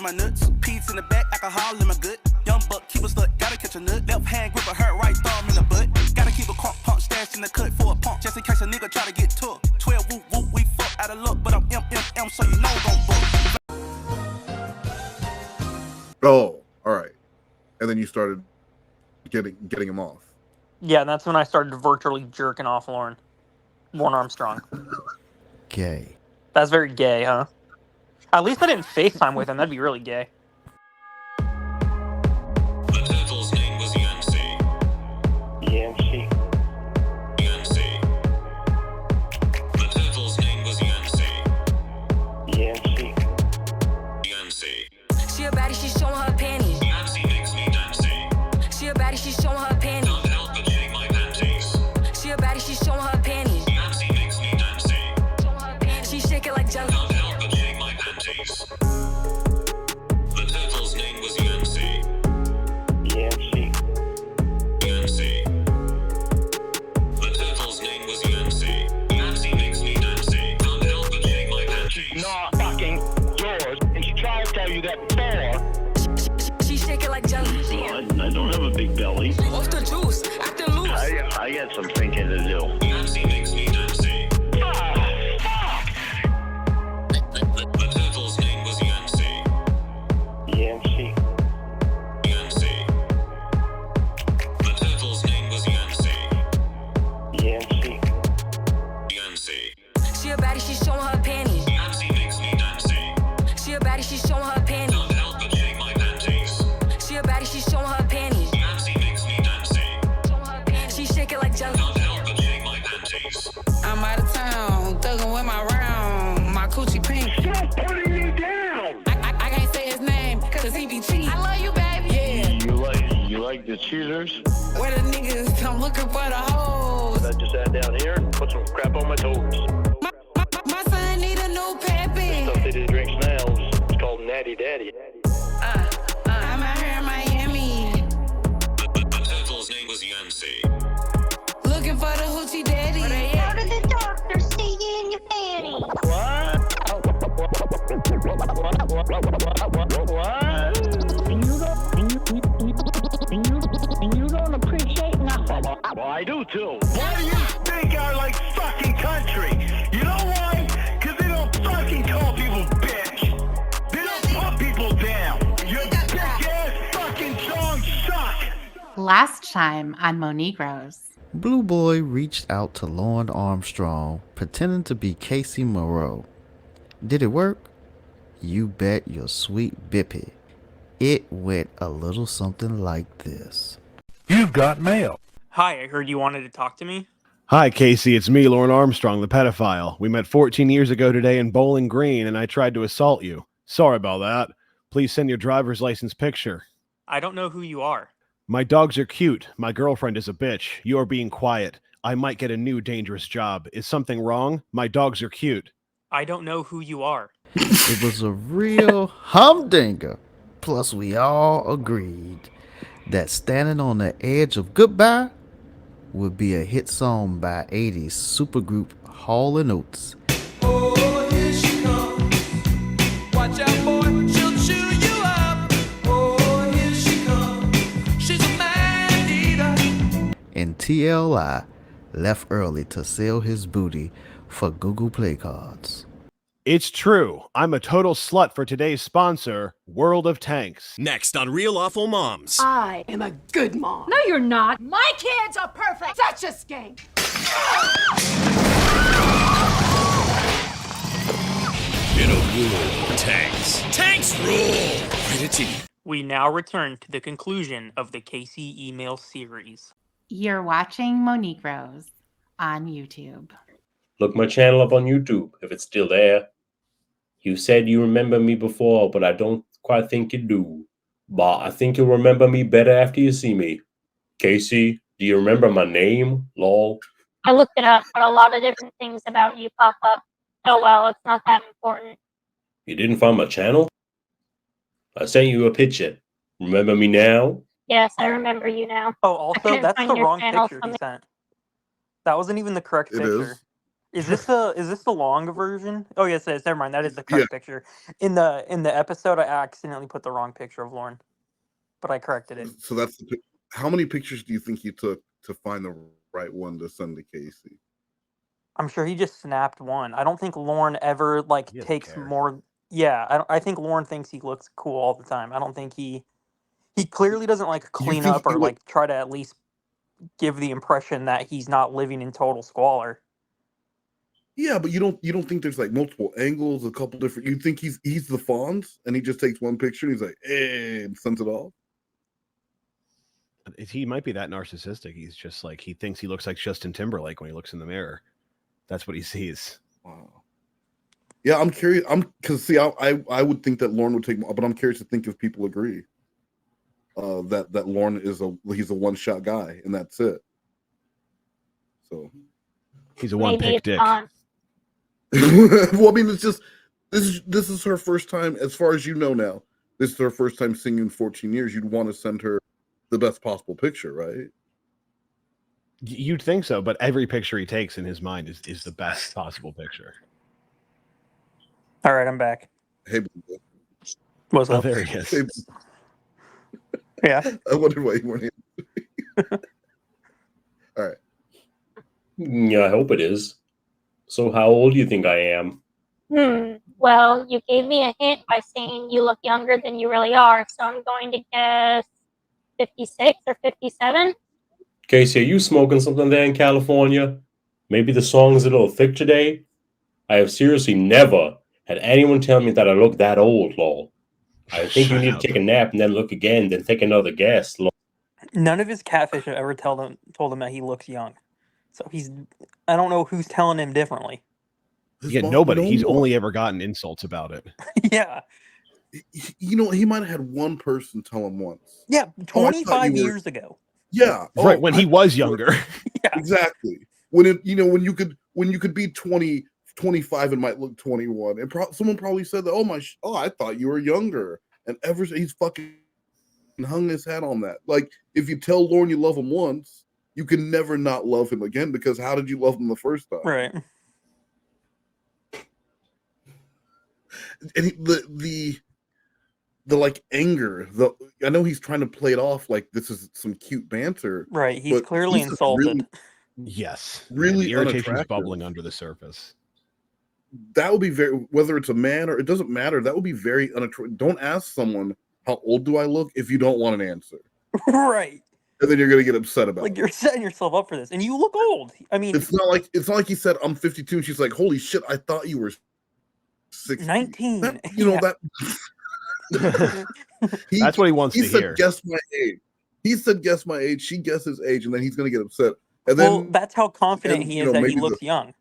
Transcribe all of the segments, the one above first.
in my nuts. Peas in the back, alcohol in my gut. Young buck, keep a slut, gotta catch a nut. Left hand grip a hurt, right thumb in the butt. Gotta keep a crunk pump stashed in the cut for a pump, just in case a nigga try to get took. 12 whoop whoop, we fuck out of luck, but I'm M, so you know gon' book. Oh, all right. And then you started getting him off. Yeah, and that's when I started virtually jerking off Lorne Armstrong. Gay. That's very gay, huh? At least I didn't FaceTime with him. That'd be really gay. The turtle's name was Yancey. Yancey. Yancey. The turtle's name was Yancey. Yancey. Yancey. She a baddie, she showing her panties. Yancey makes me dancey. She a baddie, she showing her panties. Can't help but shake my panties. She a baddie, she showing her panties. Yancey makes me dancey. She shake it like jelly. Can't help but shake my panties. The turtle's name was Yancey. Yancey. Yancey. The turtle's name was Yancey. Yancey makes me dancey. Can't help but shake my panties. Not fucking yours. And she tried to tell you that before. She shake it like jelly. I don't have a big belly. Off the juice, acting loose. I got some thinking to do. Yancey makes me dancey. Fuck! The turtle's name was Yancey. Yancey. Yancey. The turtle's name was Yancey. Yancey. Yancey. She a baddie, she showing her panties. Yancey makes me dancey. She a baddie, she showing her panties. Can't help but shake my panties. She a baddie, she showing her panties. Yancey makes me dancey. She shake it like jelly. Can't help but shake my panties. I'm out of town, thugging with my round, my coochie pink. Stop putting me down! I can't say his name, cause he be cheating. I love you, baby. Yeah. You like the cheaters? Where the niggas, I'm looking for the hoes. I just sat down here and put some crap on my toes. My son need a new pappy. Stuff they just drinks now is called Natty Daddy. I'm out here in Miami, The turtle's name was Yancey. looking for the hoochie daddy. How did the doctor see you in your panties? What? You don't appreciate nothing. Well, I do too. Why do you think I like fucking country? You know why? Because they don't fucking call people bitch. They don't put people down. Your bitch ass fucking songs suck. Last time on Monegros. Blue Boy reached out to Lorne Armstrong, pretending to be Casey Moreau. Did it work? You bet your sweet bippy. It went a little something like this. You've got mail. Hi, I heard you wanted to talk to me. Hi, Casey. It's me, Lorne Armstrong, the pedophile. We met 14 years ago today in Bowling Green, and I tried to assault you. Sorry about that. Please send your driver's license picture. I don't know who you are. My dogs are cute. My girlfriend is a bitch. You are being quiet. I might get a new dangerous job. Is something wrong? My dogs are cute. I don't know who you are. It was a real humdinger. Plus, we all agreed that Standing on the Edge of Goodbye would be a hit song by 80s supergroup Hall & Oates. Oh, here she comes. Watch out, boy, she'll chew you up. Oh, here she comes. She's a man eater. And TLI left early to sell his booty for Google Play cards. It's true. I'm a total slut for today's sponsor, World of Tanks. Next on Real Awful Moms. I am a good mom. No, you're not. My kids are perfect. Such a skank. It'll rule. Tanks. Tanks rule. Rated T. We now return to the conclusion of the Casey email series. You're watching Monegros on YouTube. Look my channel up on YouTube if it's still there. You said you remember me before, but I don't quite think you do. But I think you'll remember me better after you see me. Casey, do you remember my name? Lol. I looked it up, but a lot of different things about you pop up. Oh well, it's not that important. You didn't find my channel? I sent you a picture. Remember me now? Yes, I remember you now. Oh, also, couldn't that's find the your wrong channel picture from he it. sent. That wasn't even the correct It picture. is. Is this the long version? Oh yes, it is. Never mind. That is the Yeah. correct picture. In the episode, I accidentally put the wrong picture of Lorne, but I corrected it. So that's how many pictures do you think you took to find the right one to send to Casey? I'm sure he just snapped one. I don't think Lorne ever like doesn't takes care. more. Yeah, I think Lorne thinks he looks cool all the time. I don't think he clearly doesn't like clean think up or he would- like try to at least give the impression that he's not living in total squalor. Yeah, but you don't think there's like multiple angles, a couple different. You think he's the Fonz, and he just takes one picture and he's like, "Hey," and sends it off. He might be that narcissistic. He's just like he thinks he looks like Justin Timberlake when he looks in the mirror. That's what he sees. Wow. Yeah, I'm curious. Because see, I would think that Lorne would take, but I'm curious to think if people agree that Lorne he's a one shot guy and that's it. So he's a one pick dick. Well, I mean, it's just this is her first time, as far as you know now. This is her first time seeing you in 14 years. You'd want to send her the best possible picture, right? You'd think so, but every picture he takes in his mind is the best possible picture. All right, I'm back. Hey, what's up? There he is. Hey, yeah. I wondered why you weren't here. All right. Yeah, I hope it is. So how old do you think I am? Well, you gave me a hint by saying you look younger than you really are, so I'm going to guess 56 or 57. Casey, are you smoking something there in California? Maybe the song's a little thick today? I have seriously never had anyone tell me that I look that old, lol. I think you need to take a nap and then look again, then take another guess, lol. None of his catfish have ever told him that he looks young. So I don't know who's telling him differently. Yeah, nobody. He's only ever gotten insults about it. Yeah. You know, he might have had one person tell him once. Yeah, 25 years ago. Yeah. Right, when he was younger. Yeah. Exactly. When when you could be 20, 25 and might look 21. And someone probably said that, I thought you were younger. And he's fucking hung his hat on that. Like, if you tell Lorne you love him once, you can never not love him again, because how did you love him the first time? Right. And the like anger, I know he's trying to play it off like this is some cute banter. Right, he's clearly insulted. Yes. Really the irritation's unattractive. bubbling under the surface. That would be whether it's a man or it doesn't matter. That would be very unattractive. Don't ask someone how old do I look if you don't want an answer. Right. And then you're gonna get upset about Like it. you're setting yourself up for this, and you look old. I mean, It's not like he said I'm 52 and she's like, holy shit, I thought you were 60. 19. That That's what he wants to said, hear. Guess my age. He said, guess my age. She guessed his age, and then he's gonna get upset. And then, well, that's how confident he is that he looks young.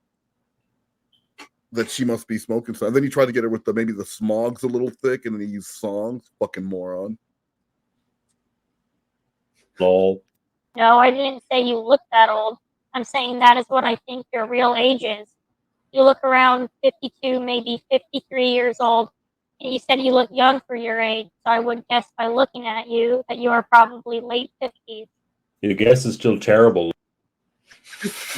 That she must be smoking something. Then he tried to get her with maybe the smog's a little thick, and then he used songs. Fucking moron. Lol. No, I didn't say you look that old. I'm saying that is what I think your real age is. You look around 52, maybe 53 years old. And you said you look young for your age, so I would guess by looking at you that you are probably late 50s. Your guess is still terrible.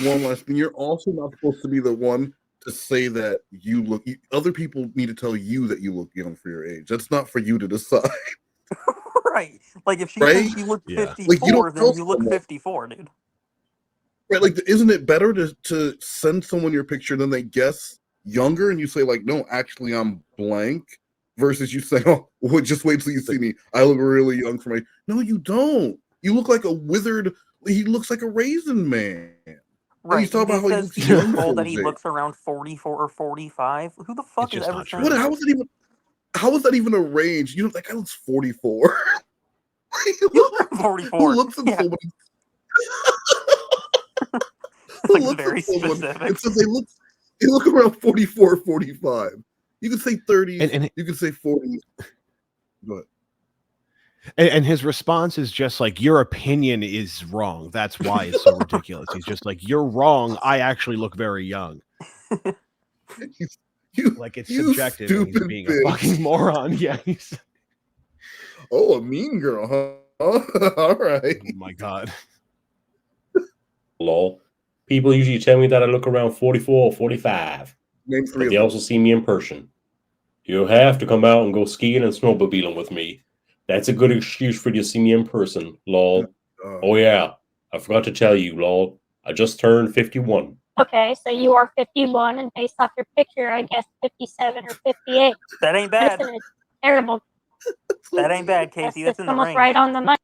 One last thing. You're also not supposed to be the one to say that you look. Other people need to tell you that you look young for your age. That's not for you to decide. Right. Like if she Right? says you look Yeah. 54, Like, you don't then tell you look someone. 54, dude. Right? Like, isn't it better to send someone your picture than they guess younger and you say like, no, actually I'm blank, versus you say, oh, well, just wait till you see me. I look really young for my. No, you don't. You look like a withered. He looks like a raisin man. Right. He's talking about how he says looks he's young old for that his he age. looks around 44 or 45. Who the fuck It's is just ever not saying true. What? that? How is that even a range? You know, that guy looks 44. You look 44. Who looks at Yeah. somebody? It's like looks very at someone specific. and says they look around 44, 45. You could say 30. And You could say 40. But And his response is just like, your opinion is wrong. That's why it's so ridiculous. He's just like, you're wrong. I actually look very young. Like it's you subjective and he's stupid being bitch. a fucking moron. Yeah. Oh, a mean girl, huh? All right. Oh my God. Lol. People usually tell me that I look around 44 or 45. Name But three they of them. also see me in person. You have to come out and go skiing and snowmobiling with me. That's a good excuse for you to see me in person, lol. Oh yeah, I forgot to tell you, lol. I just turned 51. Okay, so you are 51, and based off your picture, I guess 57 or 58. That ain't bad. Listen, it's terrible. That ain't bad, Casey. That's in the almost range. right on the money.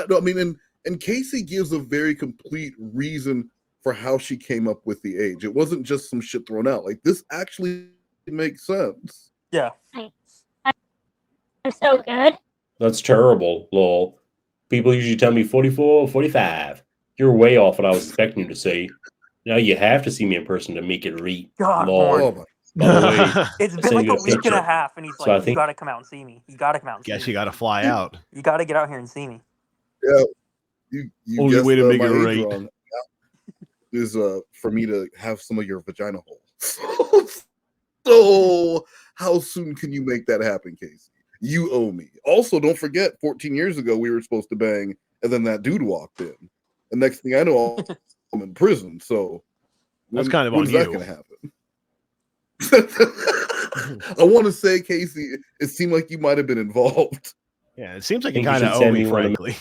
No, I mean, and Casey gives a very complete reason for how she came up with the age. It wasn't just some shit thrown out. Like, this actually makes sense. Yeah. Thanks. I'm so good. That's terrible, lol. People usually tell me 44 or 45. You're way off what I was expecting you to say. Now you have to see me in person to make it read. God, Lol. Lord. By the way, It's I been sent like you a week and picture. a half, and he's So I like, "You think got to come out and see me. You got to come out and see Guess me. you got to fly out. You got to get out here and see me." Yeah, you Only guessed way to make my it age right. wrong. Is for me to have some of your vagina holes. So how soon can you make that happen, Casey? You owe me. Also, don't forget, 14 years ago we were supposed to bang, and then that dude walked in. The next thing I know, I'm in prison. So That's kind of when's on that you. going to happen? I want to say, Casey, it seemed like you might have been involved. Yeah, it seems like I you think kind you of should owe send me, me one of frankly.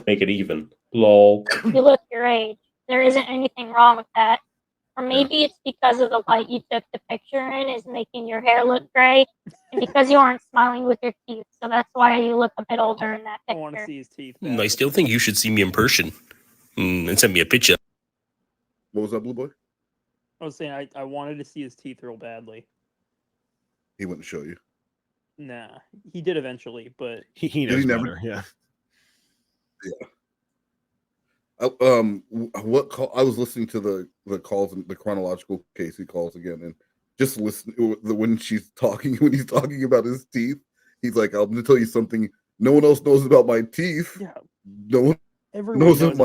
make it even. Lol. You look your age. There isn't anything wrong with that. Or maybe it's because of the light you took the picture in is making your hair look gray, and because you aren't smiling with your teeth, so that's why you look a bit older in that I picture. want to see his teeth. I still think you should see me in person and send me a picture. What was that, Blue Boy? I was saying I wanted to see his teeth real badly. He wouldn't show you. Nah, he did eventually, but He Did knows he never? better. Yeah. Yeah. What call? I was listening to the calls, the chronological Casey calls again, and just listen when he's talking about his teeth. He's like, "I'm going to tell you something. No one else knows about my teeth. yeah, No one everyone knows knows.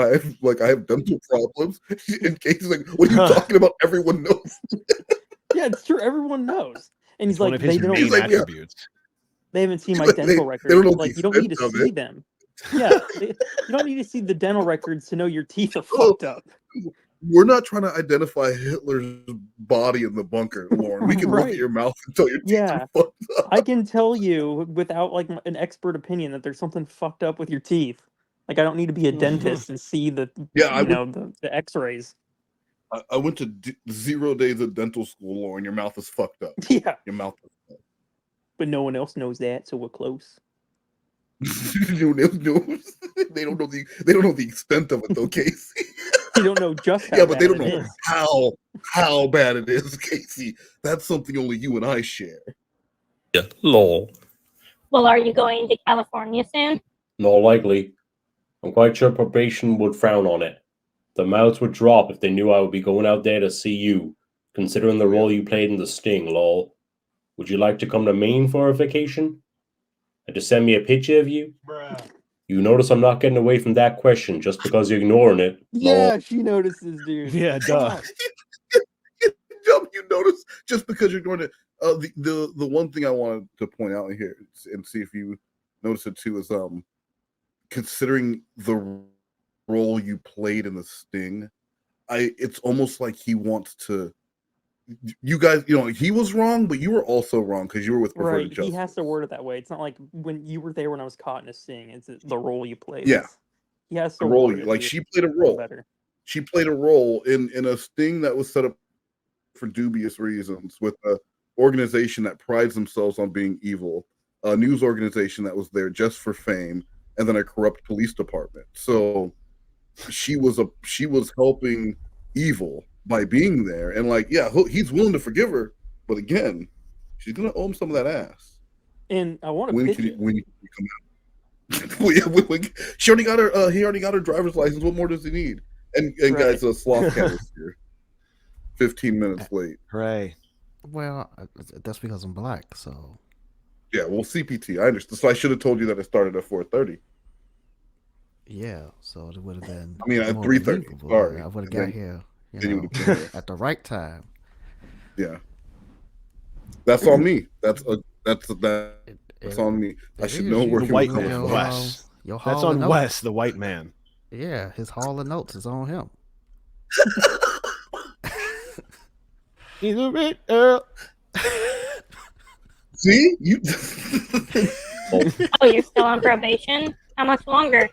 I have dental problems." And Casey's like, "What are you talking about? Everyone knows." Yeah, it's true. Everyone knows. And he's It's one like, of his they don't. main like, yeah. attributes. They haven't seen my Like, dental they records. don't know Like, the you don't need to extent of see it. them. Yeah, you don't need to see the dental records to know your teeth are Oh, fucked up. we're not trying to identify Hitler's body in the bunker, Lauren. We can look at Right. your mouth and tell your teeth Yeah, are fucked up. I can tell you without like an expert opinion that there's something fucked up with your teeth. Like, I don't need to be a dentist and see the Yeah, the X-rays. I went to 0 days of dental school, Lauren. Your mouth is fucked up. Yeah, Your mouth is fucked up. but no one else knows that, so we're close. They don't know the extent of it though, Casey. You don't know just how Yeah, but they bad don't it know is. how bad it is, Casey. That's something only you and I share. Yeah, lol. Well, are you going to California soon? Not likely. I'm quite sure probation would frown on it. The mouths would drop if they knew I would be going out there to see you, considering the role you played in The Sting, lol. Would you like to come to Maine for a vacation? And to send me a picture of you? You notice I'm not getting away from that question just because you're ignoring it. Yeah, lol. she notices, dude. Yeah, duh. Fuck. You notice just because you're going to the one thing I wanted to point out here and see if you notice it too is considering the role you played in The Sting, it's almost like he wants to. You guys, he was wrong, but you were also wrong because you were with Preferred Right, he Justice. has to word it that way. It's not like when you were there when I was caught in a sting. It's the role you played. Yeah. He has to The role, word it like to she played a role. better. She played a role in a sting that was set up for dubious reasons with an organization that prides themselves on being evil, a news organization that was there just for fame, and then a corrupt police department. So she was helping evil by being there, and he's willing to forgive her, but again, she's gonna owe him some of that ass. And I want to When pitch can it. you come out? She already got her. He already got her driver's license. What more does he need? And Right. guys, Sloth Cat is here. 15 minutes late. Hooray. Well, that's because I'm black, so. Yeah, well, CPT. I understand. So I should have told you that it started at 4:30. Yeah, so it would have been. I mean, at more 3:30. believable. Sorry. I would have And got here, then you would've been here. at the right time. Yeah, that's on me. That's on me. I should know where The he white was man, coming from. Wes. You're That's hauling on out. Wes, the white man. Yeah, his Hall of Notes is on him. He's a rich Earl. See? You Oh, you're still on probation? How much longer?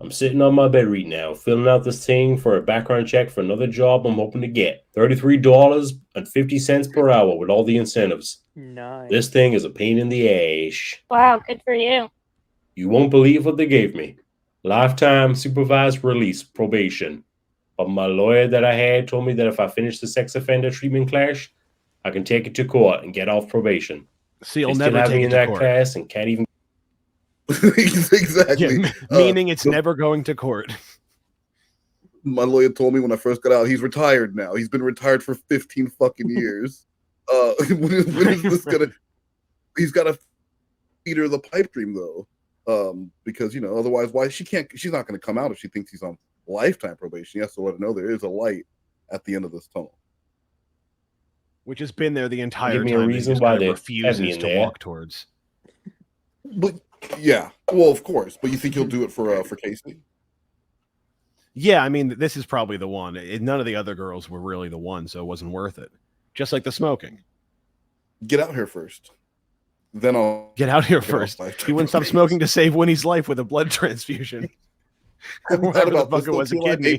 I'm sitting on my bed right now, filling out this thing for a background check for another job I'm hoping to get. $33.50 per hour with all the incentives. Nice. This thing is a pain in the ass. Wow, good for you. You won't believe what they gave me. Lifetime supervised release probation. But my lawyer that I had told me that if I finish the sex offender treatment class, I can take it to court and get off probation. So you'll They still never have take me it in to that court. class and can't even. exactly. Yeah, meaning it's never going to court. My lawyer told me when I first got out, he's retired now. He's been retired for 15 fucking years. When is this gonna? He's got to feed her the pipe dream though, because otherwise, why she's not gonna come out if she thinks he's on lifetime probation. He has to let her know there is a light at the end of this tunnel. Which has been there the entire Give me time. a that he reason just why kind of they have refuses me in to there. walk towards. But yeah, well, of course. But you think he'll do it for Casey? Yeah, I mean, this is probably the one. None of the other girls were really the one, so it wasn't worth it. Just like the smoking. Get out here first. Then I'll Get out here get off first. lifetime He wouldn't stop probation. smoking to save Winnie's life with a blood transfusion. Have you thought Whatever the about fuck this, it though, was, a TLI? kidney.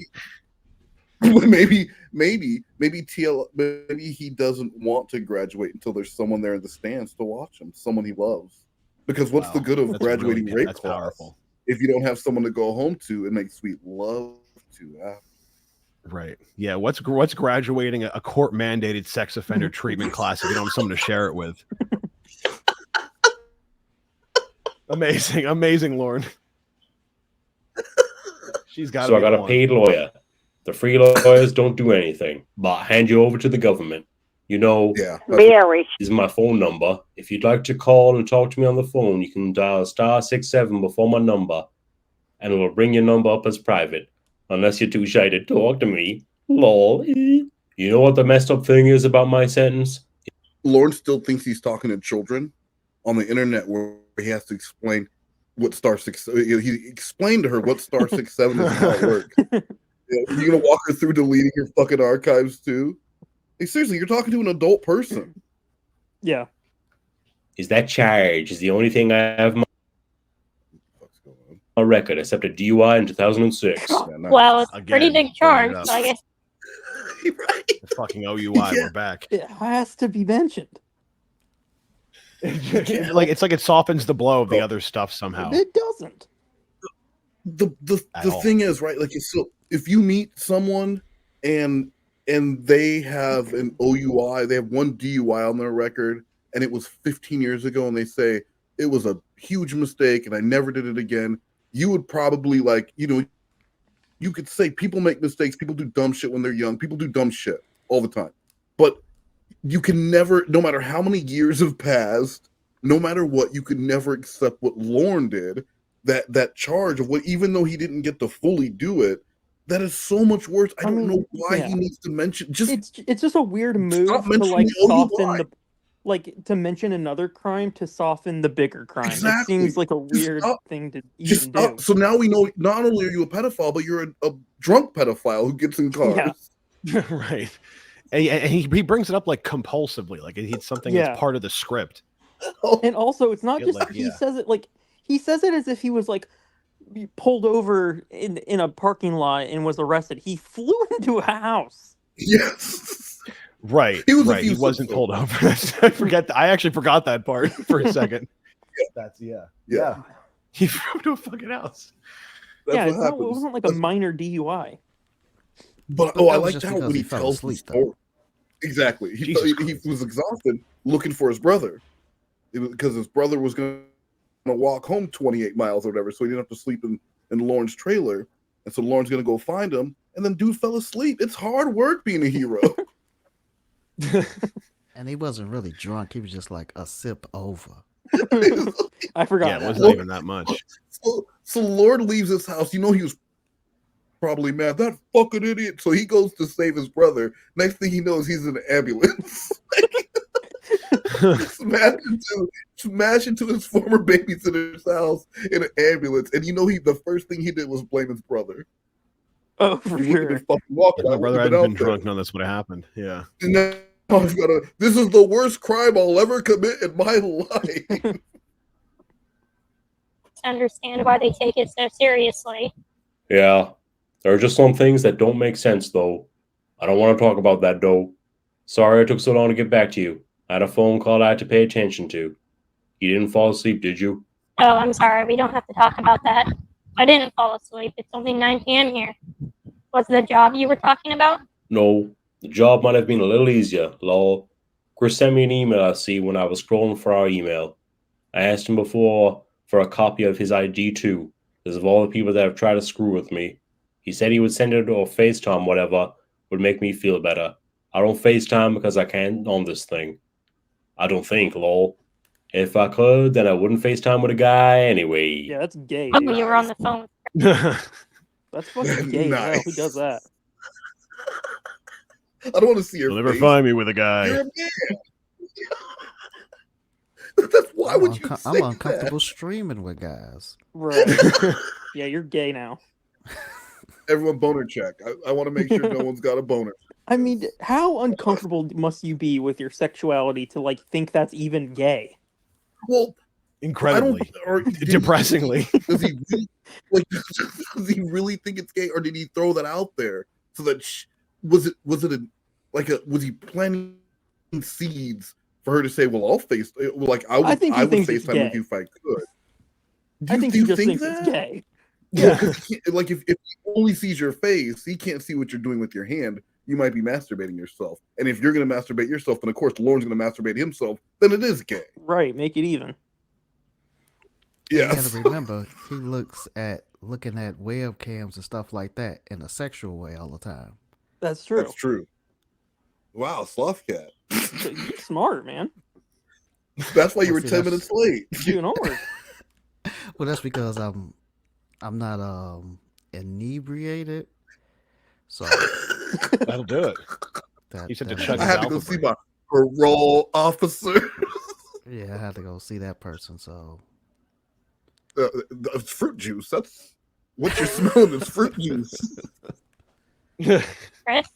Maybe he doesn't want to graduate until there's someone there in the stands to watch him, someone he loves. Because what's the good of That's graduating really- rape that's class powerful. if you don't have someone to go home to and make sweet love to? Right. Yeah. What's graduating a court mandated sex offender treatment class if you don't have someone to share it with? Amazing, Lorne. She's got. So I got a paid lawyer. The free lawyers don't do anything, but hand you over to the government. Yeah. This is my phone number. If you'd like to call and talk to me on the phone, you can dial *67 before my number, and it will bring your number up as private, unless you're too shy to talk to me. Lol. You know what the messed up thing is about my sentence? Lorne still thinks he's talking to children on the internet where he has to explain what star 6. He explained to her what star 67 is and how it works. You're gonna walk her through deleting your fucking archives too? Hey, seriously, you're talking to an adult person. Yeah. Is that charge is the only thing I have on my record, except a DUI in 2006. Well, it's a pretty big charge, so I guess. The fucking OUI, we're back. It has to be mentioned. It's like it softens the blow of the other stuff somehow. It doesn't. The all. thing is, right? Like, so if you meet someone and they have an OUI, they have one DUI on their record, and it was 15 years ago, and they say it was a huge mistake and I never did it again, you would probably you could say people make mistakes, people do dumb shit when they're young, people do dumb shit all the time. But you can never, no matter how many years have passed, no matter what, you could never accept what Lorne did, that charge of what, even though he didn't get to fully do it, that is so much worse. I don't know why he needs to mention. It's just a weird move to mentioning the soften OUI. to mention another crime to soften the bigger crime. Exactly. It seems like a weird thing to Just even do. stop. So now we know not only are you a pedophile, but you're a drunk pedophile who gets in cars. Yeah. Right. And he brings it up like compulsively, like it's something that's part of the script. And also, it's not just he says it as if he was like pulled over in a parking lot and was arrested. He flew into a house. Yes. Right. He was right. He wasn't pulled over. I actually forgot that part for a second. That's yeah. He flew to a fucking house. That's it what happens. wasn't like a minor DUI. But I liked how when he tells the story. Exactly. He was exhausted looking for his brother. Because his brother was going to walk home 28 miles or whatever, so he didn't have to sleep in Lorne's trailer. And so Lorne's going to go find him, and then dude fell asleep. It's hard work being a hero. And he wasn't really drunk. He was just like a sip over. I forgot. Yeah, it wasn't even that much. So Lord leaves his house. He was probably mad. That fucking idiot. So he goes to save his brother. Next thing he knows, he's in an ambulance. smash into his former babysitter's house in an ambulance, and the first thing he did was blame his brother. Oh, for He wouldn't sure. have been fucking walking. If my I brother would've hadn't been been out there. drunk, none of this would have happened. Yeah. And now I've got to. This is the worst crime I'll ever commit in my life. Understand why they take it so seriously. Yeah. There are just some things that don't make sense, though. I don't want to talk about that, though. Sorry it took so long to get back to you. I had a phone call I had to pay attention to. You didn't fall asleep, did you? Oh, I'm sorry. We don't have to talk about that. I didn't fall asleep. It's only 9 p.m. here. What's the job you were talking about? No. The job might have been a little easier, lol. Chris sent me an email I see when I was scrolling for our email. I asked him before for a copy of his ID too, because of all the people that have tried to screw with me. He said he would send it or FaceTime, whatever, would make me feel better. I don't FaceTime because I can't on this thing. I don't think, lol. If I could, then I wouldn't FaceTime with a guy anyway. Yeah, that's gay. Oh, Dude. you were on the phone. That's fucking gay. Nice. Hell. Who does that? I don't want to see your You'll face. never find me with a guy. You're a man. Why would you say I'm uncomfortable streaming with guys. Right. Yeah, you're gay now. Everyone boner check. I want to make sure no one's got a boner. I mean, how uncomfortable must you be with your sexuality to like think that's even gay? Well, incredibly, depressingly. Does he really think it's gay, or did he throw that out there so that was he planting seeds for her to say, "Well, I'll face I would FaceTime with you if I could." I think he just thinks it's gay. Yeah, like if he only sees your face, he can't see what you're doing with your hand. You might be masturbating yourself, and if you're going to masturbate yourself, then of course Lorne's going to masturbate himself. Then it is gay. Right, make it even. Yeah, you gotta remember he looking at webcams and stuff like that in a sexual way all the time. That's true. That's true. Wow, Sloth Cat. You're smart, man. That's why you were 10 minutes late. Doing homework. Well, that's because I'm not inebriated. So that'll do it. You said to chug I had to go see my parole officer. Yeah, I had to go see that person. So it's fruit juice. That's what you're smelling is fruit juice. Chris?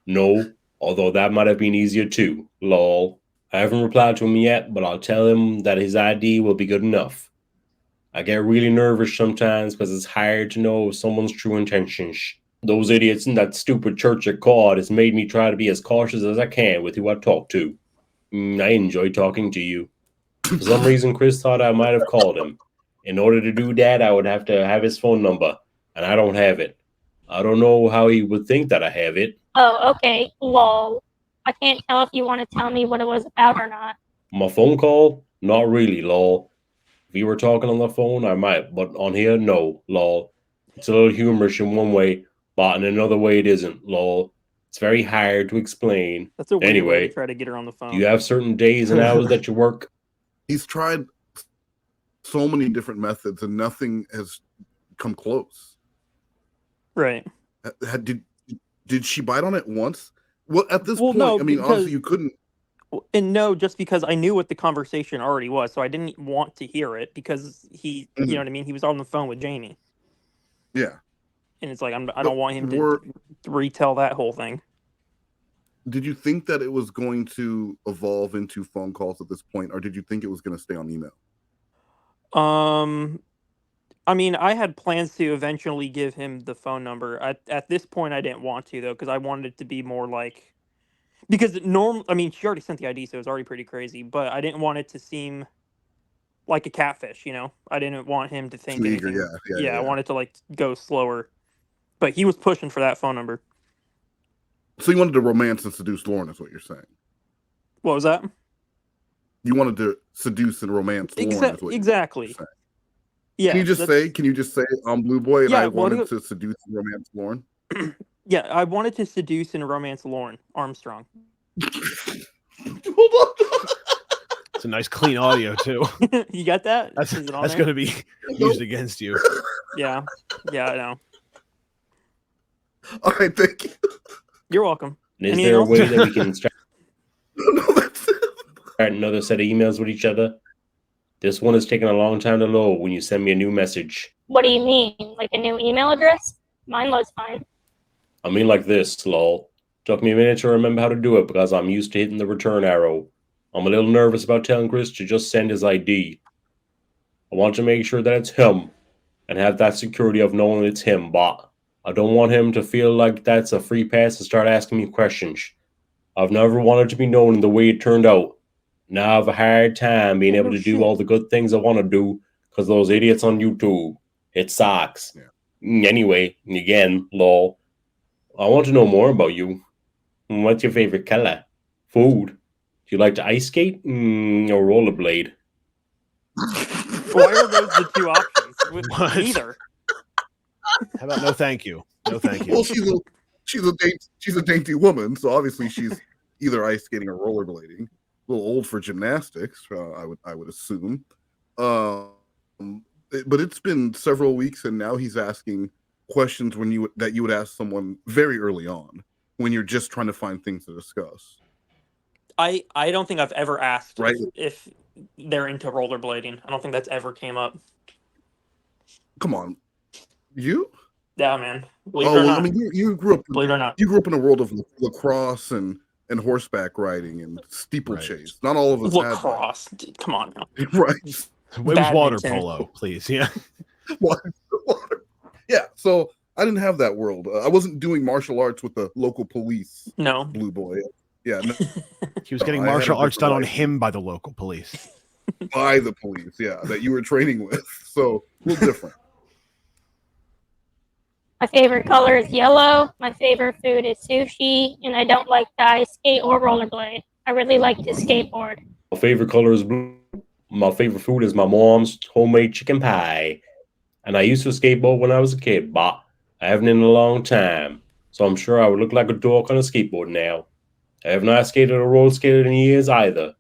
No, although that might have been easier too. Lol. I haven't replied to him yet, but I'll tell him that his ID will be good enough. I get really nervous sometimes because it's hard to know someone's true intentions. Those idiots in that stupid church at COD has made me try to be as cautious as I can with who I talk to. I enjoy talking to you. For some reason, Chris thought I might have called him. In order to do that, I would have to have his phone number, and I don't have it. I don't know how he would think that I have it. Oh, okay. Lol. I can't tell if you want to tell me what it was about or not. My phone call? Not really, lol. If you were talking on the phone, I might, but on here, no, lol. It's a little humorous in one way, but in another way it isn't, lol. It's very hard to explain. That's a weird way to try to get her on the phone. Do you have certain days and hours that you work? He's tried so many different methods and nothing has come close. Right. Did she bite on it once? Well, at this point, no, I mean, because, honestly, you couldn't. And no, just because I knew what the conversation already was, so I didn't want to hear it because you know what I mean? He was on the phone with Jamie. Yeah. And it's like, I don't want him to retell that whole thing. Did you think that it was going to evolve into phone calls at this point, or did you think it was going to stay on email? I mean, I had plans to eventually give him the phone number. At this point, I didn't want to, though, because I wanted it to be more like... Because I mean, she already sent the ID, so it was already pretty crazy, but I didn't want it to seem like a catfish, you know? I didn't want him to think anything. Yeah, I wanted to, like, go slower. But he was pushing for that phone number. So you wanted to romance and seduce Lorne, is what you're saying? What was that? You wanted to seduce and romance Lorne, is what exactly. You're saying. Yeah. Can you just say I'm Blue Boy and Yeah, I wanted to seduce and romance Lorne? Yeah, I wanted to seduce and romance Lorne Armstrong. Hold on. It's a nice clean audio too. You got that? That's going to be used against you. Yeah, I know. All right, thank you. You're welcome. Is there a way that we can... No, that's it. another set of emails with each other. This one is taking a long time to load when you send me a new message. What do you mean? Like a new email address? Mine loads fine. I mean like this, lol. Took me a minute to remember how to do it because I'm used to hitting the return arrow. I'm a little nervous about telling Chris to just send his ID. I want to make sure that it's him and have that security of knowing it's him, but I don't want him to feel like that's a free pass to start asking me questions. I've never wanted to be known in the way it turned out. Now I have a hard time being able to do all the good things I want to do because those idiots on YouTube. It sucks. Yeah. Anyway, again, lol. I want to know more about you. What's your favorite color? Food? Do you like to ice skate or rollerblade? Why are those the two options? What? Neither. How about no thank you? No thank you. Well, she's a dainty woman, so obviously she's either ice skating or rollerblading. A little old for gymnastics, I would assume. But it's been several weeks, and now he's asking questions that you would ask someone very early on when you're just trying to find things to discuss. I don't think I've ever asked Right. if they're into rollerblading. I don't think that's ever came up. Come on, you? Yeah, man. Believe it or not. I mean, you grew up. Believe it or not. You grew up in a world of lacrosse and horseback riding and steeplechase. Not all of us lacrosse. Come on now. Right. It was water polo, please. Yeah. water. Yeah. So I didn't have that world. I wasn't doing martial arts with the local police. No. Blue boy. Yeah. No. He was getting martial arts done on him by the local police. By the police, yeah, that you were training with. So a little different. My favorite color is yellow. My favorite food is sushi, and I don't like to ice skate or rollerblade. I really like to skateboard. My favorite color is blue. My favorite food is my mom's homemade chicken pie. And I used to skateboard when I was a kid, but I haven't in a long time. So I'm sure I would look like a dork on a skateboard now. I have not skated or roller skated in years either.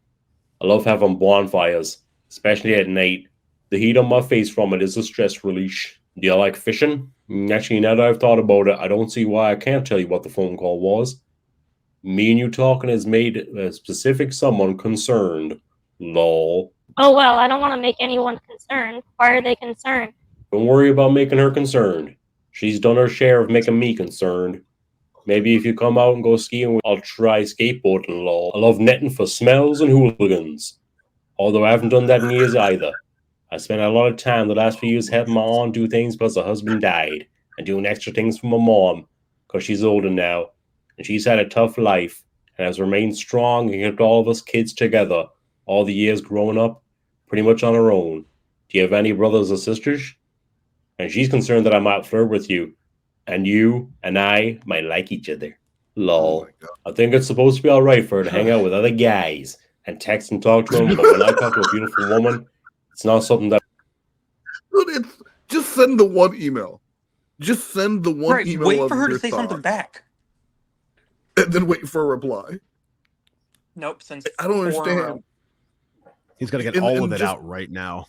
I love having bonfires, especially at night. The heat on my face from it is a stress release. Do you like fishing? Actually, now that I've thought about it, I don't see why I can't tell you what the phone call was. Me and you talking has made a specific someone concerned. Lol. Oh, well, I don't want to make anyone concerned. Why are they concerned? Don't worry about making her concerned. She's done her share of making me concerned. Maybe if you come out and go skiing, I'll try skateboarding, lol. I love netting for smells and hooligans. Although I haven't done that in years either. I spent a lot of time the last few years helping my aunt do things because her husband died, and doing extra things for my mom, because she's older now, and she's had a tough life, and has remained strong and kept all of us kids together, all the years growing up, pretty much on her own. Do you have any brothers or sisters? And she's concerned that I might flirt with you, and you and I might like each other. Lol. I think it's supposed to be alright for her to hang out with other guys, and text and talk to them, but when I talk to a beautiful woman, it's not something that... Dude, just send the one email. Just send the one right, email. Wait for her to say something back. And then wait for a reply. Nope. Since I don't understand. He's got to get all of it out right now.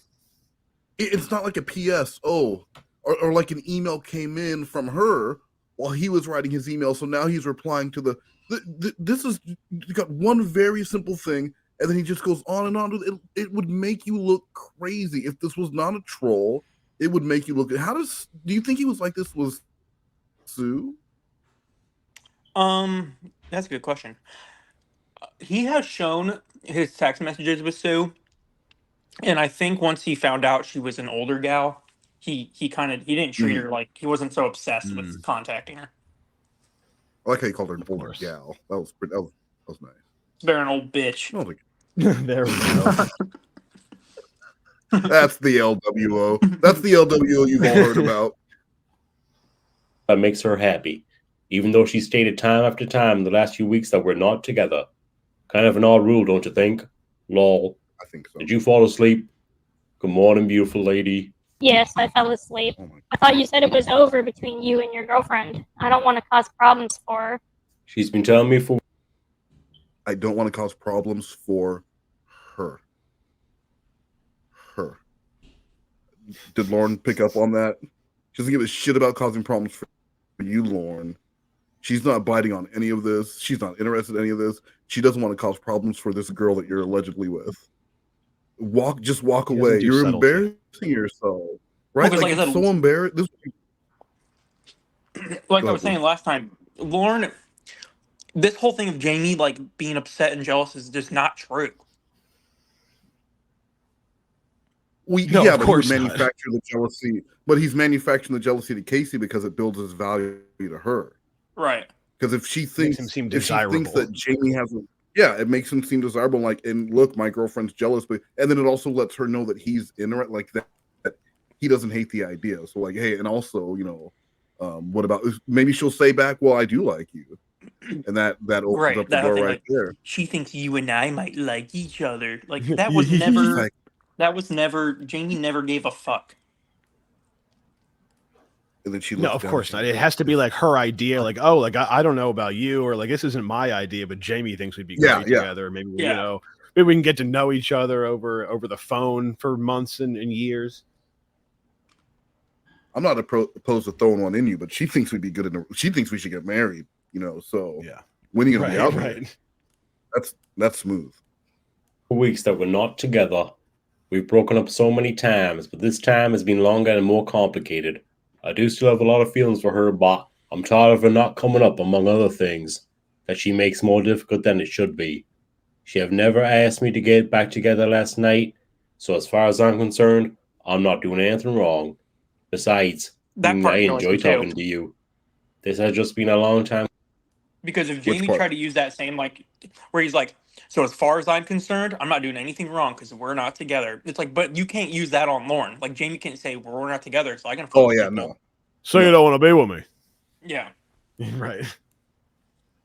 It's not like a PS. Oh, or like an email came in from her while he was writing his email. So now he's replying to this is got one very simple thing. And then he just goes on and on. It would make you look crazy. If this was not a troll, it would make you look... do you think he was like this with Sue? That's a good question. He has shown his text messages with Sue. And I think once he found out she was an older gal, he didn't treat her like... He wasn't so obsessed with contacting her. I like how you called her an older gal. That was nice. They're an old bitch. Oh, there we go. That's the LWO. That's the LWO you've all heard about. That makes her happy, even though she stated time after time in the last few weeks that we're not together. Kind of an odd rule, don't you think? Lol. I think so. Did you fall asleep? Good morning, beautiful lady. Yes, I fell asleep. I thought you said it was over between you and your girlfriend. I don't want to cause problems for her. She's been telling me for... I don't want to cause problems for her. Did Lorne pick up on that? She doesn't give a shit about causing problems for you, Lorne. She's not biting on any of this. She's not interested in any of this. She doesn't want to cause problems for this girl that you're allegedly with. Just walk away. You're embarrassing yourself, right? Well, like I it's said, so embarrassing. Like I was saying last time, Lorne, this whole thing of Jamie like being upset and jealous is just not true. No, yeah, but he would manufacture the jealousy. But he's manufacturing the jealousy to Casey because it builds his value to her. Right. Because if she thinks him seem if she thinks desirable. that Jamie hasn't, yeah, it makes him seem desirable. Like, and look, my girlfriend's jealous, but and then it also lets her know that he's interested, like that he doesn't hate the idea. So like, hey, and also, you know, what about maybe she'll say back, well, I do like you, and that opens up the door right there. She thinks you and I might like each other. Like that was never. That was never. Jamie never gave a fuck. And then she no, of course not. It has to be like her idea. Like, oh, like I don't know about you, or like this isn't my idea, but Jamie thinks we'd be great together. Maybe you know, maybe we can get to know each other over the phone for months and years. I'm not opposed to throwing one in you, but she thinks we'd be good. She thinks we should get married. You know, so yeah, when are you gonna be out there? That's smooth. For weeks that we're not together. We've broken up so many times, but this time has been longer and more complicated. I do still have a lot of feelings for her, but I'm tired of her not coming up, among other things, that she makes more difficult than it should be. She have never asked me to get back together last night, so as far as I'm concerned, I'm not doing anything wrong. Besides, I enjoy talking to you. This has just been a long time. Because if Jamie tried to use that same, like, where he's like, so as far as I'm concerned, I'm not doing anything wrong because we're not together. It's like, but you can't use that on Lorne. Like, Jamie can't say, well, we're not together, so I can. Oh, yeah, no. So you don't want to be with me? Yeah. Right.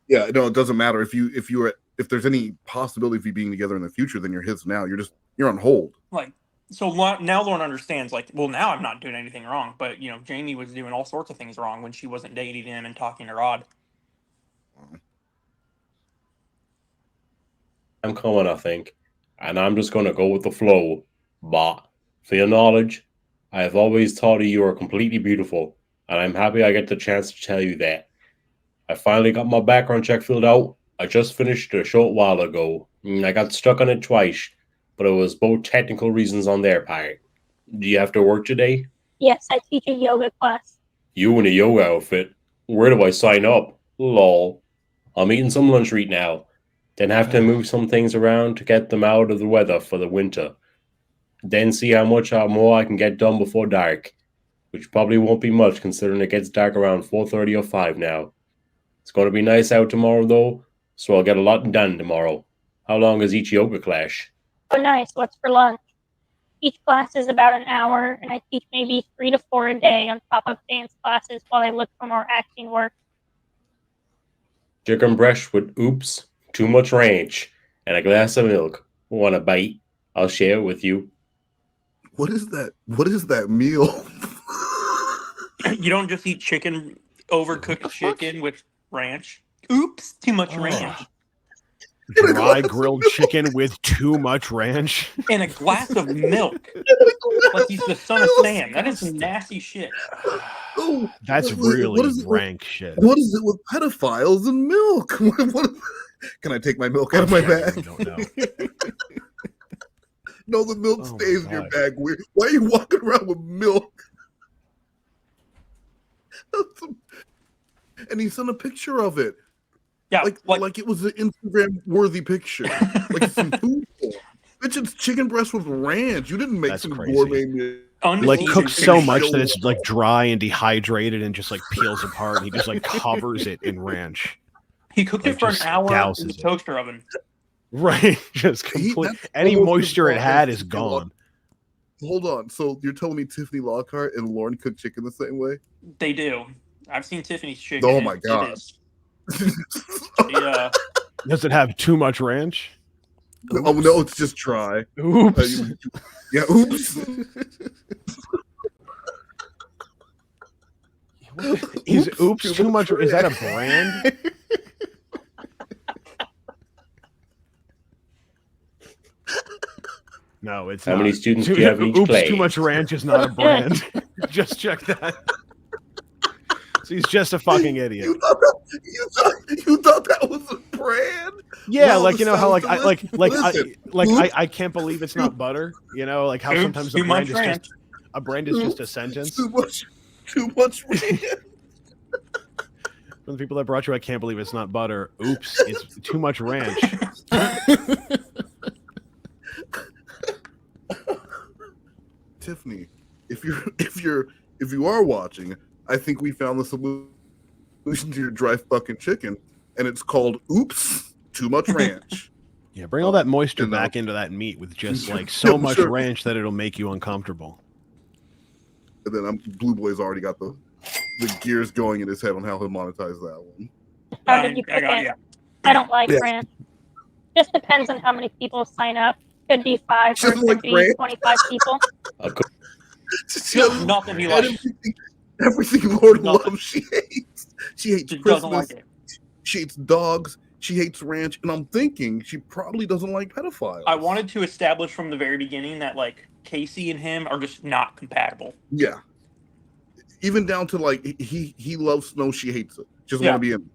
Yeah, no, it doesn't matter. If there's any possibility of you being together in the future, then you're his now. You're on hold. Like, so now Lorne understands, like, well, now I'm not doing anything wrong. But, you know, Jamie was doing all sorts of things wrong when she wasn't dating him and talking to Rod. I'm coming, I think, and I'm just going to go with the flow. But for your knowledge, I have always thought you are completely beautiful, and I'm happy I get the chance to tell you that. I finally got my background check filled out. I just finished it a short while ago. I got stuck on it twice, but it was both technical reasons on their part. Do you have to work today? Yes, I teach a yoga class. You in a yoga outfit? Where do I sign up? Lol. I'm eating some lunch right now. Then have to move some things around to get them out of the weather for the winter. Then see how much more I can get done before dark, which probably won't be much considering it gets dark around 4:30 or 5 now. It's going to be nice out tomorrow though, so I'll get a lot done tomorrow. How long is each yoga class? Oh, nice. What's for lunch? Each class is about an hour, and I teach maybe 3 to 4 a day on top of dance classes while I look for more acting work. Chicken breast with oops, too much ranch, and a glass of milk. Want a bite? I'll share it with you. What is that? What is that meal? You don't just eat chicken, overcooked chicken with ranch. Oops, too much ranch. Dry grilled chicken with too much ranch. And a glass of milk. Like he's the son of Sam. That is some nasty shit. That's really rank shit. What is it with pedophiles and milk? Can I take my milk out of my bag? I don't know. No, the milk stays in your bag. Why are you walking around with milk? And he sent a picture of it. Yeah, like it was an Instagram-worthy picture. Like some food. Bitch, it's chicken breast with ranch. You didn't make some gourmet meal. Like cooked so much that it's like dry and dehydrated and just like peels apart. And he just like covers it in ranch. He cooked it for an hour in the toaster oven. Right, just complete. Any moisture it had is gone. Hold on. So you're telling me Tiffany Lockhart and Lorne cook chicken the same way? They do. I've seen Tiffany's chicken. Oh my god. Yeah. Does it have too much ranch? Oops. Oh no, it's just dry. Oops. Yeah, oops. Is oops too much? Is that a brand? No, it's How not. many students do you have in each Oops, class? too much ranch is not a brand. Just check that. So he's just a fucking idiot. You thought that was a brand. Yeah, Wow, like you this know how sounds delicious. Listen, I can't believe it's not butter. You know, like how Oops, sometimes too much ranch. a brand is just a sentence. Too much ranch. From the people that brought you, I can't believe it's not butter. Oops, it's too much ranch. Tiffany, if you are watching, I think we found the solution to your dry fucking chicken, and it's called "Oops, too much ranch." Yeah, bring all that moisture back into that meat with just like so much ranch that it'll make you uncomfortable. And then Blue Boy's already got the gears going in his head on how he'll monetize that one. How did you pick it? I don't like ranch. Just depends on how many people sign up. Could be 5 or could be 25 people. Nothing he likes. Everything Lord loves, she hates. She hates Christmas. Doesn't like it. She hates dogs. She hates ranch. And I'm thinking she probably doesn't like pedophiles. I wanted to establish from the very beginning that like Casey and him are just not compatible. Yeah. Even down to like he loves snow, she hates it. She doesn't want to be in.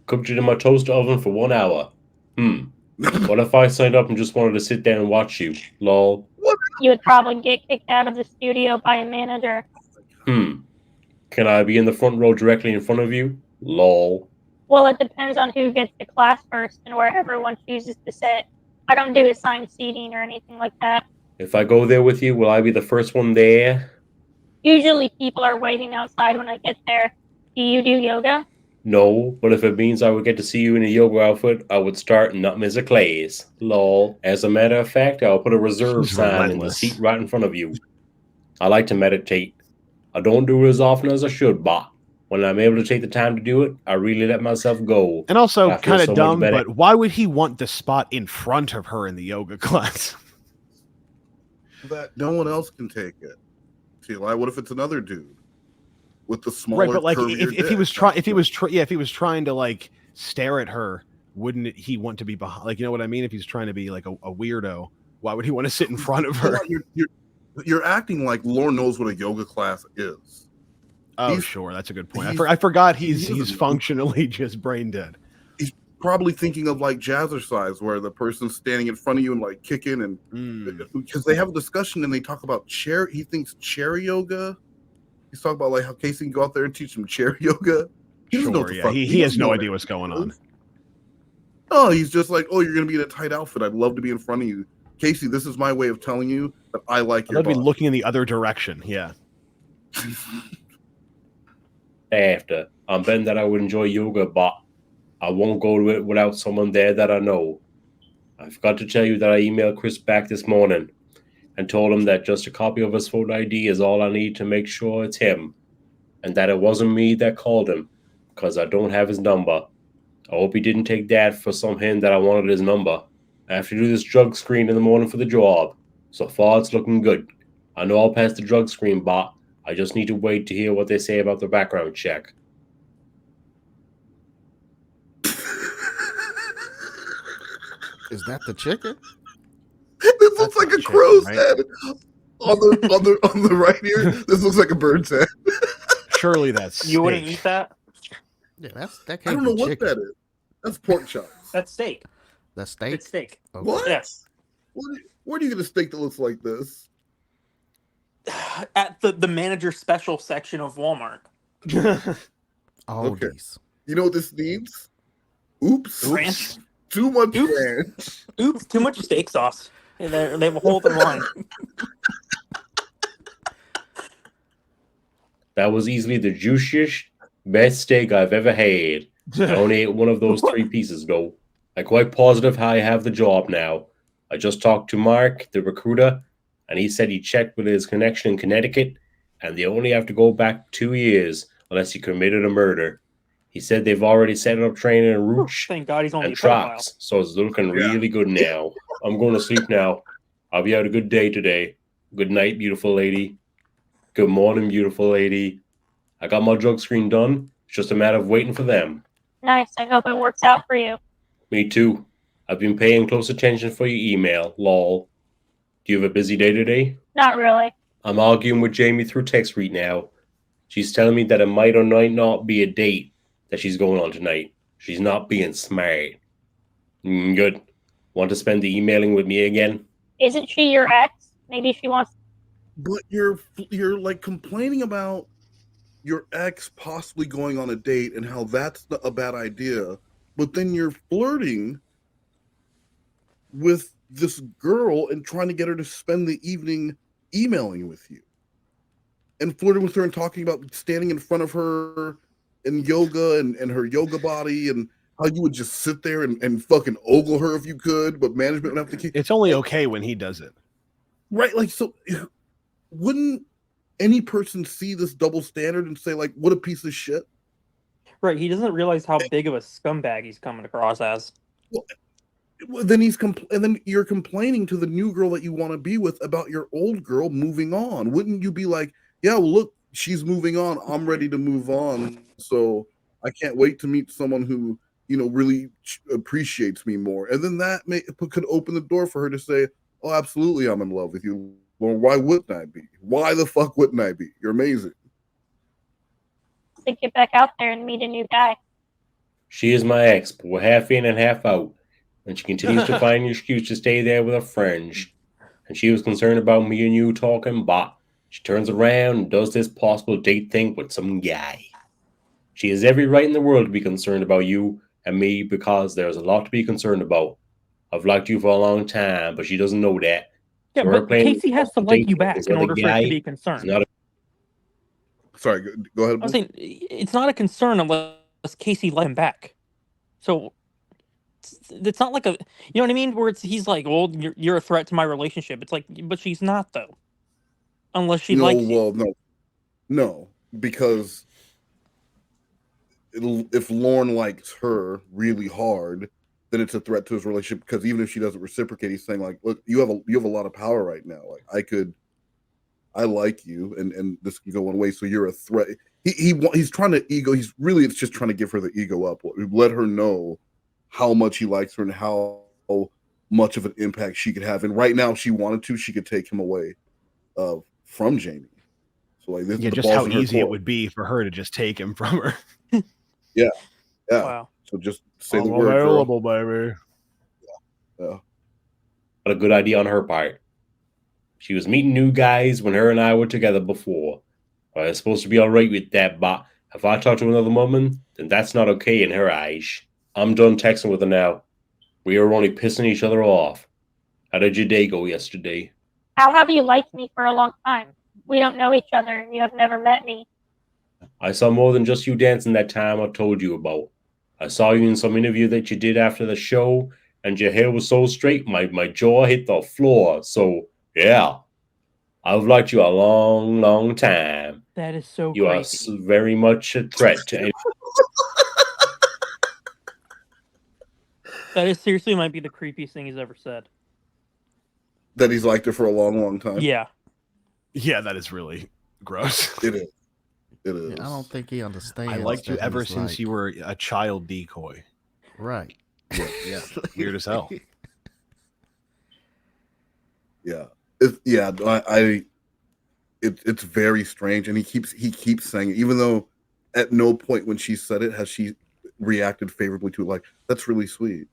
Cooked it in my toaster oven for 1 hour. What if I signed up and just wanted to sit there and watch you? Lol. You would probably get kicked out of the studio by a manager. Can I be in the front row directly in front of you? Lol. Well, it depends on who gets to class first and where everyone chooses to sit. I don't do assigned seating or anything like that. If I go there with you, will I be the first one there? Usually people are waiting outside when I get there. Do you do yoga? No, but if it means I would get to see you in a yoga outfit, I would start and not miss a class. Lol. As a matter of fact, I'll put a reserve sign in the seat right in front of you. I like to meditate. I don't do it as often as I should, but when I'm able to take the time to do it, I really let myself go. And also kind of so dumb, but why would he want the spot in front of her in the yoga class? That no one else can take it. TLI, what if it's another dude with the smaller, right? But like, if he was trying to like stare at her, wouldn't he want to be behind? Like, you know what I mean? If he's trying to be like a weirdo, why would he want to sit in front of her? You're acting like Lorne knows what a yoga class is. Oh, sure, that's a good point. I forgot he's functionally just brain dead. He's probably thinking of like jazzercise, where the person's standing in front of you and like kicking, and because they have a discussion and they talk about chair. He thinks chair yoga. He's talking about like how Casey can go out there and teach him chair yoga. He has no idea what's going on. Oh, he's just like, oh, you're gonna be in a tight outfit. I'd love to be in front of you, Casey. This is my way of telling you that I like your. I'd be looking in the other direction. Yeah. After I'm betting that I would enjoy yoga, but I won't go to it without someone there that I know. I forgot to tell you that I emailed Chris back this morning and told him that just a copy of his photo ID is all I need to make sure it's him, and that it wasn't me that called him because I don't have his number. I hope he didn't take that for some hint that I wanted his number. I have to do this drug screen in the morning for the job. So far, it's looking good. I know I'll pass the drug screen, but I just need to wait to hear what they say about the background check. Is that the chicken? This looks like a crow's head on the right here. This looks like a bird's head. Surely that's you wouldn't eat that. Yeah, that. I don't know what that is. That's pork chops. That's steak. That's steak. It's steak. Okay. What? Yes. Where do you get a steak that looks like this? At the manager special section of Walmart. Okay. You know what this needs? Oops. Ranch. Too much ranch. Oops, too much steak sauce. And they have a whole other line. That was easily the juiciest, best steak I've ever had. I only ate one of those 3 pieces, though. I'm quite positive how I have the job now. I just talked to Mark, the recruiter, and he said he checked with his connection in Connecticut, and they only have to go back 2 years unless he committed a murder. He said they've already set up training in Rooch Thank God he's only and Trox, so it's looking really good now. I'm going to sleep now. I'll be out a good day today. Good night, beautiful lady. Good morning, beautiful lady. I got my drug screen done. It's just a matter of waiting for them. Nice. I hope it works out for you. Me too. I've been paying close attention for your email, lol. Do you have a busy day today? Not really. I'm arguing with Jamie through text right now. She's telling me that it might or might not be a date, that she's going on tonight. She's not being smart. Good. Want to spend the emailing with me again? Isn't she your ex? Maybe she wants. But you're like complaining about your ex possibly going on a date and how that's a bad idea, but then you're flirting with this girl and trying to get her to spend the evening emailing with you and flirting with her and talking about standing in front of her in yoga and her yoga body and how you would just sit there and fucking ogle her if you could, but management would have to keep. It's only okay when he does it. Right, like, so wouldn't any person see this double standard and say, like, what a piece of shit? Right, he doesn't realize how big of a scumbag he's coming across as. Well, then and then you're complaining to the new girl that you want to be with about your old girl moving on. Wouldn't you be like, yeah, well, look, she's moving on. I'm ready to move on. So I can't wait to meet someone who, really appreciates me more. And then that could open the door for her to say, oh, absolutely, I'm in love with you. Well, why wouldn't I be? Why the fuck wouldn't I be? You're amazing. To get back out there and meet a new guy. She is my ex, but we're half in and half out. And she continues to find an excuse to stay there with her friends. And she was concerned about me and you talking, but she turns around and does this possible date thing with some guy. She has every right in the world to be concerned about you and me because there's a lot to be concerned about. I've liked you for a long time, but she doesn't know that. Yeah, So but Casey has to like you back in order for it to be concerned. Sorry, go ahead. I was saying, it's not a concern unless Casey let him back. So it's not like a, you know what I mean? Where he's like, well, you're a threat to my relationship. It's like, but she's not though. Unless she likes you. Well, no, because if Lorne likes her really hard, then it's a threat to his relationship. Because even if she doesn't reciprocate, he's saying like, look, you have a lot of power right now. Like I like you, and this can go one way. So you're a threat. He's trying to ego. It's just trying to give her the ego up. Let her know how much he likes her and how much of an impact she could have. And right now, if she wanted to, she could take him away from Jamie. So like, this, just how easy it would be for her to just take him from her. Yeah. Wow. So just say I'm the word, available, baby. Yeah. What a good idea on her part. She was meeting new guys when her and I were together before. I was supposed to be all right with that, but if I talk to another woman, then that's not okay in her eyes. I'm done texting with her now. We are only pissing each other off. How did your day go yesterday? How have you liked me for a long time? We don't know each other and you have never met me. I saw more than just you dancing that time I told you about. I saw you in some interview that you did after the show, and your hair was so straight, my jaw hit the floor. So, yeah, I've liked you a long, long time. That is so You crazy. are very much a threat to any. That is seriously might be the creepiest thing he's ever said. That he's liked her for a long, long time. Yeah. Yeah, that is really gross. It is. It is. I don't think he understands. I liked you that ever he's since like- you were a child decoy. Right. Yeah. Weird as hell. Yeah. It's very strange, and he keeps saying it, even though at no point when she said it has she reacted favorably to it. Like, that's really sweet.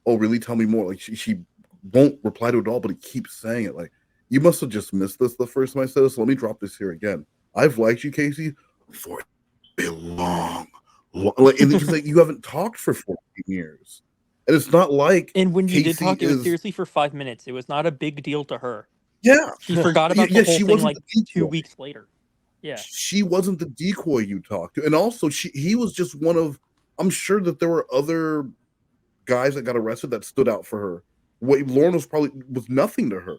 Oh, really? Tell me more. Like, she won't reply to it at all, but he keeps saying it. Like, you must have just missed this the first time I said this. So let me drop this here again. I've liked you, Casey, for a long like, and it's like you haven't talked for 14 years. And it's not like, and when you Casey did talk, it was seriously for 5 minutes. It was not a big deal to her. Yeah. She forgot about the whole she thing wasn't like the 2 weeks later. Yeah. She wasn't the decoy you talked to. And also he was just one of, I'm sure that there were other guys that got arrested that stood out for her. Lorne was nothing to her.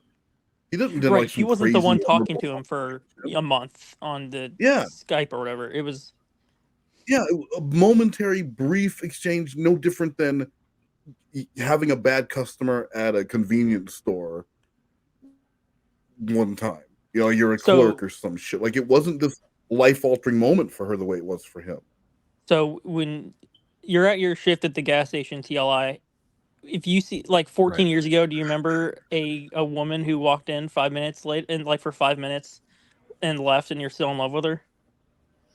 He didn't Right. like She some wasn't the crazy one talking to him for a month on the Skype or whatever. It was a momentary brief exchange, no different than having a bad customer at a convenience store one time. You know, you're a clerk or some shit. Like, it wasn't this life-altering moment for her the way it was for him. So when you're at your shift at the gas station, TLI, if you see, like, 14 years ago, do you remember a woman who walked in 5 minutes late and like for 5 minutes and left, and you're still in love with her?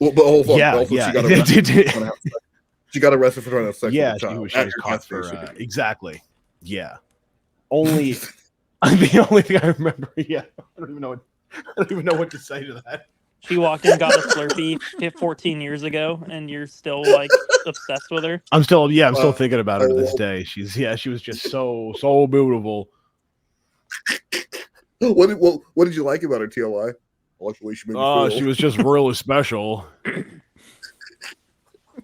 Well, but also, Yeah, she got arrested for trying to have sex yeah, with a child. she at was your caught gas for station. exactly. Yeah, only the only thing I remember. Yeah, I don't even know what to say to that. She walked in, got a Slurpee 14 years ago, and you're still like obsessed with her. I'm still thinking about her to this day. She was just so beautiful. What did you like about her, TLI? I like the way she made me feel. She was just really special.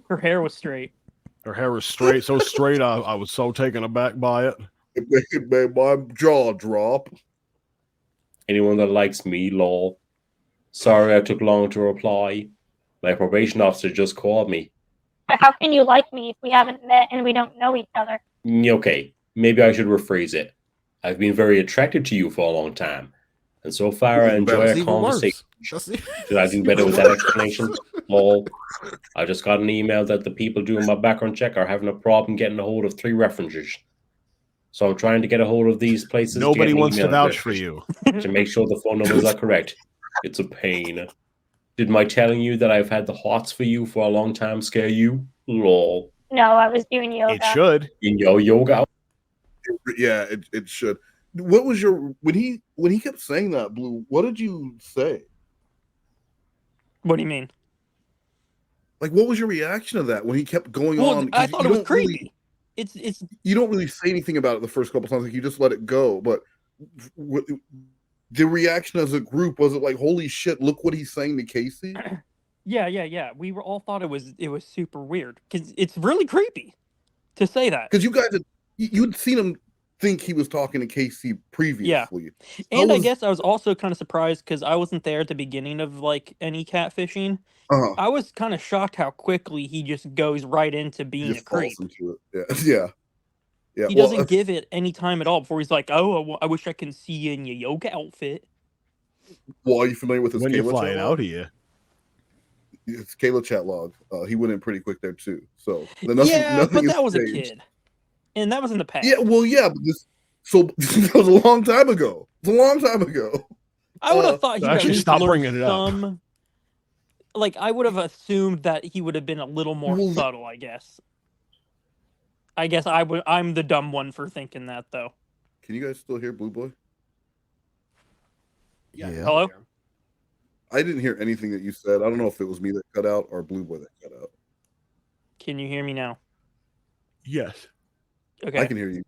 Her hair was straight. Her hair was straight, so straight. I was so taken aback by it. It made my jaw drop. Anyone that likes me, lol. Sorry I took long to reply. My probation officer just called me. But how can you like me if we haven't met and we don't know each other? Okay, maybe I should rephrase it. I've been very attracted to you for a long time, and so far I enjoy our conversation. Should I do better with that explanation? Lol. I just got an email that the people doing my background check are having a problem getting a hold of 3 references. So I'm trying to get a hold of these places. Nobody wants to email vouch addresses for you. to make sure the phone numbers are correct. It's a pain. Did my telling you that I've had the hots for you for a long time scare you? Lol. No, I was doing yoga. It should. In your yoga? Yeah, it should. What was your when he kept saying that, Blue? What did you say? What do you mean? Like, what was your reaction to that when he kept going Well, on? I thought it was creepy. Really, it's you don't really say anything about it the first couple times. Like, you just let it go. But the reaction as a group, was it like, holy shit, look what he's saying to Casey? Yeah. We were all thought it was super weird because it's really creepy to say that. Because you guys you'd seen him think he was talking to Casey previously. Yeah. And I guess I was also kind of surprised because I wasn't there at the beginning of like any catfishing. I was kind of shocked how quickly he just goes right into being a creep. Yeah. He doesn't give it any time at all before he's like, "Oh, I wish I can see you in your yoga outfit." Well, are you familiar with his when Kayla you flying chat out log? here? It's Kayla chat log. He went in pretty quick there too. So But that was a kid, and that was in the past. Yeah, well, yeah, but that was a long time ago. It's a long time ago. I would have thought he would at actually least stop learn bringing it up. some. Like I would have assumed that he would have been a little more subtle. I guess I'm the dumb one for thinking that, though. Can you guys still hear Blue Boy? Yeah. Hello? I didn't hear anything that you said. I don't know if it was me that cut out or Blue Boy that cut out. Can you hear me now? Yes. Okay. I can hear you.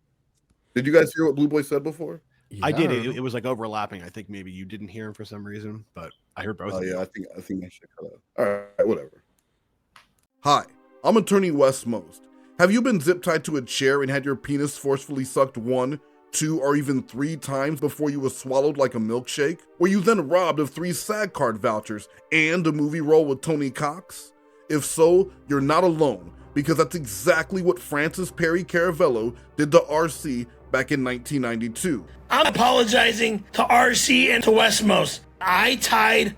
Did you guys hear what Blue Boy said before? Yeah, I did. It was like overlapping. I think maybe you didn't hear him for some reason, but I heard both. Oh of you. yeah, I think I should cut out. All right, whatever. Hi, I'm attorney Wes Most. Have you been zip tied to a chair and had your penis forcefully sucked 1, 2, or even 3 times before you were swallowed like a milkshake? Were you then robbed of 3 SAG card vouchers and a movie role with Tony Cox? If so, you're not alone, because that's exactly what Francis Perry Caravello did to RC back in 1992. I'm apologizing to RC and to Westmost. I tied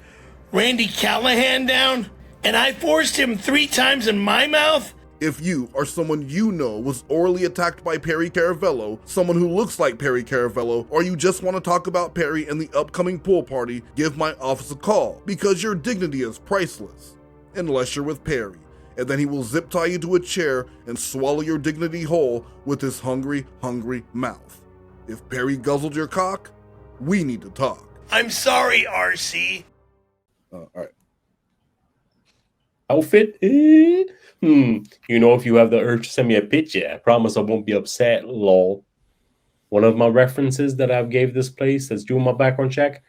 Randy Callahan down, and I forced him 3 times in my mouth. If you or someone you know was orally attacked by Perry Caravello, someone who looks like Perry Caravello, or you just want to talk about Perry and the upcoming pool party, give my office a call, because your dignity is priceless. Unless you're with Perry, and then he will zip tie you to a chair and swallow your dignity whole with his hungry, hungry mouth. If Perry guzzled your cock, we need to talk. I'm sorry, RC. All right. Outfit? You know, if you have the urge to send me a picture, I promise I won't be upset, lol. One of my references that I've gave this place that's doing my background check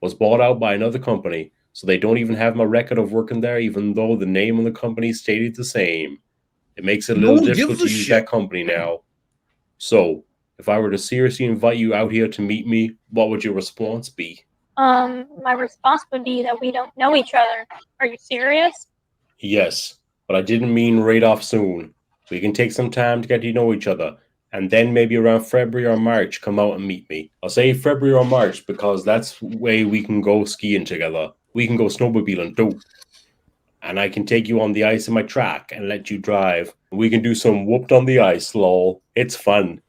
was bought out by another company, so they don't even have my record of working there, even though the name of the company stated the same. It makes it a little difficult to use that company now. So, if I were to seriously invite you out here to meet me, what would your response be? My response would be that we don't know each other. Are you serious? Yes, but I didn't mean right off soon. We can take some time to get to know each other, and then maybe around February or March, come out and meet me. I'll say February or March because that's the way we can go skiing together. We can go snowmobiling too. And I can take you on the ice in my track and let you drive. We can do some whooped on the ice, lol. It's fun.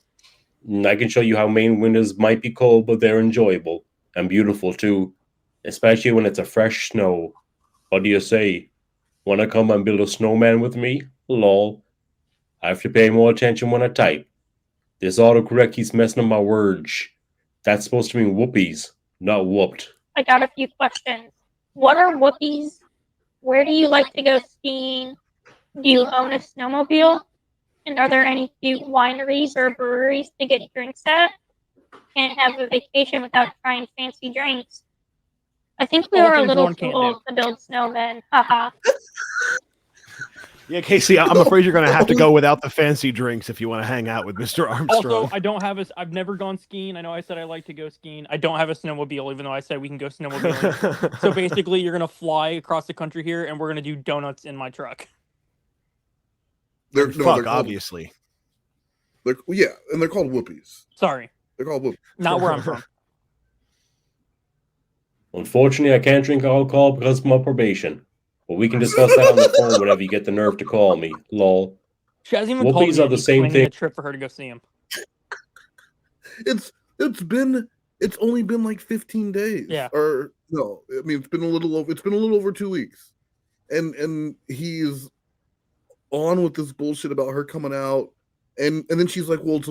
And I can show you how Maine winters might be cold, but they're enjoyable. And beautiful too. Especially when it's a fresh snow. What do you say? Wanna come and build a snowman with me? Lol. I have to pay more attention when I type. This autocorrect keeps messing up my words. That's supposed to mean whoopies, not whooped. I got a few questions. What are whoopies? Where do you like to go skiing? Do you own a snowmobile? And are there any cute wineries or breweries to get drinks at? Can't have a vacation without trying fancy drinks. I think we All are a things little one too can't old to build snowmen. Haha. Yeah, Casey, I'm afraid you're going to have to go without the fancy drinks if you want to hang out with Mr. Armstrong. Also, I've never gone skiing. I know I said I like to go skiing. I don't have a snowmobile, even though I said we can go snowmobiling. So basically, you're going to fly across the country here, and we're going to do donuts in my truck. They're called, obviously. And they're called whoopies. Sorry. They're called whoopies. Not where I'm from. Unfortunately, I can't drink alcohol because of my probation. But we can discuss that on the phone whenever you get the nerve to call me. Lol. She hasn't even called Whoopies me. are the He's same planning thing. a trip for her to go see him. It's only been like 15 days. Yeah. Or no, I mean it's been a little over 2 weeks. And he's on with this bullshit about her coming out. And then she's like, well,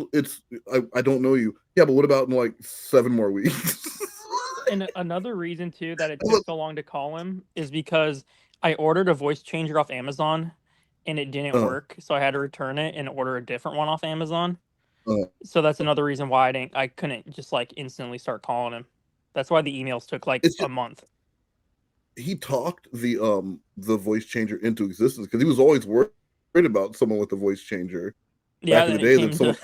I don't know you. Yeah, but what about in like 7 more weeks? And another reason too that it took so long to call him is because I ordered a voice changer off Amazon and it didn't work, so I had to return it and order a different one off Amazon. So that's another reason why I couldn't just like instantly start calling him. That's why the emails took like a month. He talked the voice changer into existence because he was always worried about someone with a voice changer back in the day that someone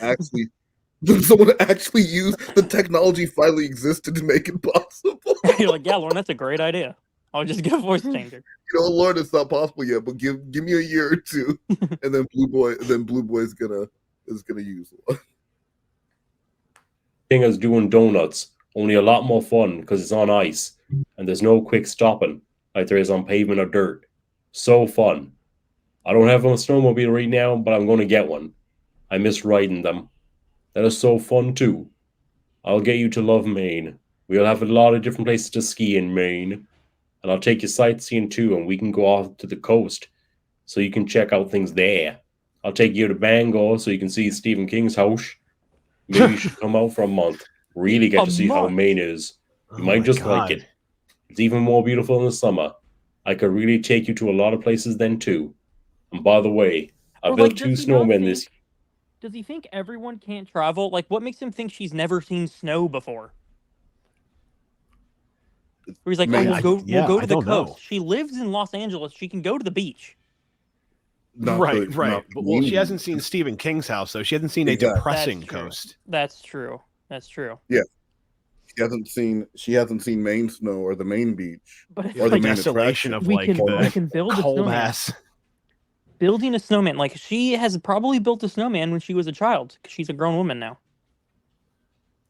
actually used the technology finally existed to make it possible. You're like, yeah, Lorne, that's a great idea. I'll just get a voice changer. Lorne, it's not possible yet, but give me a year or two, and then Blue Boy is gonna use one. Thing as doing donuts, only a lot more fun because it's on ice and there's no quick stopping like there is on pavement or dirt. So fun. I don't have a snowmobile right now, but I'm going to get one. I miss riding them. That is so fun too. I'll get you to love Maine. We'll have a lot of different places to ski in Maine. And I'll take you sightseeing too, and we can go off to the coast so you can check out things there. I'll take you to Bangor so you can see Stephen King's house. Maybe you should come out for a month. Really get to see how Maine is. You might just like it. It's even more beautiful in the summer. I could really take you to a lot of places then too. And by the way, I built 2 snowmen this year. Does he think everyone can't travel? Like, what makes him think she's never seen snow before? Where he's like, we'll go to the coast. She lives in Los Angeles. She can go to the beach. Right. Well, she hasn't seen Stephen King's house, though. She hasn't seen a depressing coast. That's true. Yeah. She hasn't seen Maine snow or the Maine beach. But or the desolation of we can build cold a snowman. ass. Building a snowman, like she has probably built a snowman when she was a child because she's a grown woman now.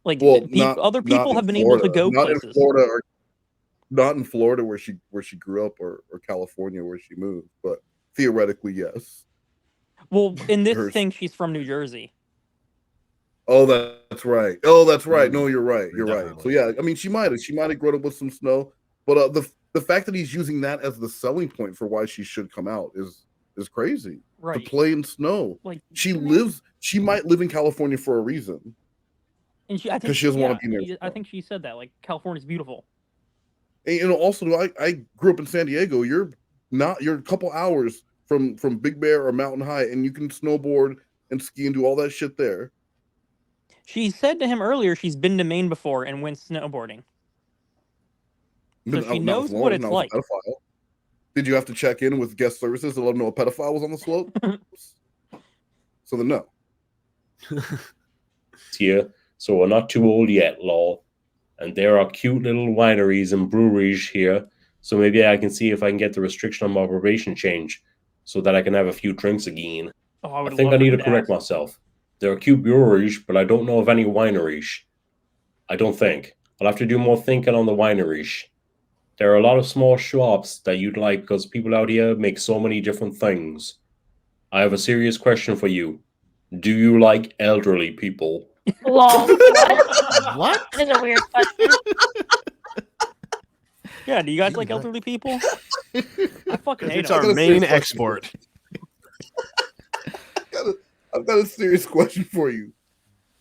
Like other people have been able to go places. Not in Florida where she grew up or California where she moved, but theoretically yes. Well, in this thing, she's from New Jersey. Oh, that's right. No, you're right. Right. So yeah, I mean, she might have grown up with some snow, but the fact that he's using that as the selling point for why she should come out is crazy. Right. To play in snow. Like she might live in California for a reason. And she doesn't want to be near. I think she said that. Like California's beautiful. And also, I grew up in San Diego. You're a couple hours from Big Bear or Mountain High, and you can snowboard and ski and do all that shit there. She said to him earlier she's been to Maine before and went snowboarding. So she knows what it's like. Did you have to check in with guest services to let them know a pedophile was on the slope? So then no. Here, so we're not too old yet, lol. And there are cute little wineries and breweries here, so maybe I can see if I can get the restriction on my probation change so that I can have a few drinks again. I think I need to correct myself. There are cute breweries, but I don't know of any wineries. I don't think. I'll have to do more thinking on the wineries. There are a lot of small shops that you'd like because people out here make so many different things. I have a serious question for you. Do you like elderly people? Lol. What? That is a weird question. Yeah, do you guys like elderly people? I fucking hate It's them. our main export. I've got a serious question for you.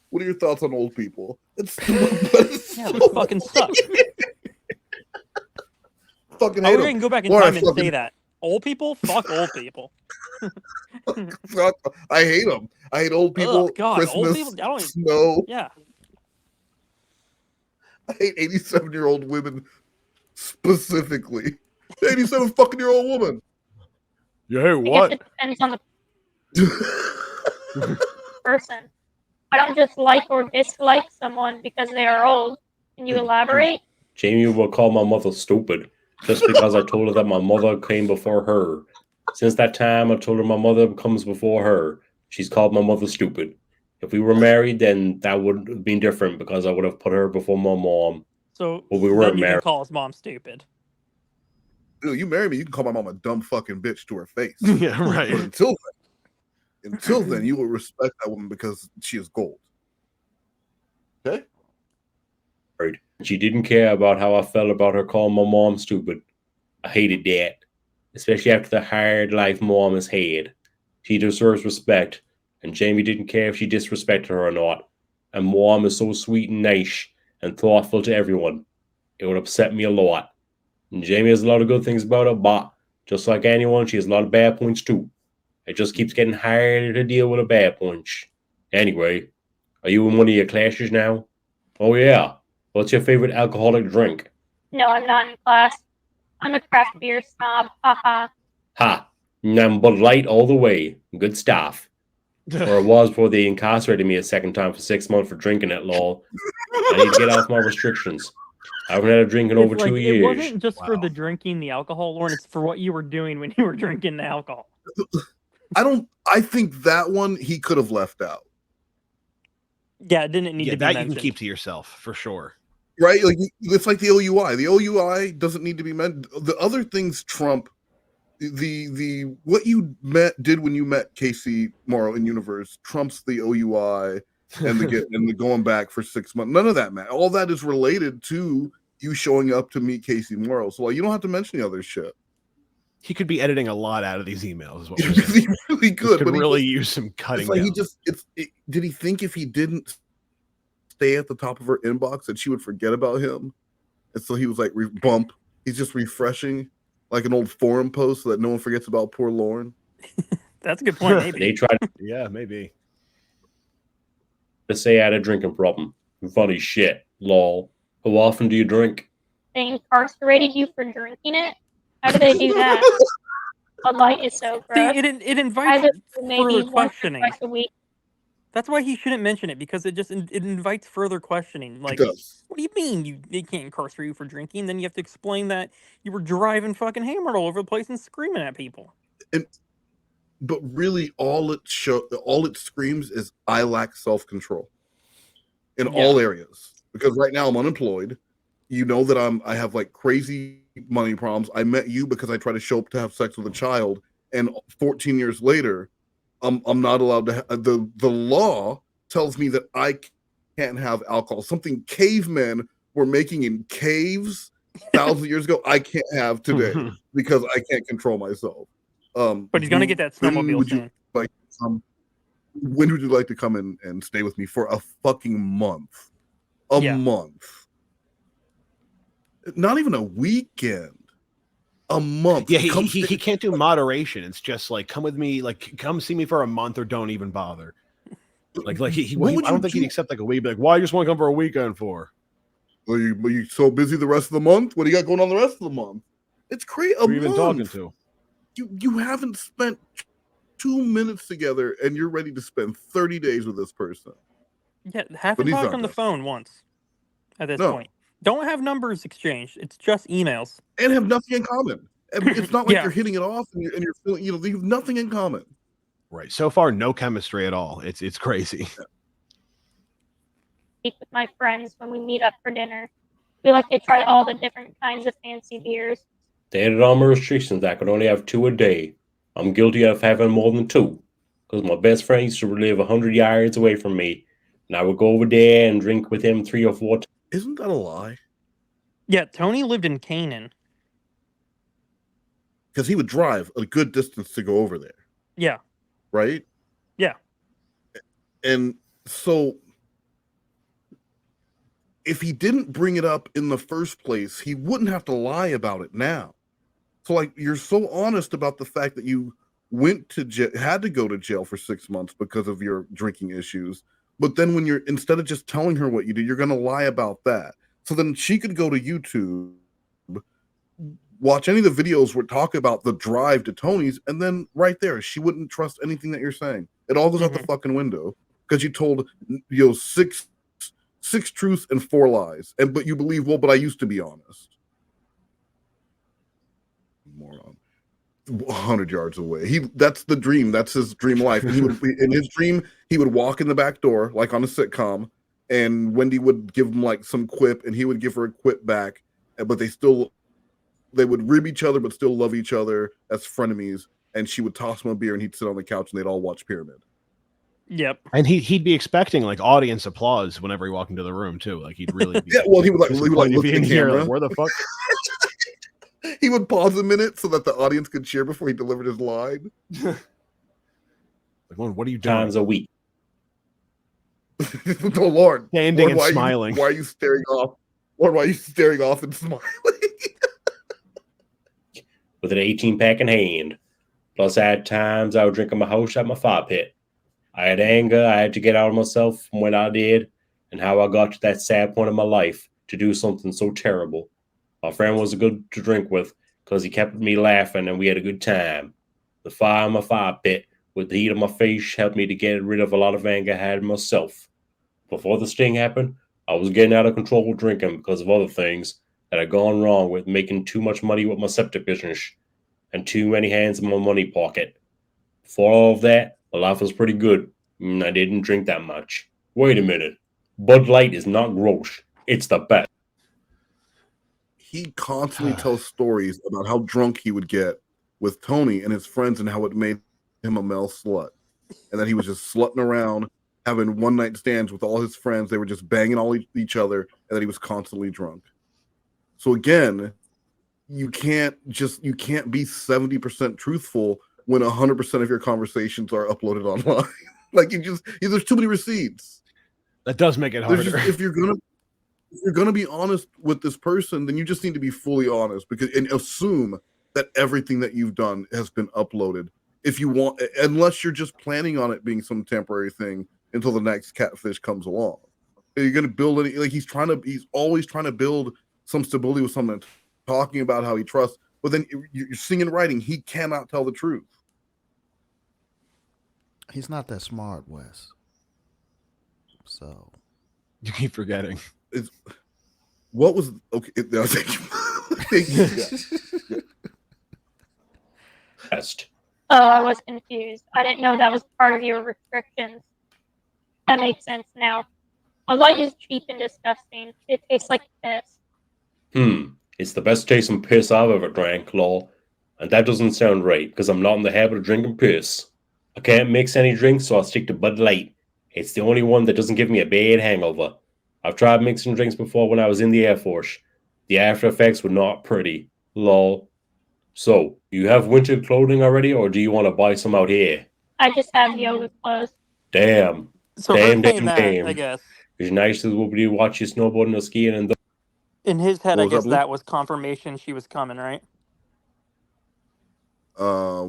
What are your thoughts on old people? Yeah, they fucking suck. Fucking I hate wish I them. can go back in Lord, time and say that. Old people? Fuck old people. I hate them. I hate old people. Ugh, God, Christmas, old people. I don't even, snow. Yeah. I hate 87-year-old women specifically. 87 fucking year old woman. You hate I guess what? it depends on the person. I don't just like or dislike someone because they are old. Can you elaborate? Jamie will call my mother stupid just because I told her that my mother came before her. Since that time, I told her my mother comes before her. She's called my mother stupid. If we were married, then that would have been different because I would have put her before my mom. So But we then weren't you can married. call his mom stupid. Dude, you marry me, you can call my mom a dumb fucking bitch to her face. Yeah, right. But until then, you will respect that woman because she is gold. Okay? Right. She didn't care about how I felt about her calling my mom stupid. I hated that, especially after the hard life mom has had. She deserves respect, and Jamie didn't care if she disrespected her or not. And mom is so sweet and nice and thoughtful to everyone. It would upset me a lot. And Jamie has a lot of good things about her, but just like anyone, she has a lot of bad points too. It just keeps getting harder to deal with her bad points. Anyway, are you in one of your classes now? Oh yeah. What's your favorite alcoholic drink? No, I'm not in class. I'm a craft beer snob. Haha. Ha! I'm Bud Light all the way. Good stuff. Or it was before they incarcerated me a second time for 6 months for drinking it, lol. I need to get off my restrictions. I haven't had a drink in over It's 2 like, years. it wasn't just for the drinking the alcohol, Lorne. It's for what you were doing when you were drinking the alcohol. I think that one he could have left out. Yeah, it didn't need to be that mentioned. you can keep to yourself for sure. Right? Like it's like the OUI. The OUI doesn't need to be meant. The other things trump the what you did when you met Casey Morrow in Universe trumps the OUI and the going back for 6 months. None of that, man. All that is related to you showing up to meet Casey Morrow. So like, you don't have to mention the other shit. He could be editing a lot out of these emails. Is what we're saying. He really could, but really he use some cutting. It's like down. did he think if he didn't stay at the top of her inbox that she would forget about him? And so he was like bump. He's just refreshing like an old forum post so that no one forgets about poor Lorne. That's a good point. Maybe they tried. Yeah, maybe. To say I had a drinking problem. Funny shit. Lol. How often do you drink? They incarcerated you for drinking it? How do they do that? Bud Light is so gross. See, it invites further questioning. Twice a week. That's why he shouldn't mention it, because it invites further questioning. Like, what do you mean they can't incarcerate you for drinking? Then you have to explain that you were driving fucking hammered all over the place and screaming at people. But really, all it screams is I lack self-control in all areas. Because right now I'm unemployed. You know that I have like crazy money problems. I met you because I tried to show up to have sex with a child, and 14 years later, I'm not allowed to. The law tells me that I can't have alcohol. Something cavemen were making in caves thousands of years ago, I can't have today because I can't control myself. But he's gonna get that snowmobile soon. When would you like to come in and stay with me for a fucking month? A month. Not even a weekend. A month. Yeah, he can't do moderation. It's just like, come with me, like come see me for a month or don't even bother. Like I don't think he'd accept like a week. Be like, why you just want to come for a weekend for? Are you so busy the rest of the month? What do you got going on the rest of the month? It's crazy. Who are you even talking to? You haven't spent 2 minutes together and you're ready to spend 30 days with this person. Yeah, have him talk on the phone once at this point. Don't have numbers exchanged. It's just emails. And have nothing in common. It's not like you're hitting it off and you're feeling, you have nothing in common. Right. So far, no chemistry at all. It's crazy. Speak with my friends when we meet up for dinner. We like to try all the different kinds of fancy beers. They added on my restrictions. I could only have 2 a day. I'm guilty of having more than 2. Because my best friend used to live 100 yards away from me. And I would go over there and drink with him 3 or 4 times. Isn't that a lie? Yeah, Tony lived in Canaan. because he would drive a good distance to go over there. Yeah. Right? Yeah. And so if he didn't bring it up in the first place, he wouldn't have to lie about it now. So like, you're so honest about the fact that you went to jail, had to go to jail for 6 months because of your drinking issues. But then when you're, instead of just telling her what you did, you're going to lie about that. So then she could go to YouTube, watch any of the videos where talk about the drive to Tony's, and then right there, she wouldn't trust anything that you're saying. It all goes out the fucking window because you told, you know, six truths and 4 lies. And but you believe, well, but I used to be honest. Moron. 100 yards away. That's the dream. That's his dream life. And he would, in his dream, he would walk in the back door like on a sitcom, and Wendy would give him like some quip, and he would give her a quip back. But they would rib each other, but still love each other as frenemies. And she would toss him a beer, and he'd sit on the couch, and they'd all watch Pyramid. Yep. And he'd be expecting like audience applause whenever he walked into the room too. Like he'd really be yeah. Well, he would like look in at the here, camera. like, where the fuck? He would pause a minute so that the audience could cheer before he delivered his line. Like, what are you doing? Times a week. No, Lord. Standing Lord, and smiling. Why are you staring off? Lord, why are you staring off and smiling? With an 18-pack in hand. Plus, I had times I would drink in my house at my fire pit. I had anger I had to get out of myself from what I did and how I got to that sad point in my life to do something so terrible. My friend was good to drink with because he kept me laughing and we had a good time. The fire in my fire pit with the heat on my face helped me to get rid of a lot of anger I had in myself. Before the sting happened, I was getting out of control with drinking because of other things that had gone wrong with making too much money with my septic business and too many hands in my money pocket. For all of that, my life was pretty good, and I didn't drink that much. Wait a minute. Bud Light is not gross. It's the best. He constantly tells stories about how drunk he would get with Tony and his friends and how it made him a male slut. And that he was just slutting around, having one-night stands with all his friends. They were just banging all each other, and that he was constantly drunk. So again, you can't be 70% truthful when 100% of your conversations are uploaded online. Like there's too many receipts. That does make it harder. If you're gonna be honest with this person, then you just need to be fully honest and assume that everything that you've done has been uploaded. If you want, unless you're just planning on it being some temporary thing until the next catfish comes along. You're gonna build any, like he's always trying to build some stability with someone, talking about how he trusts, but then you're seeing in writing he cannot tell the truth. He's not that smart, Wes. So you keep forgetting. What was okay? No, thank you. Best. Oh, I was confused. I didn't know that was part of your restrictions. That makes sense now. A light is cheap and disgusting. It tastes like piss. It's the best tasting piss I've ever drank, lol. And that doesn't sound right, because I'm not in the habit of drinking piss. I can't mix any drinks, so I'll stick to Bud Light. It's the only one that doesn't give me a bad hangover. I've tried mixing drinks before when I was in the Air Force. The after effects were not pretty. Lol. So, do you have winter clothing already, or do you want to buy some out here? I just have yoga clothes. Damn. So damn. I guess. It's nice to watch you snowboarding or skiing and in his head, What I was that, guess Blue? that was confirmation she was coming, right?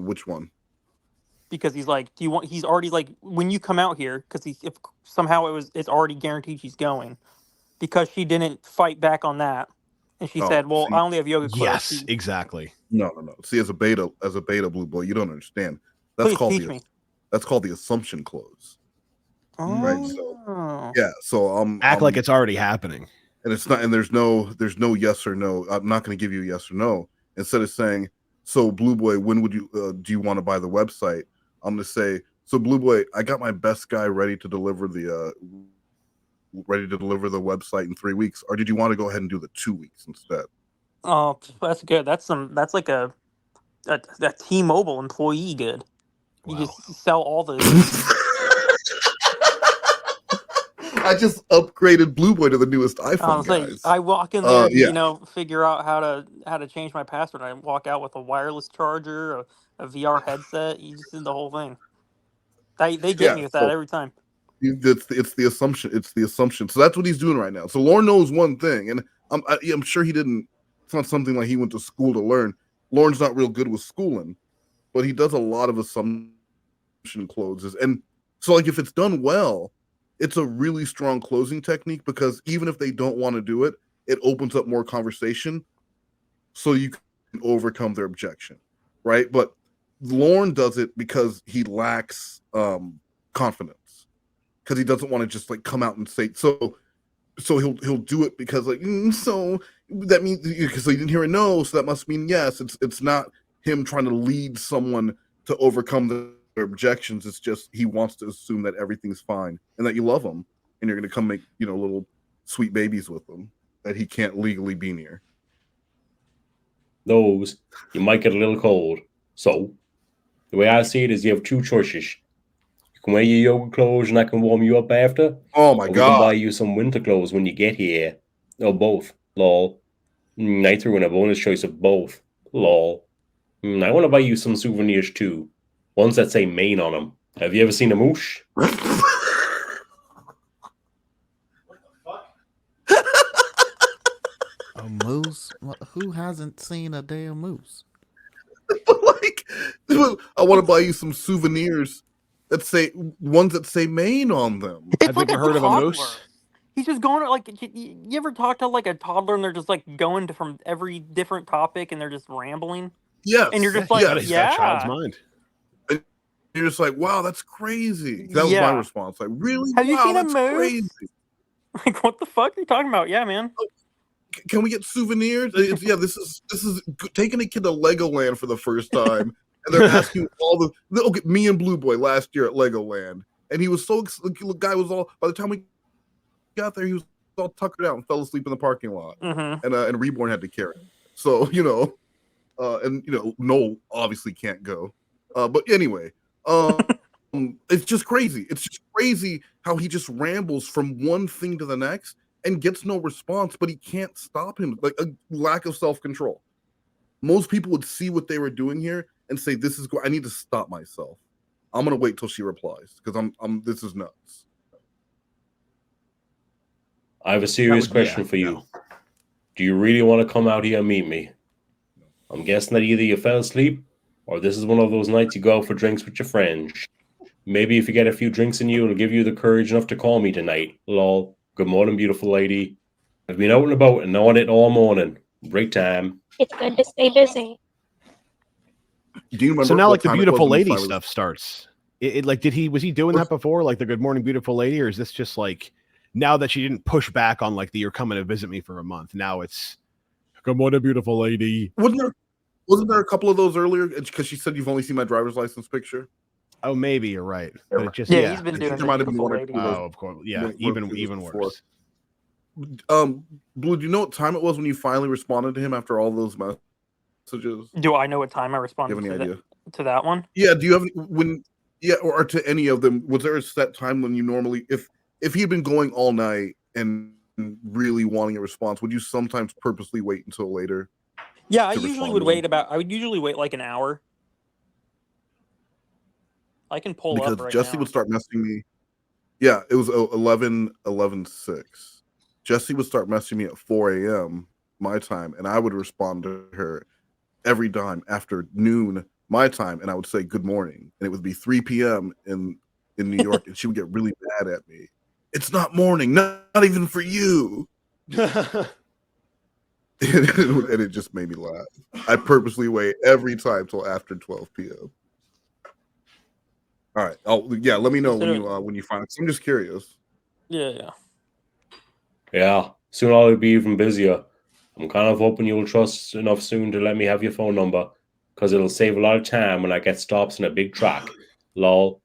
Which one? Because he's like, he's already like, when you come out here, because if somehow it's already guaranteed she's going, because she didn't fight back on that, and she said, "Well, I only have yoga clothes." Yes, exactly. No. See, as a beta Blue Boy, you don't understand. That's called the assumption clause. Oh. Right. So yeah. So act like it's already happening. And it's not, and there's no yes or no. I'm not going to give you a yes or no. Instead of saying, so Blue Boy, when would you do you want to buy the website? I'm going to say, so Blue Boy, I got my best guy ready to deliver the website in 3 weeks, or did you want to go ahead and do the 2 weeks instead? Oh, that's good. That's like a T-Mobile employee good. You just sell all the. I just upgraded Blue Boy to the newest iPhone, guys. I walk in there, Yeah. figure out how to change my password. I walk out with a wireless charger, a VR headset. You just did the whole thing. They get me with that every time. It's the assumption. It's the assumption. So that's what he's doing right now. So Lorne knows one thing, and I'm sure he didn't. It's not something like he went to school to learn. Lorne's not real good with schooling, but he does a lot of assumption closes. And so, like, if it's done well, it's a really strong closing technique because even if they don't want to do it, it opens up more conversation, so you can overcome their objection, right? But Lorne does it because he lacks confidence, because he doesn't want to just like come out and say so he'll do it because like so that means because he didn't hear a no, so that must mean yes. It's not him trying to lead someone to overcome their objections. It's just he wants to assume that everything's fine and that you love him and you're going to come make little sweet babies with him that he can't legally be near. Those you might get a little cold. So the way I see it is you have two choices. You can wear your yoga clothes and I can warm you up after. Oh my or god! We can buy you some winter clothes when you get here. Or both. Lol. I threw in a bonus choice of both. Lol. I want to buy you some souvenirs too. Ones that say Maine on them. Have you ever seen a moosh? A moose? Who hasn't seen a damn moose? But like, I want to buy you some souvenirs that say ones that say Maine on them. It's like heard of a moose? He's just going to, like, you ever talk to like a toddler and they're just like going from every different topic and they're just rambling? Yes. And you're just like, he's got a child's mind. And you're just like, wow, that's crazy. That was my response. Like, really? Have you seen a that's moose? crazy. Like, what the fuck are you talking about? Yeah, man. Can we get souvenirs? This is taking a kid to Legoland for the first time, and they're asking all the me and Blue Boy last year at Legoland, and he was so the guy was all by the time we got there he was all tuckered out and fell asleep in the parking lot, and Reborn had to carry him. So Noel obviously can't go, but anyway, it's just crazy. It's just crazy how he just rambles from one thing to the next and gets no response, but he can't stop him. Like a lack of self-control. Most people would see what they were doing here and say, I need to stop myself. I'm going to wait till she replies because this is nuts. I have a serious question for you. Do you really want to come out here and meet me? I'm guessing that either you fell asleep or this is one of those nights you go out for drinks with your friends. Maybe if you get a few drinks in you, it'll give you the courage enough to call me tonight. Lol. Good morning, beautiful lady. I've been out and about and on it all morning. Great time. It's good to stay busy. Do you remember so now, like, the time it beautiful was when lady you finally- stuff starts. Was he doing that before? Like the good morning, beautiful lady? Or is this just like now that she didn't push back on like you're coming to visit me for a month? Now it's good morning, beautiful lady. Wasn't there a couple of those earlier? Because she said you've only seen my driver's license picture. Oh, maybe you're right. But it just he's been doing might have been beautiful one or lady. two of those. Oh, of course. Yeah, even worse. Blue, do you know what time it was when you finally responded to him after all those messages? Do I know what time I responded Do you have any idea? to that one? Yeah, do you have or to any of them? Was there a set time when you normally, if he had been going all night and really wanting a response, would you sometimes purposely wait until later? Yeah, I would usually wait like an hour. I can pull because up right Jesse now. would start messaging me. Yeah, it was 11:06. Jesse would start messaging me at 4 a.m. my time, and I would respond to her every time after noon my time, and I would say good morning, and it would be 3 p.m. in New York, and she would get really mad at me. It's not morning, not even for you. And it just made me laugh. I purposely wait every time till after 12 p.m. All right. Let me know when you find it. I'm just curious. Yeah. Yeah, soon I'll be even busier. I'm kind of hoping you'll trust enough soon to let me have your phone number, because it'll save a lot of time when I get stops in a big truck. Lol.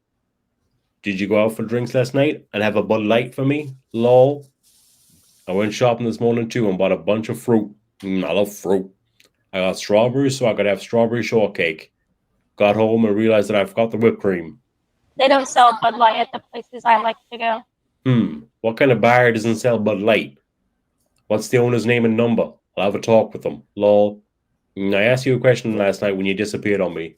Did you go out for drinks last night and have a Bud Light for me? Lol. I went shopping this morning too and bought a bunch of fruit. I love fruit. I got strawberries so I could have strawberry shortcake. Got home and realized that I forgot the whipped cream. They don't sell Bud Light at the places I like to go. What kind of bar doesn't sell Bud Light? What's the owner's name and number? I'll have a talk with them. Lol. I asked you a question last night when you disappeared on me.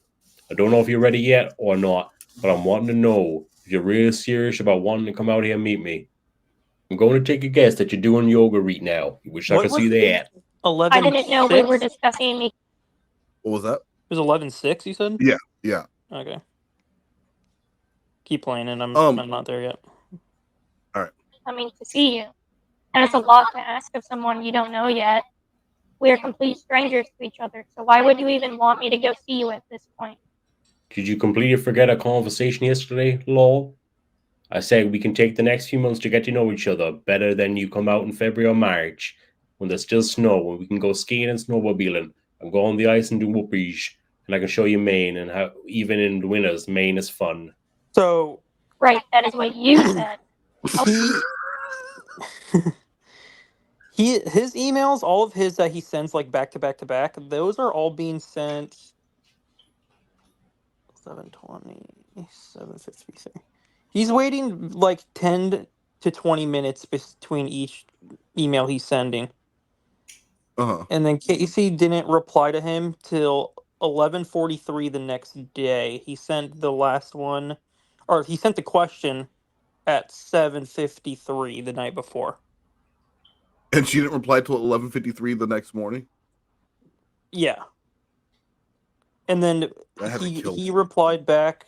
I don't know if you're ready yet or not, but I'm wanting to know if you're really serious about wanting to come out here and meet me. I'm going to take a guess that you're doing yoga right now. You wish I could see that. 11. I didn't know we were discussing me. What was that? It was 11-6, you said? Yeah. Okay. Keep playing it. I'm not there yet. All right. Coming to see you. And it's a lot to ask of someone you don't know yet. We're complete strangers to each other, so why would you even want me to go see you at this point? Did you completely forget our conversation yesterday, lol? I said we can take the next few months to get to know each other better than you come out in February or March when there's still snow, when we can go skiing and snowmobiling and go on the ice and do whoopage, and I can show you Maine and how even in the winters Maine is fun. So right, that is what you said. His emails, all of his that he sends like back to back to back, those are all being sent 7:20, 7:53. He's waiting like 10 to 20 minutes between each email he's sending. And then Casey didn't reply to him till 11:43 the next day. He sent the last one, or he sent the question at 7:53 the night before. And she didn't reply till 11:53 the next morning? Yeah. And then he replied back.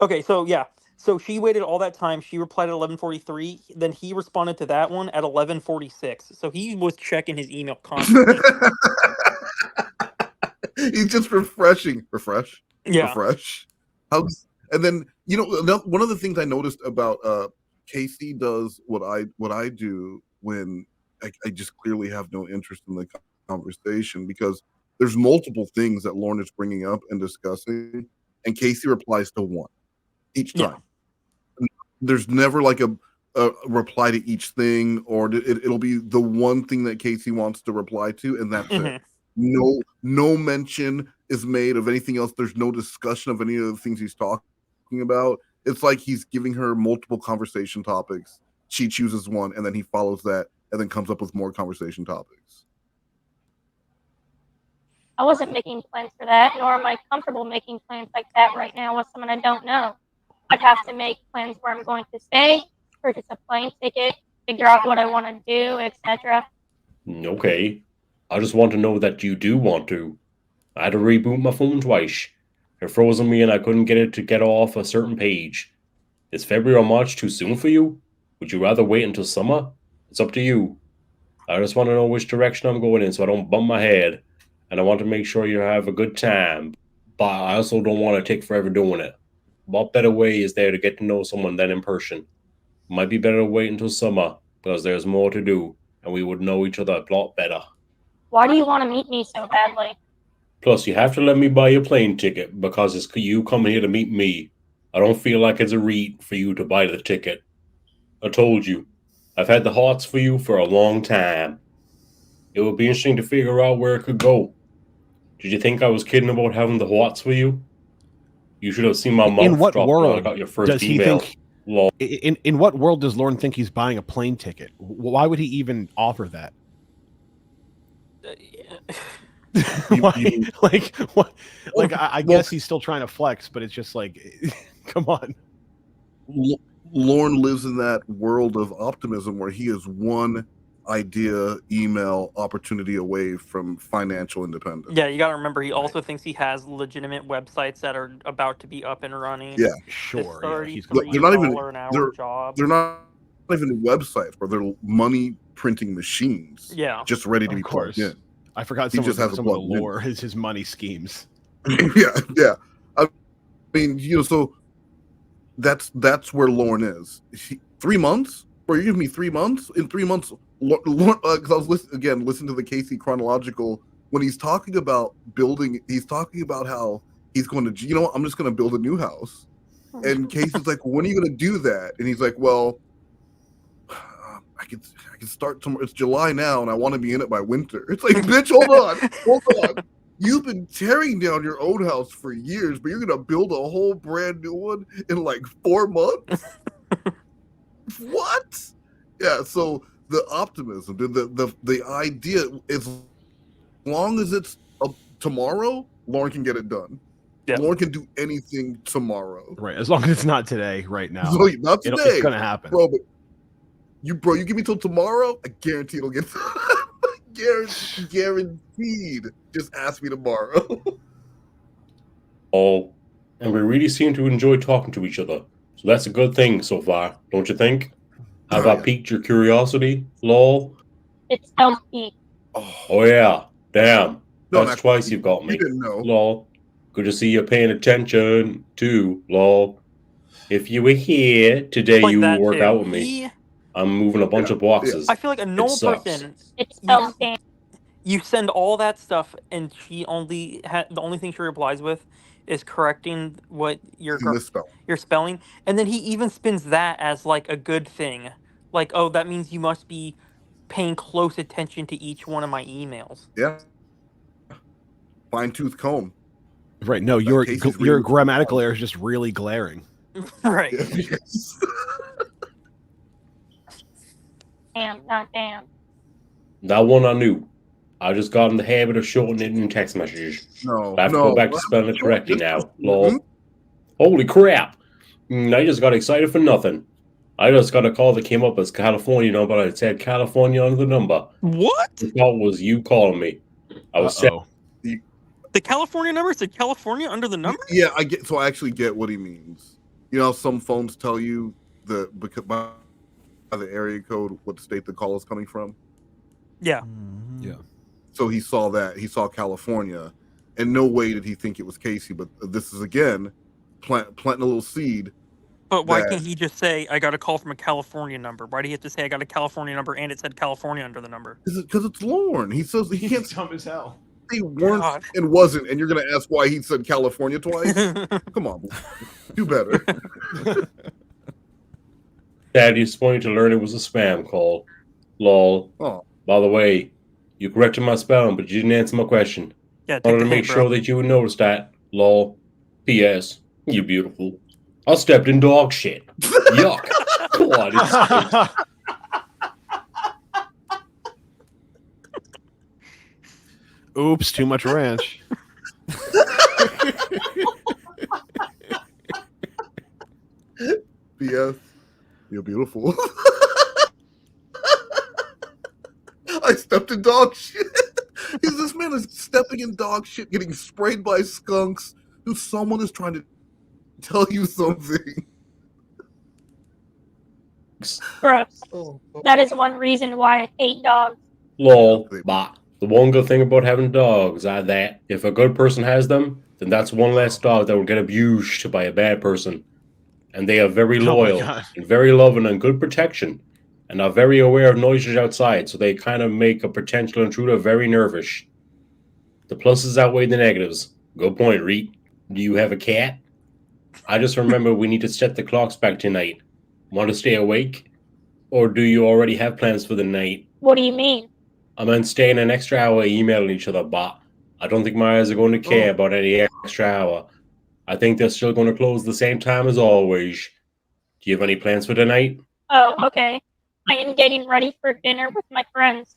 Okay, so yeah. So she waited all that time. She replied at 11:43. Then he responded to that one at 11:46. So he was checking his email constantly. He's just refreshing. Refresh. And then, one of the things I noticed about Casey does what I do when I just clearly have no interest in the conversation, because there's multiple things that Lorne is bringing up and discussing, and Casey replies to one each time. There's never like a reply to each thing, or it'll be the one thing that Casey wants to reply to, and that's it. No mention is made of anything else. There's no discussion of any of the things he's talking about. It's like he's giving her multiple conversation topics. She chooses one, and then he follows that, and then comes up with more conversation topics. I wasn't making plans for that, nor am I comfortable making plans like that right now with someone I don't know. I'd have to make plans where I'm going to stay, purchase a plane ticket, figure out what I want to do, etc. Okay. I just want to know that you do want to. I had to reboot my phone twice. It froze on me and I couldn't get it to get off a certain page. Is February or March too soon for you? Would you rather wait until summer? It's up to you. I just want to know which direction I'm going in so I don't bump my head. And I want to make sure you have a good time. But I also don't want to take forever doing it. What better way is there to get to know someone than in person? Might be better to wait until summer because there's more to do and we would know each other a lot better. Why do you want to meet me so badly? Plus, you have to let me buy your plane ticket because it's you coming here to meet me. I don't feel like it's a read for you to buy the ticket. I told you, I've had the hearts for you for a long time. It would be interesting to figure out where it could go. Did you think I was kidding about having the hearts for you? You should have seen my mouth in what drop world when I got your first does he email. think? In what world does Lorne think he's buying a plane ticket? Why would he even offer that? Why? Like what? Like I guess he's still trying to flex, but it's just like, come on. Lorne lives in that world of optimism where he is one idea, email, opportunity away from financial independence. Yeah, you got to remember, he also thinks he has legitimate websites that are about to be up and running. Yeah, sure. They're not even an hour job. They're not even websites, where they're money printing machines. Yeah, just ready to be plugged in. I forgot some of the lore is his money schemes. yeah. I mean, so that's where Lorne is. 3 months? Or you give me 3 months? In 3 months, Lorne, because I was listening to the Casey chronological, when he's talking about building, he's talking about how he's going to, I'm just going to build a new house. And Casey's like, when are you going to do that? And he's like, well, I can start tomorrow. It's July now, and I want to be in it by winter. It's like, bitch, hold on. You've been tearing down your own house for years, but you're gonna build a whole brand new one in like 4 months. What? Yeah. So the optimism, the idea, as long as it's tomorrow, Lorne can get it done. Yeah. Lorne can do anything tomorrow. Right. As long as it's not today, right now. So, not today. It's gonna happen. Bro, you give me till tomorrow, I guarantee it'll get guaranteed. Just ask me tomorrow. Oh, and we really seem to enjoy talking to each other. So that's a good thing so far, don't you think? Have I piqued your curiosity, lol? It's healthy. Oh yeah, damn. No, That's twice you've got me. You didn't know. Lol. Good to see you paying attention too, lol. If you were here today, Like you that would work too. out with me. I'm moving a bunch of boxes. I feel like a normal sucks. person. It's healthy. You send all that stuff, and she only the only thing she replies with is correcting what you're spelling, and then he even spins that as like a good thing, like, oh, that means you must be paying close attention to each one of my emails. Yeah. Fine tooth comb. Right. No, your grammatical error is just really glaring. Right. Damn, not damn. That one I knew. I just got in the habit of shortening it in text messages. No, I have to go back to spelling it correctly now. Lol. Mm-hmm. Holy crap! I just got excited for nothing. I just got a call that came up as California number, but it said California on the number. What? The call was you calling me. I was sad. The California number said California under the number? Yeah, I get. So I actually get what he means. You know, some phones tell you because by the area code what state the call is coming from. Yeah. Yeah. So he saw that. He saw California. In no way did he think it was Casey, but this is, again, planting a little seed. But why can't he just say, I got a call from a California number? Why do you have to say, I got a California number and it said California under the number? Because it's Lorne. He says he can't. Dumb as hell. He weren't and wasn't, and you're going to ask why he said California twice? Come on. Do better. Dad, disappointed to learn it was a spam call. Lol. Oh. By the way, you corrected my spelling, but you didn't answer my question. Yeah, I wanted to make sure that you would notice that. Lol. P.S. You beautiful. I stepped in dog shit. Yuck. God, it's Oops, too much ranch. P.S. You're beautiful. I stepped in dog shit. This man is stepping in dog shit, getting sprayed by skunks. Someone is trying to tell you something. Gross. That is one reason why I hate dogs. lol. But the one good thing about having dogs are that if a good person has them, then that's one less dog that will get abused by a bad person. And they are very loyal and very loving and good protection and are very aware of noises outside, so they kind of make a potential intruder very nervous. The pluses outweigh the negatives. Good point, Reet. Do you have a cat? I just remember we need to set the clocks back tonight. Want to stay awake? Or do you already have plans for the night? What do you mean? I meant staying an extra hour emailing each other, but I don't think my eyes are going to care about any extra hour. I think they're still going to close the same time as always. Do you have any plans for tonight? Oh, okay. I am getting ready for dinner with my friends.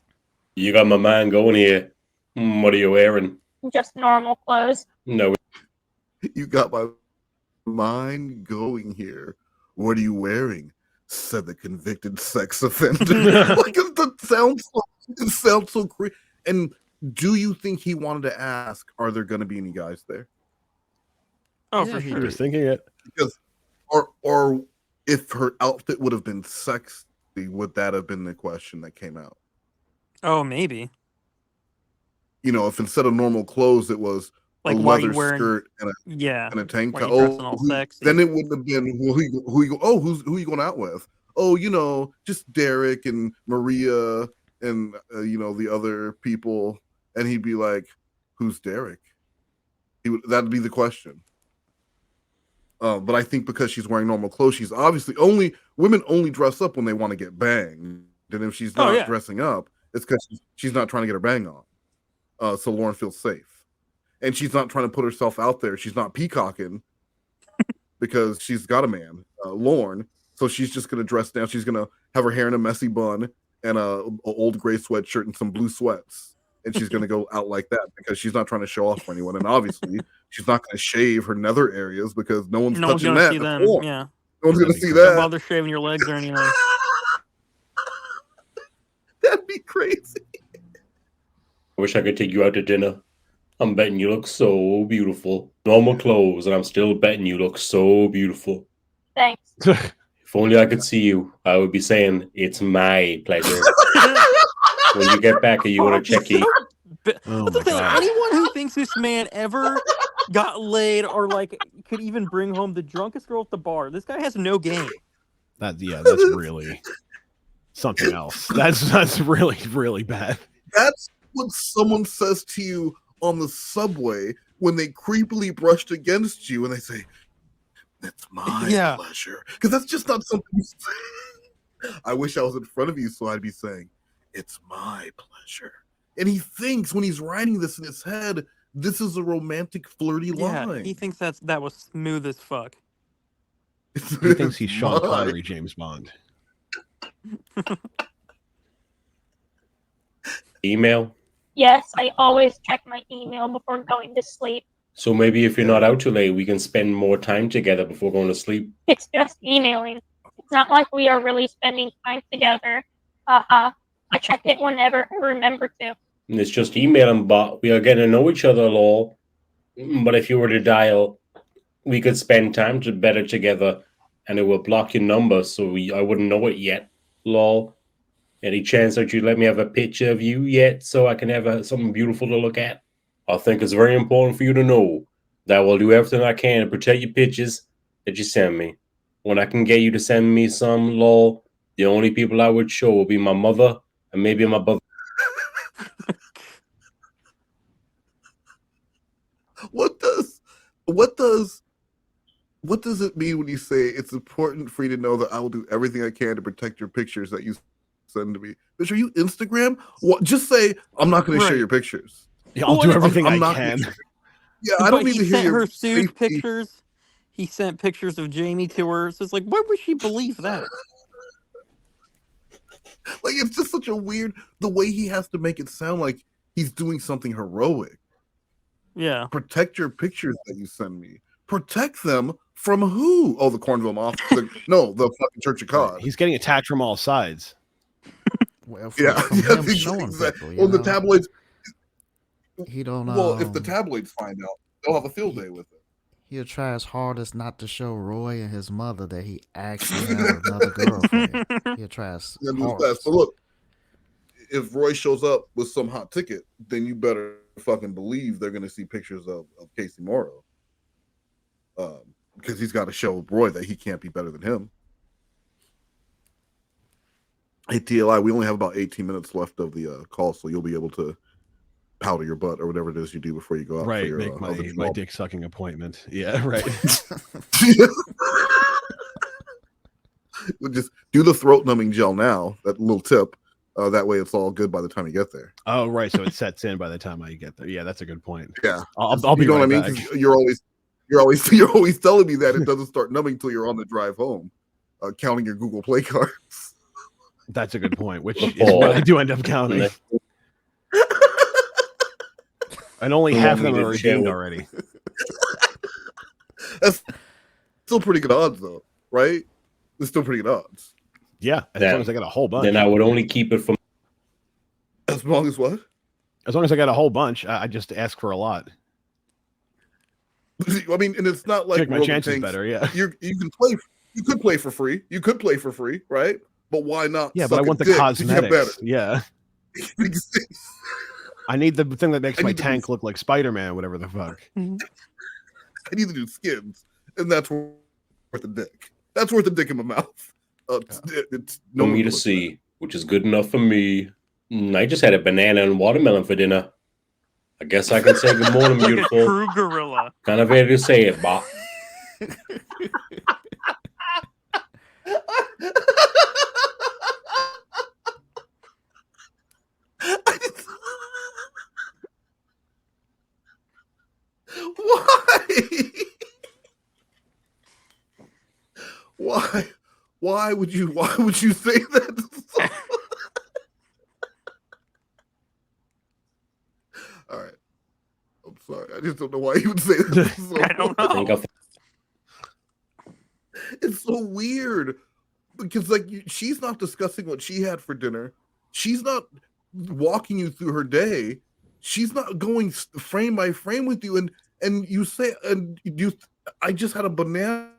You got my mind going here. What are you wearing? Just normal clothes. No. You got my mind going here. What are you wearing? Said the convicted sex offender. Like, it sounds so crazy. And do you think he wanted to ask, are there going to be any guys there? Oh, Yeah, for he sure. was thinking it. Because, or if her outfit would have been sexy, would that have been the question that came out? Oh, maybe. You know, if instead of normal clothes, it was Like, a why are you leather wearing- skirt and a tank Why top. you dressing all sexy? Then it wouldn't have been who you going out with? Oh, you know, just Derek and Maria and you know, the other people. And he'd be like, who's Derek? That'd be the question. But I think because she's wearing normal clothes, she's obviously women only dress up when they want to get banged. And if she's not dressing up, it's because she's not trying to get her bang on. So Lorne feels safe. And she's not trying to put herself out there. She's not peacocking because she's got a man, Lorne. So she's just gonna dress down. She's gonna have her hair in a messy bun and a old gray sweatshirt and some blue sweats. And she's gonna go out like that because she's not trying to show off for anyone. And obviously, she's not gonna shave her nether areas because no one's touching gonna that. see them. Porn. Yeah. No one's gonna see Don't that. bother shaving your legs or anything. That'd be crazy. I wish I could take you out to dinner. I'm betting you look so beautiful. Normal clothes, and I'm still betting you look so beautiful. Thanks. If only I could see you, I would be saying, it's my pleasure. When you get back, are you going to check it? Oh That's the my thing. God. Anyone who thinks this man ever got laid or like could even bring home the drunkest girl at the bar, this guy has no game. That's really something else. That's really, really bad. That's what someone says to you on the subway when they creepily brushed against you and they say, "It's my pleasure." Because that's just not something you say. I wish I was in front of you so I'd be saying, "It's my pleasure." And he thinks when he's writing this in his head, this is a romantic, flirty line. He thinks that was smooth as fuck. He thinks he's Sean Connery, James Bond. Email? Yes, I always check my email before going to sleep. So maybe if you're not out too late, we can spend more time together before going to sleep. It's just emailing. It's not like we are really spending time together. I check it whenever I remember to. And it's just emailing, but we are getting to know each other, lol. But if you were to dial, we could spend time better together, and it will block your number, so I wouldn't know it yet, lol. Any chance that you let me have a picture of you yet, so I can have something beautiful to look at? I think it's very important for you to know that I will do everything I can to protect your pictures that you send me. When I can get you to send me some, lol, the only people I would show will be my mother and maybe my brother. What does it mean when you say it's important for you to know that I will do everything I can to protect your pictures that you send to me? Bitch, are you Instagram? What? Just say I'm not going to share your pictures. Yeah, I'll do everything I can. Yeah, I don't need to hear sent your her food safety. pictures. He sent pictures of Jamie to her. So it's like, why would she believe that? Like, it's just such a weird, the way he has to make it sound like he's doing something heroic. Yeah. Protect your pictures that you send me. Protect them from who? Oh, the Cornville Mafia. No, the fucking Church of God. He's getting attacked from all sides. Well, exactly. Well, the tabloids. He don't. Well, if the tabloids find out, they'll have a field day with it. He'll try his hardest not to show Roy and his mother that he actually has another girlfriend. He'll try his hardest. But look, if Roy shows up with some hot ticket, then you better fucking believe they're going to see pictures of Casey Morrow. Because he's got to show Roy that he can't be better than him. Hey, TLI, we only have about 18 minutes left of the call, so you'll be able to powder your butt or whatever it is you do before you go out. Right, for your, make my dick sucking appointment. Yeah, right. We'll just do the throat numbing gel now. That little tip. That way, it's all good by the time you get there. Oh, right. So it sets in by the time I get there. Yeah, that's a good point. Yeah, I'll be. You know right what I mean? back. 'Cause you're always telling me that it doesn't start numbing till you're on the drive home, counting your Google Play cards. That's a good point. Which is what I do end up counting. And only half of them are redeemed already. That's still pretty good odds, though, right? It's still pretty good odds. Yeah, as long as I got a whole bunch. Then I would only keep it from. As long as what? As long as I got a whole bunch, I just ask for a lot. I mean, and it's not like make my chances better. Yeah, you can play. You could play for free. You could play for free, right? But why not? Yeah, but I want the cosmetics. Yeah. I need the thing that makes my tank look like Spider-Man, whatever the fuck. I need to do skins, and that's worth a dick. That's worth a dick in my mouth. It's no me to see, which is good enough for me. I just had a banana and watermelon for dinner. I guess I can say good morning, Like beautiful. a true gorilla. Kind of ready to say it, Bob. Why? Why would you say that? All right. I'm sorry. I just don't know why you would say that. I don't know. It's so weird because like she's not discussing what she had for dinner. She's not walking you through her day. She's not going frame by frame with you. And you say, I just had a banana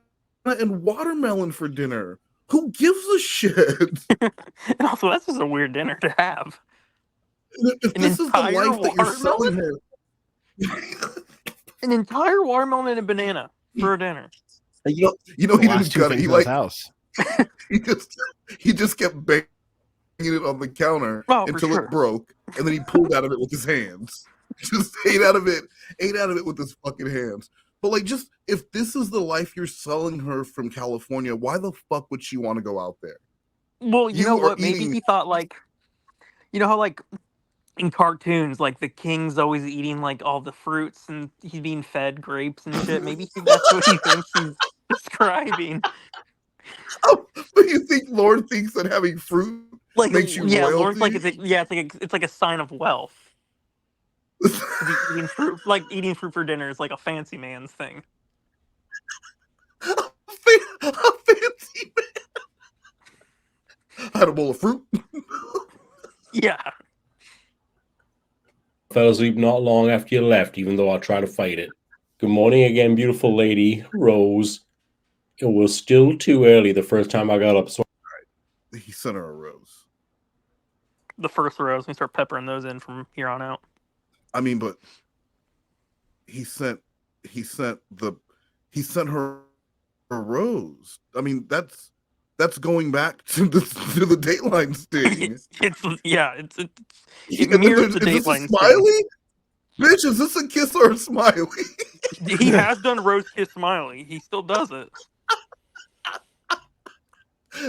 and watermelon for dinner. Who gives a shit? And also, that's just a weird dinner to have. If this is the life that you're selling her. An entire watermelon and a banana for dinner. You know he didn't cut it. He like house. he just kept banging it on the counter until it broke, and then he pulled out of it with his hands. Just ate out of it with his fucking hands. But like, just if this is the life you're selling her from California, why the fuck would she want to go out there? Well, you know what? Maybe he thought like, you know how like in cartoons, like the king's always eating like all the fruits and he's being fed grapes and shit. Maybe that's what he thinks he's describing. Oh, but you think Lorne thinks that having fruit makes you royalty? Lorne's like it's like a sign of wealth. Eating fruit for dinner is like a fancy man's thing. A fancy man. I had a bowl of fruit. Yeah. Fell asleep not long after you left, even though I tried to fight it. Good morning again, beautiful lady, Rose. It was still too early the first time I got up, so he sent her a rose. The first rose, we start peppering those in from here on out. I mean, but he sent her a rose. I mean, that's going back to the Dateline sting. It mirrors the Dateline smiley. Bitch, is this a kiss or a smiley? He has done rose kiss smiley. He still does it.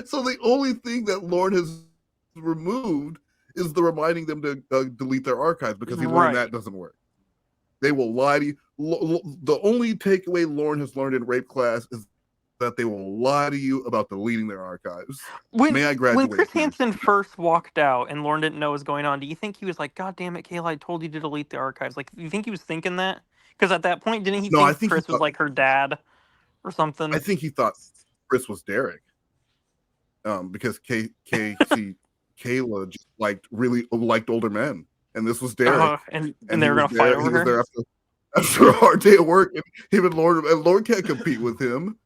So the only thing that Lorne has removed is the reminding them to delete their archives, because he learned that doesn't work. They will lie to you. The only takeaway Lorne has learned in rape class is that they will lie to you about deleting their archives. May I graduate? When Chris Hansen first walked out and Lorne didn't know what was going on, do you think he was like, God damn it, Kayla, I told you to delete the archives? Like, do you think he was thinking that? Because at that point, didn't he think Chris was like her dad or something? I think he thought Chris was Derek. Because Kayla just really liked older men, and this was Derek, and they were gonna fight over her. There after a hard day of work, and him and Lorne can't compete with him.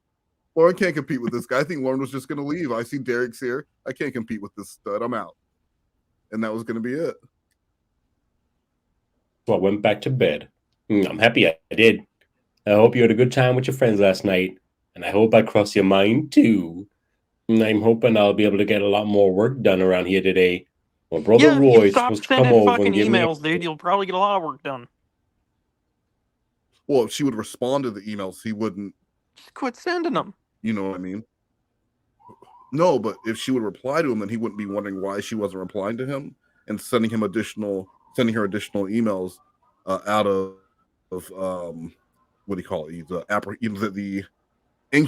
Lorne can't compete with this guy. I think Lorne was just gonna leave. I see Derek's here. I can't compete with this stud. I'm out, and that was gonna be it. So I went back to bed. I'm happy I did. I hope you had a good time with your friends last night, and I hope I crossed your mind too. I'm hoping I'll be able to get a lot more work done around here today. My brother Roy's supposed to come over and give emails, dude. You'll probably get a lot of work done. Well, if she would respond to the emails, he wouldn't. Just quit sending them. You know what I mean? No, but if she would reply to him, then he wouldn't be wondering why she wasn't replying to him and sending her additional emails out of what do you call it?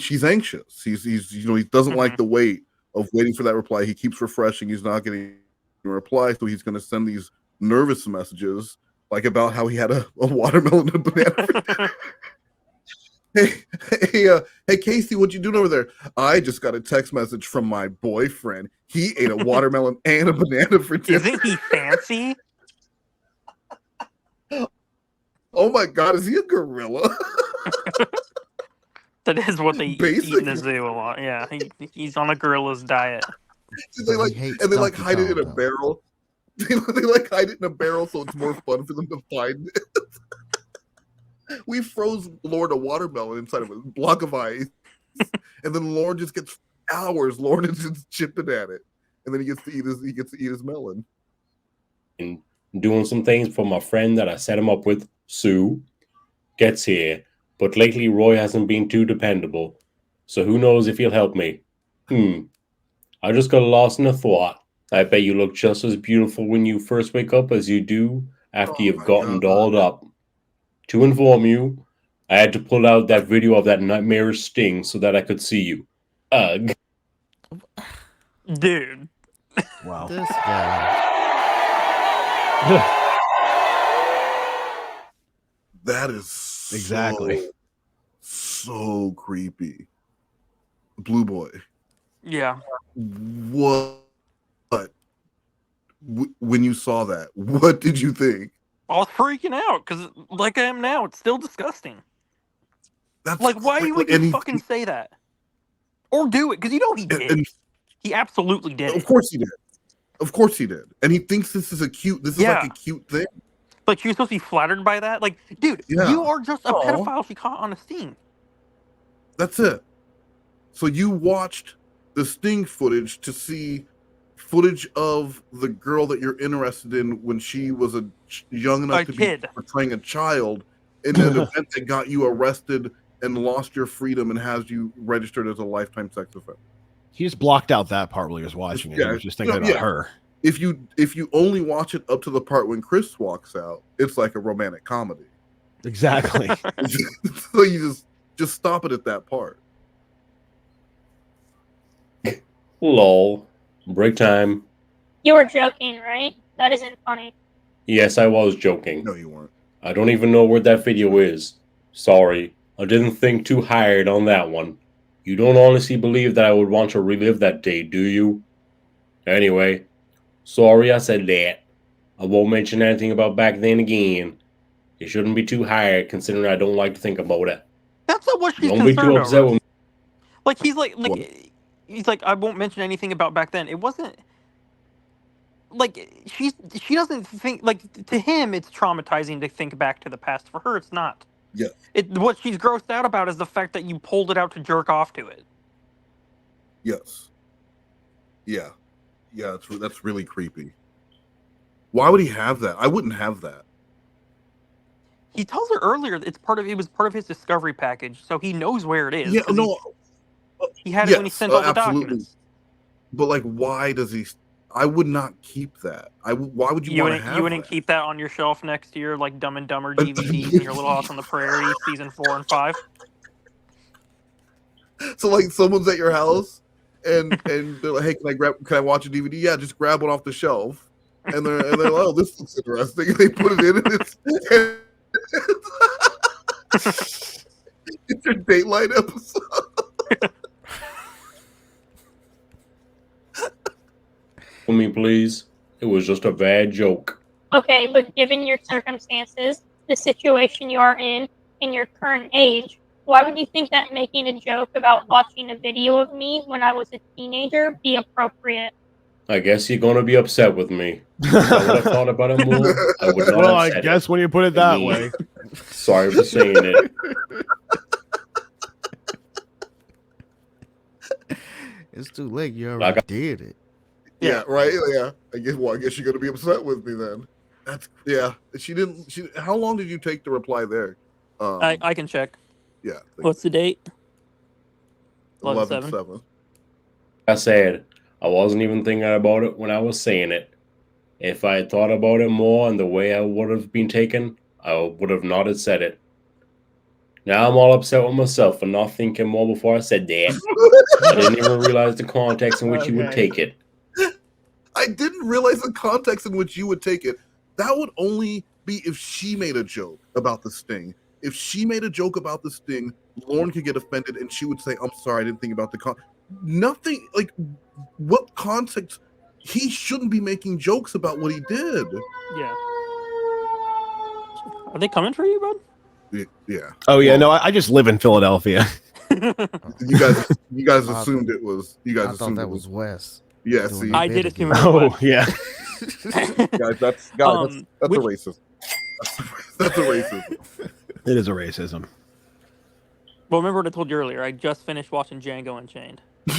She's anxious. He doesn't like the wait of waiting for that reply. He keeps refreshing. He's not getting a reply, so he's going to send these nervous messages like about how he had a watermelon and a banana for dinner. Hey, Casey, what you doing over there? I just got a text message from my boyfriend. He ate a watermelon and a banana for dinner. Isn't he fancy? Oh my God, is he a gorilla? That is what they eat in the zoo a lot. Yeah, he's on a gorilla's diet. They hide it in a barrel. They hide it in a barrel so it's more fun for them to find it. We froze Lorne a watermelon inside of a block of ice, and then Lorne just gets hours. Lorne is just chipping at it, and then he gets to eat his melon. And doing some things for my friend that I set him up with, Sue, gets here. But lately, Roy hasn't been too dependable, so who knows if he'll help me. I just got lost in a thought. I bet you look just as beautiful when you first wake up as you do after you've gotten dolled up. To inform you, I had to pull out that video of that nightmarish sting so that I could see you. Ugh. Dude. Wow. This guy. That is Exactly. so creepy. Blue Boy. Yeah. What? When you saw that, what did you think? I was freaking out because, like I am now, it's still disgusting. That's like, why cra- would and you he- fucking say that? Or do it, because you know he did. and- he absolutely did. Of course he did. Of course he did. And he thinks this is like a cute thing. Like, she was supposed to be flattered by that? Like, dude, Yeah. you are just a Aw. pedophile she caught on a sting. That's it. So you watched the sting footage to see footage of the girl that you're interested in when she was young enough to be portraying a child in an event that got you arrested and lost your freedom and has you registered as a lifetime sex offender. He just blocked out that part while he was watching it. He was just thinking about her. If you only watch it up to the part when Chris walks out, it's like a romantic comedy. Exactly. So you just stop it at that part. Lol. Break time. You were joking, right? That isn't funny. Yes, I was joking. No, you weren't. I don't even know where that video is. Sorry. I didn't think too hard on that one. You don't honestly believe that I would want to relive that day, do you? Anyway, sorry I said that. I won't mention anything about back then again. It shouldn't be too hard, considering I don't like to think about it. That's not what she's Don't be concerned too upset over. with me. Like, he's like, I won't mention anything about back then. It wasn't... Like, she doesn't think... Like, to him, it's traumatizing to think back to the past. For her, it's not. Yeah. What she's grossed out about is the fact that you pulled it out to jerk off to it. Yes. Yeah. Yeah, that's really creepy. Why would he have that? I wouldn't have that. He tells her earlier it was part of his discovery package, so he knows where it is. Yeah, no. He had it when he sent all the absolutely. documents. But like, why does he? I would not keep that. Why would you want to have You wouldn't that? keep that on your shelf next to your like Dumb and Dumber DVDs in your Little House on the Prairie season 4 and 5. So like, someone's at your house, and they're like, "Hey, can I watch a DVD?" Yeah, just grab one off the shelf. And they're like, "Oh, this looks interesting." And they put it in, and it's your Dateline episode. For me, please. It was just a bad joke. Okay, but given your circumstances, the situation you are in your current age, why would you think that making a joke about watching a video of me when I was a teenager be appropriate? I guess you're gonna be upset with me. If I would have thought about it more, I would not Well, have I said guess it. when you put it that way. Sorry for saying it. It's too late. You already did it. Yeah, right. Yeah, I guess you're gonna be upset with me then. She didn't. How long did you take to reply there? I can check. Yeah. What's the date? 11/7. I said I wasn't even thinking about it when I was saying it. If I had thought about it more and the way I would have been taken, I would have not have said it. Now I'm all upset with myself for not thinking more before I said that. I didn't even realize the context in which you would take it. I didn't realize the context in which you would take it. That would only be if she made a joke about the sting. If she made a joke about the sting, Lorne could get offended and she would say, "I'm sorry, I didn't think about the nothing." Like, what context? He shouldn't be making jokes about what he did. Yeah. Are they coming for you, bud? Yeah. Oh yeah, no, I just live in Philadelphia. You guys assumed it was. You guys I assumed thought that it was Wes. Yeah, see, I did assume it was Oh Wes. yeah. guys, that's a racist. That's a racism. It is a racism. Well, remember what I told you earlier? I just finished watching Django Unchained. I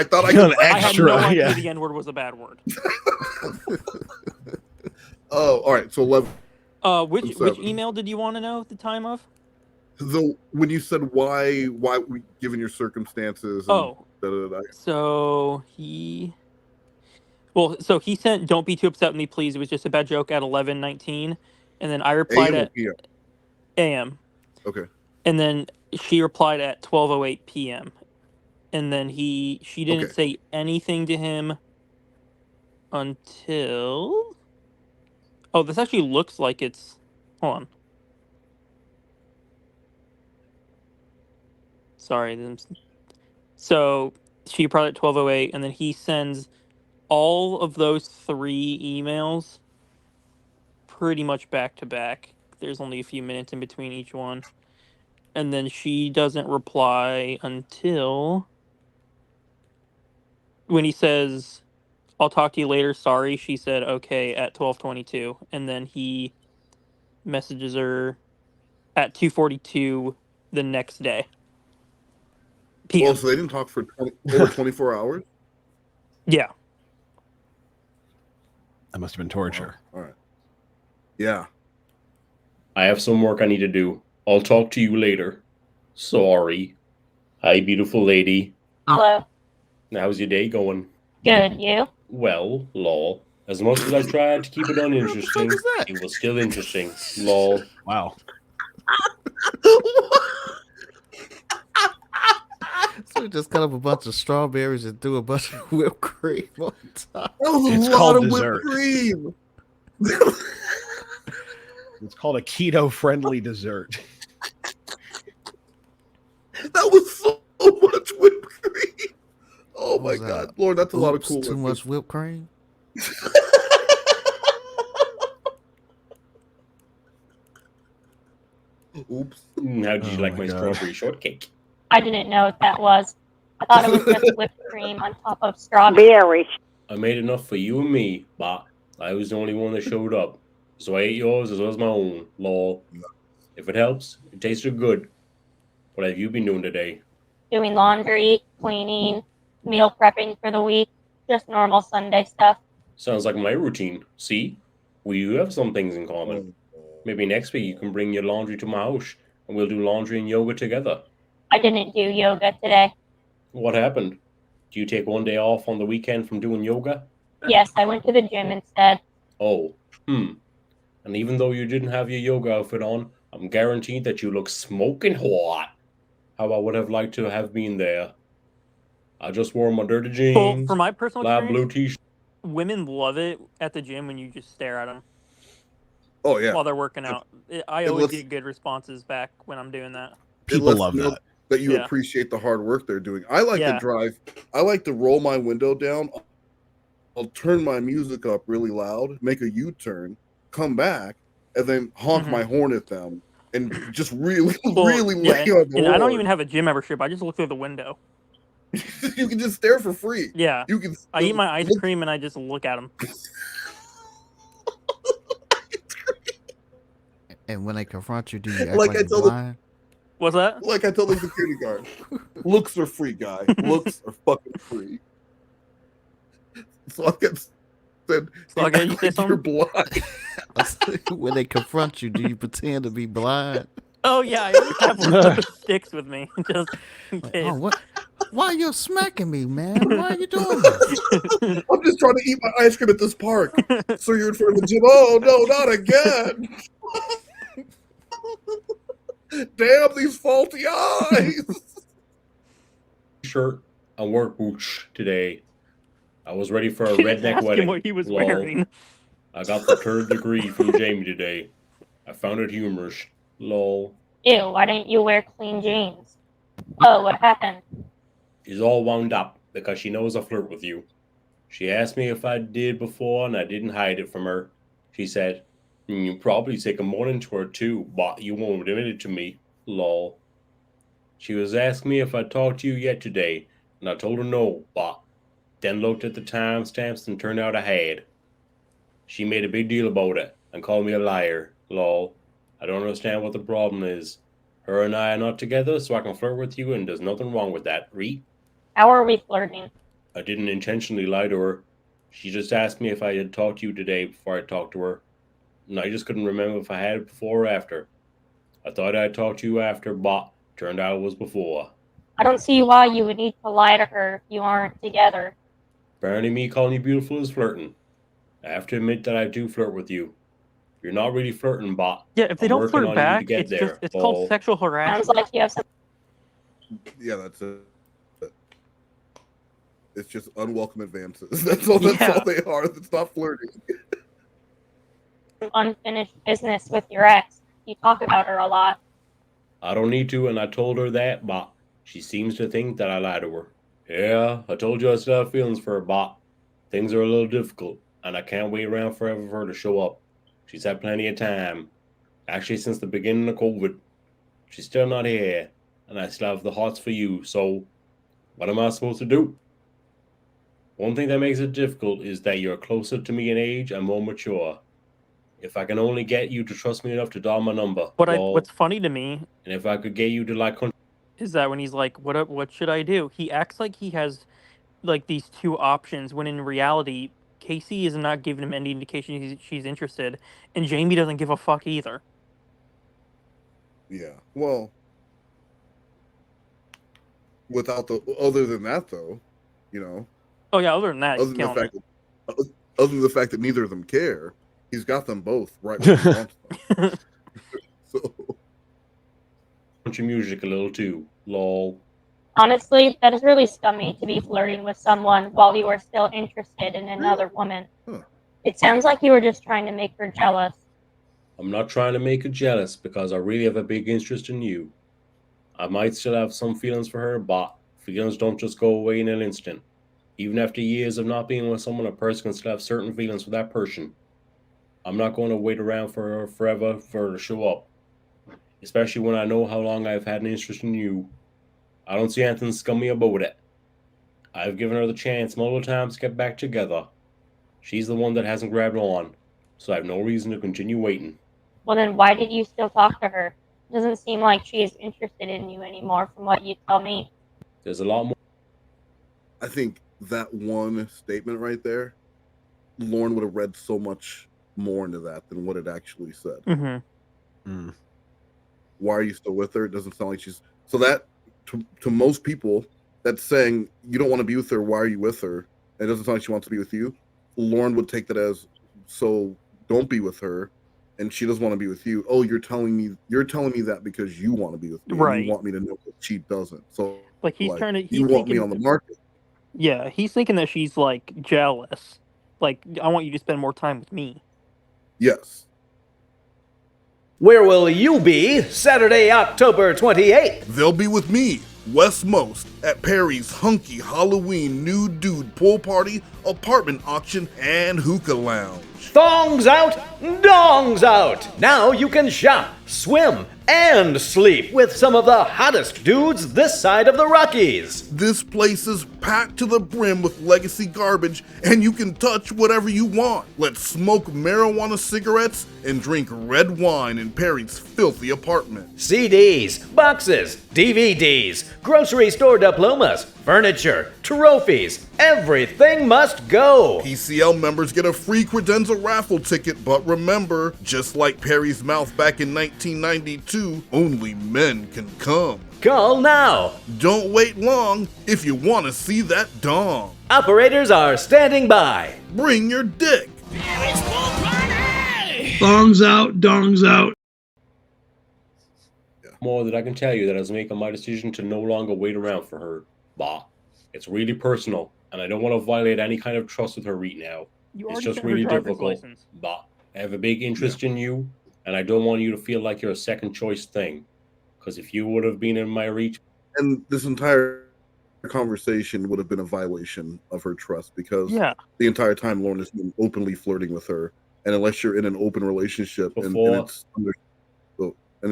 thought I could. I had no idea the N word was a bad word. Oh, all right. So 11. Which email did you want to know at the time of? When you said why given your circumstances. So he sent "Don't be too upset with me, please. It was just a bad joke" at 11:19, and then I replied at AM. Okay. And then she replied at 12:08 PM. and then she didn't say anything to him until. Oh, this actually looks like it's. Hold on. Sorry. So she probably at 12:08, and then he sends all of those 3 emails pretty much back to back. There's only a few minutes in between each one. And then she doesn't reply until when he says, "I'll talk to you later. Sorry." She said, "Okay," at 12:22, and then he messages her at 2:42 the next day. PM. Oh, so they didn't talk for over 24 hours? Yeah. That must have been torture. All right. Yeah. I have some work I need to do. I'll talk to you later. Sorry. Hi, beautiful lady. Hello. How's your day going? Good. You? Well, lol. As much as I tried to keep it uninteresting, it was still interesting. Lol. Wow. So we just cut up a bunch of strawberries and threw a bunch of whipped cream on top. That was a lot of whipped cream. It's called a keto-friendly dessert. That was so much whipped cream. Oh my God, Lord, that's a lot of cool. Too much whipped cream. Oops. How did you like my strawberry shortcake? I didn't know what that was. I thought it was just whipped cream on top of strawberry. I made enough for you and me, but I was the only one that showed up. So I ate yours as well as my own. Lol. If it helps, it tasted good. What have you been doing today? Doing laundry, cleaning, meal prepping for the week. Just normal Sunday stuff. Sounds like my routine. See? We do have some things in common. Maybe next week you can bring your laundry to my house and we'll do laundry and yoga together. I didn't do yoga today. What happened? Do you take one day off on the weekend from doing yoga? Yes, I went to the gym instead. Oh, And even though you didn't have your yoga outfit on, I'm guaranteed that you look smoking hot. How I would have liked to have been there. I just wore my dirty jeans. Well, for my personal light blue experience, t-shirt. women love it at the gym when you just stare at them. Oh yeah. While they're working out, I always get good responses back when I'm doing that. People love that you appreciate the hard work they're doing. I like to drive. I like to roll my window down. I'll turn my music up really loud, make a U-turn, come back, and then honk my horn at them, and just really lay on the And I don't horn. even have a gym membership. I just look through the window. You can just stare for free. Yeah. You can. I eat my ice cream and I just look at them. And when they confront you, do you act Like like I you're told blind? What's that? Like I told the security guard, looks are free, guy. Looks are fucking free. So I said, you say you're blind. When they confront you, do you pretend to be blind? Oh yeah, I always have one of those sticks with me just in case. Oh, what? Why you smacking me, man? Why are you doing this? I'm just trying to eat my ice cream at this park. So you're in front of the gym. Oh no, not again. Damn these faulty eyes. Shirt and work boots today. I was ready for a You didn't redneck ask him wedding. what he was Lol. wearing. I got the 3rd degree from Jamie today. I found it humorous. Lol. Ew, why didn't you wear clean jeans? Oh, what happened? She's all wound up because she knows I flirt with you. She asked me if I did before and I didn't hide it from her. She said, you probably take a morning to her too, but you won't admit it to me. Lol. She was asking me if I talked to you yet today, and I told her no, but then looked at the timestamps and turned out I had. She made a big deal about it and called me a liar. Lol. I don't understand what the problem is. Her and I are not together, so I can flirt with you, and there's nothing wrong with that. Reet? How are we flirting? I didn't intentionally lie to her. She just asked me if I had talked to you today before I talked to her, and I just couldn't remember if I had before or after. I thought I'd talk to you after, but turned out it was before. I don't see why you would need to lie to her if you aren't together. Apparently me calling you beautiful is flirting. I have to admit that I do flirt with you. You're not really flirting, but Yeah, if they I'm don't working flirt on back, you to get it's there. just it's called sexual harassment. Sounds like you have some. Yeah, that's it. It's just unwelcome advances. That's all they are. It's not flirting. Unfinished business with your ex. You talk about her a lot. I don't need to, and I told her that, but she seems to think that I lied to her. Yeah, I told you I still have feelings for her, but things are a little difficult, and I can't wait around forever for her to show up. She's had plenty of time. Actually, since the beginning of COVID. She's still not here, and I still have the hots for you, so what am I supposed to do? One thing that makes it difficult is that you're closer to me in age and more mature. If I can only get you to trust me enough to dial my number, What's funny to me, and if I could get you to like, is that when he's like, "What should I do?" He acts like he has like these two options, when in reality, Casey is not giving him any indication she's interested, and Jamie doesn't give a fuck either. Yeah. Well, without the other than that though, you know. Oh yeah, other than that, other than the fact that neither of them care, he's got them both right where he wants them. So country music a little too. Lol. Honestly, that is really scummy to be flirting with someone while you are still interested in another woman. It sounds like you were just trying to make her jealous. I'm not trying to make her jealous because I really have a big interest in you. I might still have some feelings for her, but feelings don't just go away in an instant. Even after years of not being with someone, a person can still have certain feelings for that person. I'm not going to wait around for her forever for her to show up. Especially when I know how long I've had an interest in you. I don't see anything scummy about it. I've given her the chance multiple times to get back together. She's the one that hasn't grabbed on, so I have no reason to continue waiting. Well then, why did you still talk to her? It doesn't seem like she is interested in you anymore from what you tell me. There's a lot more. I think that one statement right there, Lorne would have read so much more into that than what it actually said. Mm-hmm. Why are you still with her? It doesn't sound like she's... So that, to most people, that's saying, you don't want to be with her, why are you with her? It doesn't sound like she wants to be with you. Lorne would take that as, so don't be with her, and she doesn't want to be with you. Oh, you're telling me that because you want to be with me. Right. And you want me to know that she doesn't. So like he's trying to... you want me on the market. Yeah, he's thinking that she's like jealous. Like, I want you to spend more time with me. Yes. Where will you be Saturday, October 28th? They'll be with me, Wes Most, at Perry's Hunky Halloween Nude Dude Pool Party, Apartment Auction, and Hookah Lounge. Thongs out, dongs out. Now you can shop, swim, and sleep with some of the hottest dudes this side of the Rockies. This place is packed to the brim with legacy garbage, and you can touch whatever you want. Let's smoke marijuana cigarettes and drink red wine in Perry's filthy apartment. CDs, boxes, DVDs, grocery store diplomas, furniture, trophies, everything must go. PCL members get a free credenza raffle ticket, but remember, just like Perry's mouth back in 1992, only men can come. Call now. Don't wait long if you want to see that dong. Operators are standing by. Bring your dick. Thongs out, dongs out. More that I can tell you that has making my decision to no longer wait around for her. Bah. It's really personal, and I don't want to violate any kind of trust with her right now. It's just really difficult. Bah. I have a big interest in you, and I don't want you to feel like you're a second choice thing. Because if you would have been in my reach... And this entire conversation would have been a violation of her trust, because the entire time Lorne has been openly flirting with her. And unless you're in an open relationship and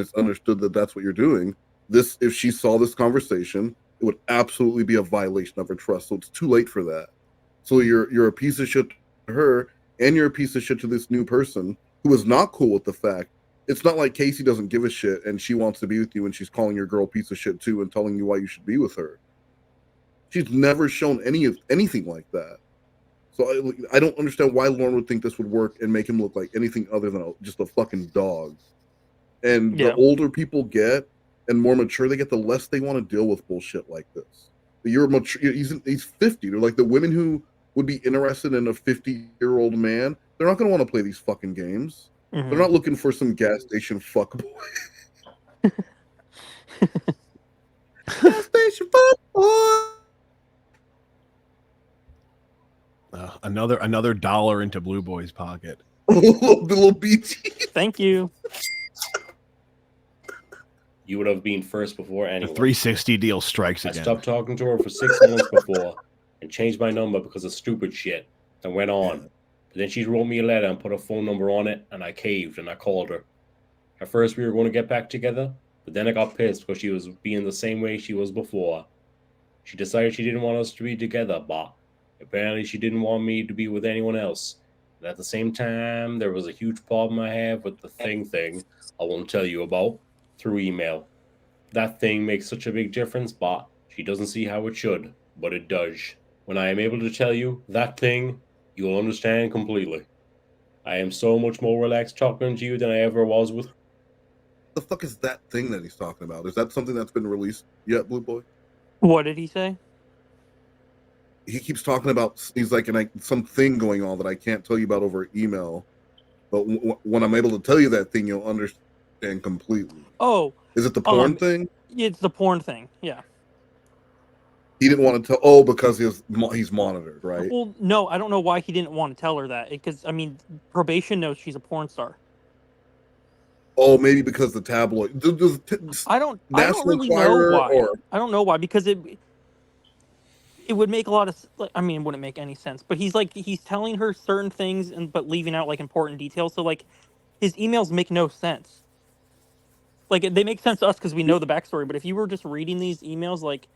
it's understood that that's what you're doing, if she saw this conversation, it would absolutely be a violation of her trust. So it's too late for that. So you're a piece of shit to her, and you're a piece of shit to this new person who is not cool with the fact. It's not like Casey doesn't give a shit and she wants to be with you and she's calling your girl piece of shit too and telling you why you should be with her. She's never shown anything like that. So I don't understand why Lorne would think this would work and make him look like anything other than just a fucking dog. And the older people get and more mature they get, the less they want to deal with bullshit like this. You're mature. He's 50. They're like the women who would be interested in a 50-year-old man. They're not going to want to play these fucking games. Mm-hmm. They're not looking for some gas station fuckboy. Gas station fuckboy. Another dollar into Blue Boy's pocket. Little BT. Thank you. You would have been first before The anyone. 360 deal strikes I again. stopped talking to her for 6 months before and changed my number because of stupid shit that went on. But then she wrote me a letter and put a phone number on it, and I caved and I called her. At first we were going to get back together, but then I got pissed because she was being the same way she was before. She decided she didn't want us to be together, but apparently she didn't want me to be with anyone else. And at the same time, there was a huge problem I have with the thing I won't tell you about through email. That thing makes such a big difference, but she doesn't see how it should, but it does. When I am able to tell you that thing, you will understand completely. I am so much more relaxed talking to you than I ever was with. The fuck is that thing that he's talking about? Is that something that's been released yet, Blue Boy? What did he say? He keeps talking about, he's like, something going on that I can't tell you about over email. But when I'm able to tell you that thing, you'll understand completely. Oh. Is it the porn thing? It's the porn thing, yeah. He didn't want to tell, because he's monitored, right? Well, no, I don't know why he didn't want to tell her that. Because, I mean, probation knows she's a porn star. Oh, maybe because the tabloid. I don't really know why. I don't know why, because it would make a lot of. I mean, it wouldn't make any sense. But he's telling her certain things, but leaving out like important details. So like, his emails make no sense. Like they make sense to us because we know the backstory. But if you were just reading these emails, like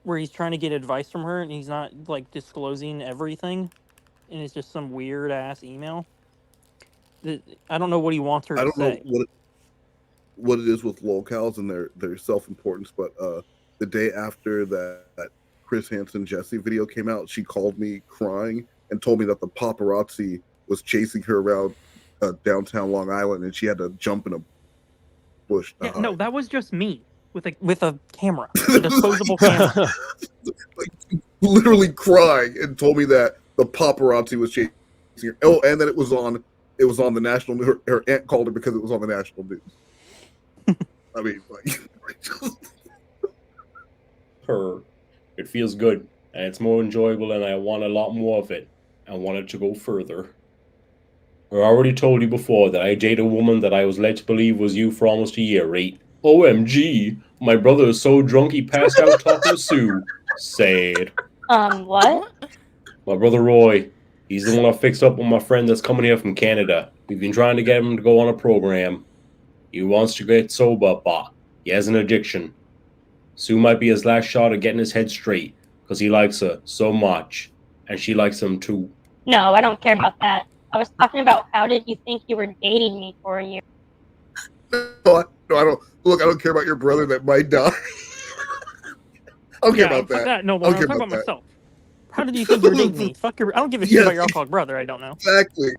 where he's trying to get advice from her and he's not like disclosing everything, and it's just some weird ass email. I don't know what he wants her to say. I don't know what it is with locals and their self-importance, but the day after that Chris Hansen Jesse video came out, she called me crying and told me that the paparazzi was chasing her around downtown Long Island and she had to jump in a bush. Yeah, no, that was just me with a camera, a disposable camera. Literally crying and told me that the paparazzi was chasing her. Oh, and that it was on the national news. Her aunt called her because it was on the national news. I mean, it feels good and it's more enjoyable, and I want a lot more of it. I want it to go further. I already told you before that I dated a woman that I was led to believe was you for almost a year, right? OMG, my brother is so drunk he passed out talking to Sue. Sad. What? My brother Roy. He's the one I fixed up with my friend that's coming here from Canada. We've been trying to get him to go on a program. He wants to get sober, but he has an addiction. Sue might be his last shot at getting his head straight, because he likes her so much, and she likes him too. No, I don't care about that. I was talking about how did you think you were dating me for a year? No, I don't. Look, I don't care about your brother that might die. I don't care about that. No, I'm talking about myself. How did you think you were dating me? Fuck your. I don't give a shit about your alcoholic brother. I don't know. Exactly.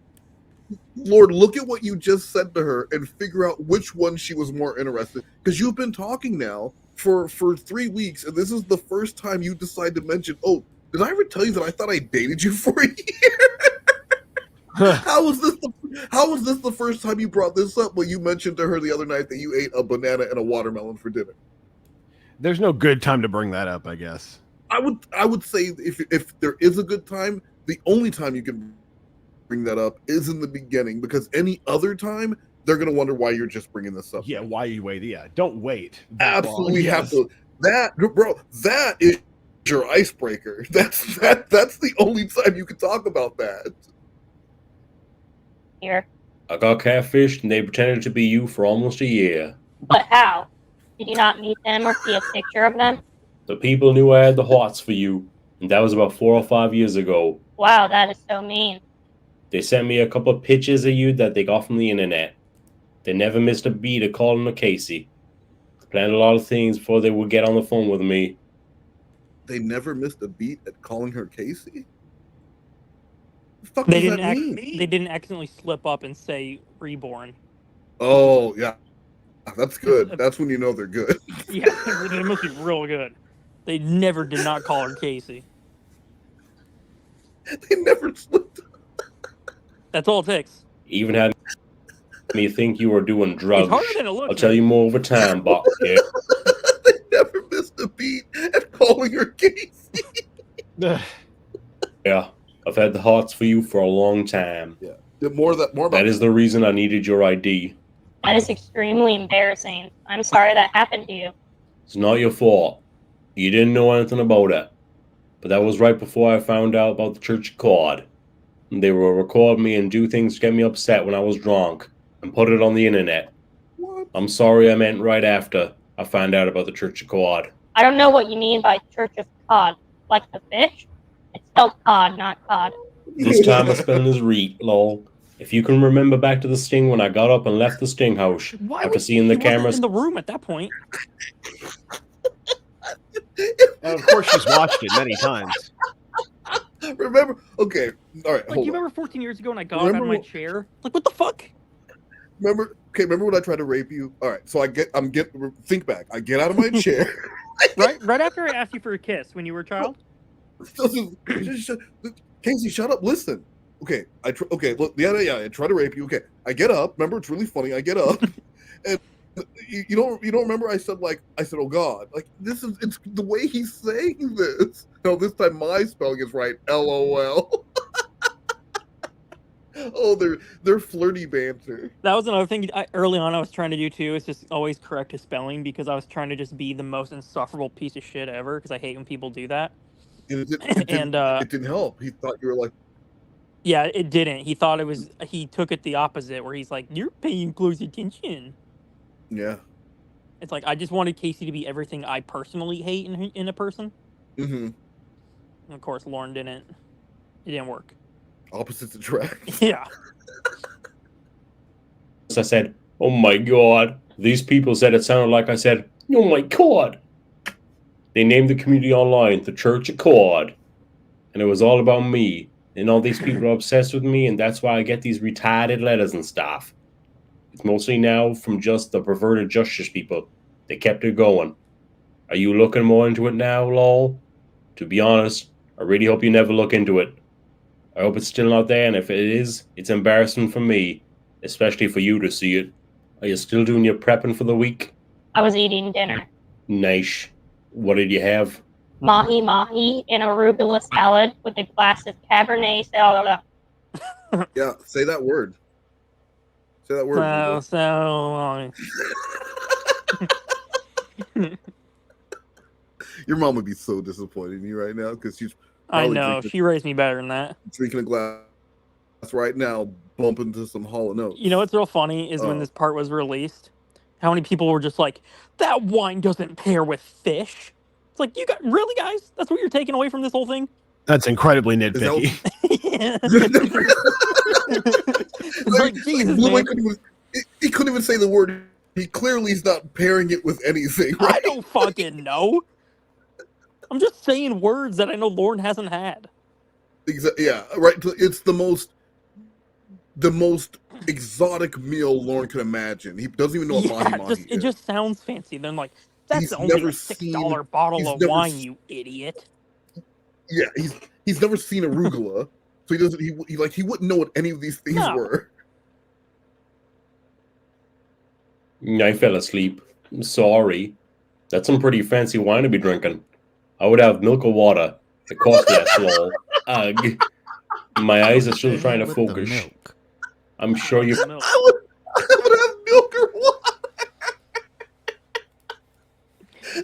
Lord, look at what you just said to her and figure out which one she was more interested. Because you've been talking now for 3 weeks, and this is the first time you decide to mention, oh, did I ever tell you that I thought I dated you for a year? How was this the first time you brought this up when you mentioned to her the other night that you ate a banana and a watermelon for dinner? There's no good time to bring that up, I guess. I would say if there is a good time, the only time you can bring that up is in the beginning, because any other time they're gonna wonder why you're just bringing this up. Yeah, why you wait? Yeah, don't wait. Absolutely have to. That is your icebreaker. That's the only time you can talk about that. Here. I got catfished and they pretended to be you for almost a year. But how? Did you not meet them or see a picture of them? The people knew I had the hots for you, and that was about 4 or 5 years ago. Wow, that is so mean. They sent me a couple of pictures of you that they got from the internet. They never missed a beat of calling her Casey. They planned a lot of things before they would get on the phone with me. They never missed a beat at calling her Casey? They didn't accidentally slip up and say reborn. Oh, yeah. That's good. That's when you know they're good. Yeah, they must be real good. They never did not call her Casey. They never slipped up. That's all it takes. Even had me think you were doing drugs. It's harder than it looks. I'll tell you more over time, but yeah. They never missed a beat at calling her Casey. Yeah. I've had the hots for you for a long time. Yeah. More about that is the reason I needed your ID. That is extremely embarrassing. I'm sorry that happened to you. It's not your fault. You didn't know anything about it. But that was right before I found out about the Church of God. They will record me and do things to get me upset when I was drunk and put it on the internet. What? I'm sorry I meant right after I found out about the Church of God. I don't know what you mean by Church of Cod. Like the fish? It's spelled cod, not cod. This time I'm spelling is reet, lol. If you can remember back to the sting when I got up and left the sting house after seeing the cameras in the room at that point. Of course, she's watched it many times. Remember? Okay, all right. Like, Hold you on. remember 14 years ago when I got out of my chair? Like, what the fuck? Remember? Okay, remember when I tried to rape you? All right, so think back. I get out of my chair. right after I asked you for a kiss when you were a child. Casey, shut up. Listen. Okay, look, I try to rape you. Okay, I get up. Remember, it's really funny. I get up, and you don't remember? I said, oh God, like it's the way he's saying this. No, this time my spelling is right. LOL. Oh, they're flirty banter. That was another thing early on I was trying to do too. Is just always correct his spelling because I was trying to just be the most insufferable piece of shit ever because I hate when people do that. It didn't help. He thought you were like. Yeah, it didn't. He thought it was. He took it the opposite, where he's like, "You're paying close attention." Yeah. It's like I just wanted Casey to be everything I personally hate in a person. Mm-hmm. And of course, Lorne didn't. It didn't work. Opposites attract. Yeah. I said, "Oh my God." These people said it sounded like I said, "Oh my God." They named the community online the Church of God, and it was all about me. And all these people are obsessed with me, and that's why I get these retarded letters and stuff. It's mostly now from just the perverted justice people. They kept it going. Are you looking more into it now, lol? To be honest, I really hope you never look into it. I hope it's still not there, and if it is, it's embarrassing for me, especially for you to see it. Are you still doing your prepping for the week? I was eating dinner. Nice. What did you have? Mahi and arugula salad with a glass of Cabernet Sauvignon. Yeah, say that word. Say that word. Your mom would be so disappointed in you right now because she's. I know she raised me better than that. Drinking a glass right now, bumping into some Hall & Oates. You know what's real funny is when this part was released, how many people were just like, "That wine doesn't pair with fish." It's like, you got really, guys? That's what you're taking away from this whole thing? That's incredibly nitpicky. Like, Jesus, man. He couldn't even say the word. He clearly is not pairing it with anything. Right? I don't fucking know. I'm just saying words that I know Lorne hasn't had. Yeah, right. It's the most exotic meal Lorne can imagine. He doesn't even know what mahi-mahi is. It just sounds fancy. Then like, that's only a $6 bottle of wine, you idiot. Yeah, he's never seen arugula, so he doesn't. He wouldn't know what any of these things were. I fell asleep. I'm sorry. That's some pretty fancy wine to be drinking. I would have milk or water. It costs less, lol. Ugh. My eyes are still trying to focus. I'm sure you. I would have milk or water.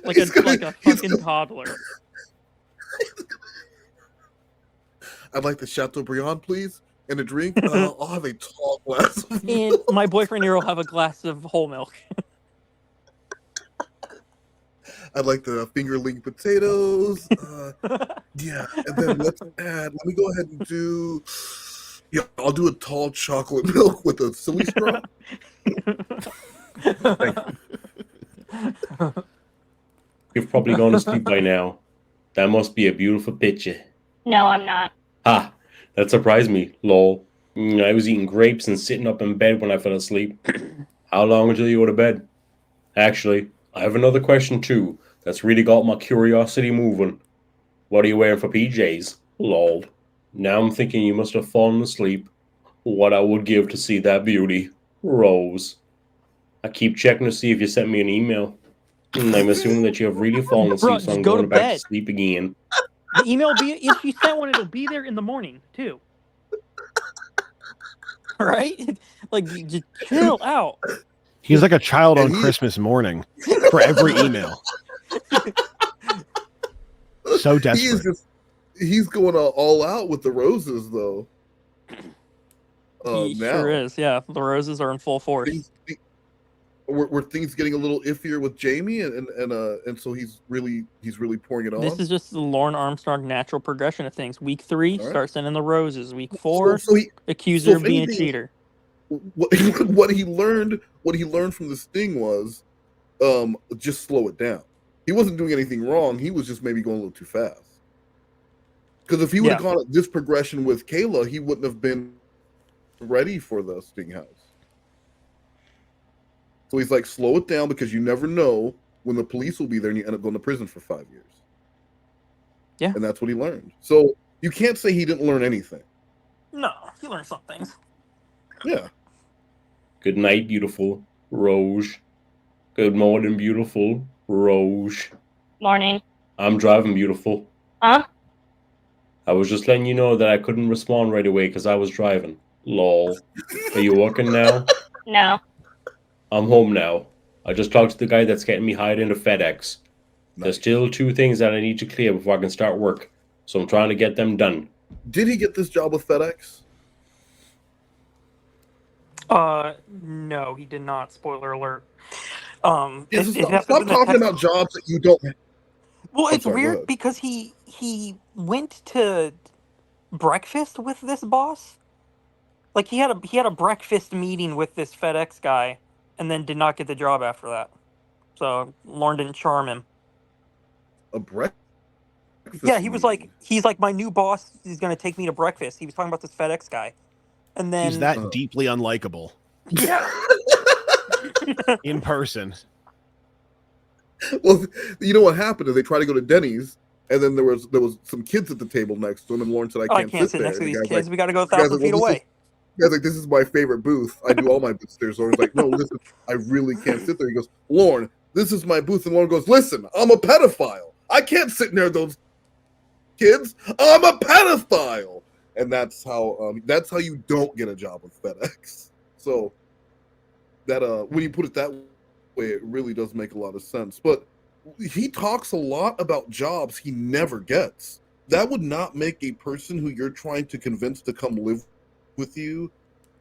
Like a fucking toddler. I'd like the Chateaubriand, please, and a drink. I'll have a tall glass of milk. And my boyfriend here will have a glass of whole milk. I'd like the fingerling potatoes. Yeah, and then let me go ahead and do. Yeah, I'll do a tall chocolate milk with a silly straw. You've probably gone to sleep by now. That must be a beautiful picture. No, I'm not. Ha! That surprised me, lol. I was eating grapes and sitting up in bed when I fell asleep. How long until you go to bed? Actually, I have another question too that's really got my curiosity moving. What are you wearing for PJs? Lol. Now I'm thinking you must have fallen asleep. What I would give to see that beauty. Rose. I keep checking to see if you sent me an email. And I'm assuming that you have really fallen asleep, so I'm going back to sleep again. The email be if she sent one, it'll be there in the morning too. Right? Like, you just chill out. He's like a child on And he- Christmas morning for every email. So desperate. He's going all out with the roses though. He sure is. Yeah, the roses are in full force. Were things getting a little iffier with Jamie, and so he's really pouring it on. This is just the Lorne Armstrong natural progression of things. Week 3, All right. start sending the roses. Week 4, accuse so her if of being anything, a cheater. What he learned from the sting was, just slow it down. He wasn't doing anything wrong. He was just maybe going a little too fast. Because if he would have gone at this progression with Kayla, he wouldn't have been ready for the sting house. So he's like, slow it down because you never know when the police will be there and you end up going to prison for 5 years. Yeah. And that's what he learned. So you can't say he didn't learn anything. No, he learned some things. Yeah. Good night, beautiful Rose. Good morning, beautiful Rose. Morning. I'm driving, beautiful. Huh? I was just letting you know that I couldn't respond right away because I was driving. Lol. Are you working now? No. I'm home now. I just talked to the guy that's getting me hired into FedEx. There's still 2 things that I need to clear before I can start work, so I'm trying to get them done. Did he get this job with FedEx? No, he did not. Spoiler alert. Stop talking about jobs that you don't. Well, it's weird because he went to breakfast with this boss. Like he had a breakfast meeting with this FedEx guy, and then did not get the job after that. So Lorne didn't charm him. A breakfast? Yeah, he's like my new boss is going to take me to breakfast. He was talking about this FedEx guy, and then he's that deeply unlikable. Yeah. In person. Well, you know what happened is they tried to go to Denny's, and then there was some kids at the table next to him, and Lorne said, "I can't sit next there." to And these the kids. guy's We got to go 1,000 feet away. The guy's like, "This is my favorite booth. I do all my booths there." So Lorne's like, "No, listen, I really can't sit there." He goes, "Lorne, this is my booth," and Lorne goes, "Listen, I'm a pedophile. I can't sit near those kids. I'm a pedophile." And that's how you don't get a job with FedEx. So that when you put it that way, it really does make a lot of sense. But he talks a lot about jobs he never gets. That would not make a person who you're trying to convince to come live with you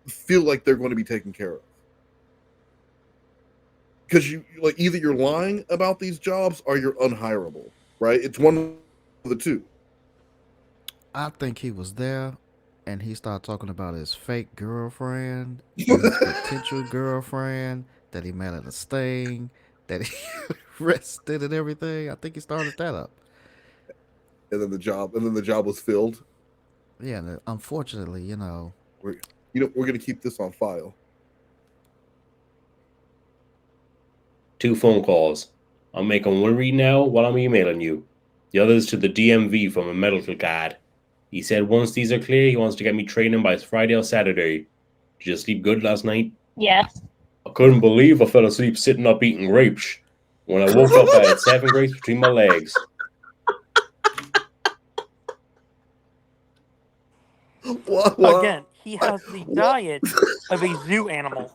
feel like they're going to be taken care of. Because you like either you're lying about these jobs or you're unhireable, right? It's one of the two. I think he was there and he started talking about his fake girlfriend, his potential girlfriend that he met at a sting, that he arrested and everything. I think he started that up. And then the job was filled. Yeah, and unfortunately, we're gonna keep this on file. 2 phone calls. I'm making one read now while I'm emailing you. The other is to the DMV from a medical guard. He said once these are clear, he wants to get me training by Friday or Saturday. Did you sleep good last night? Yes. I couldn't believe I fell asleep sitting up eating grapes. When I woke up, I had 7 grapes between my legs. What? Again, he has the diet of a zoo animal.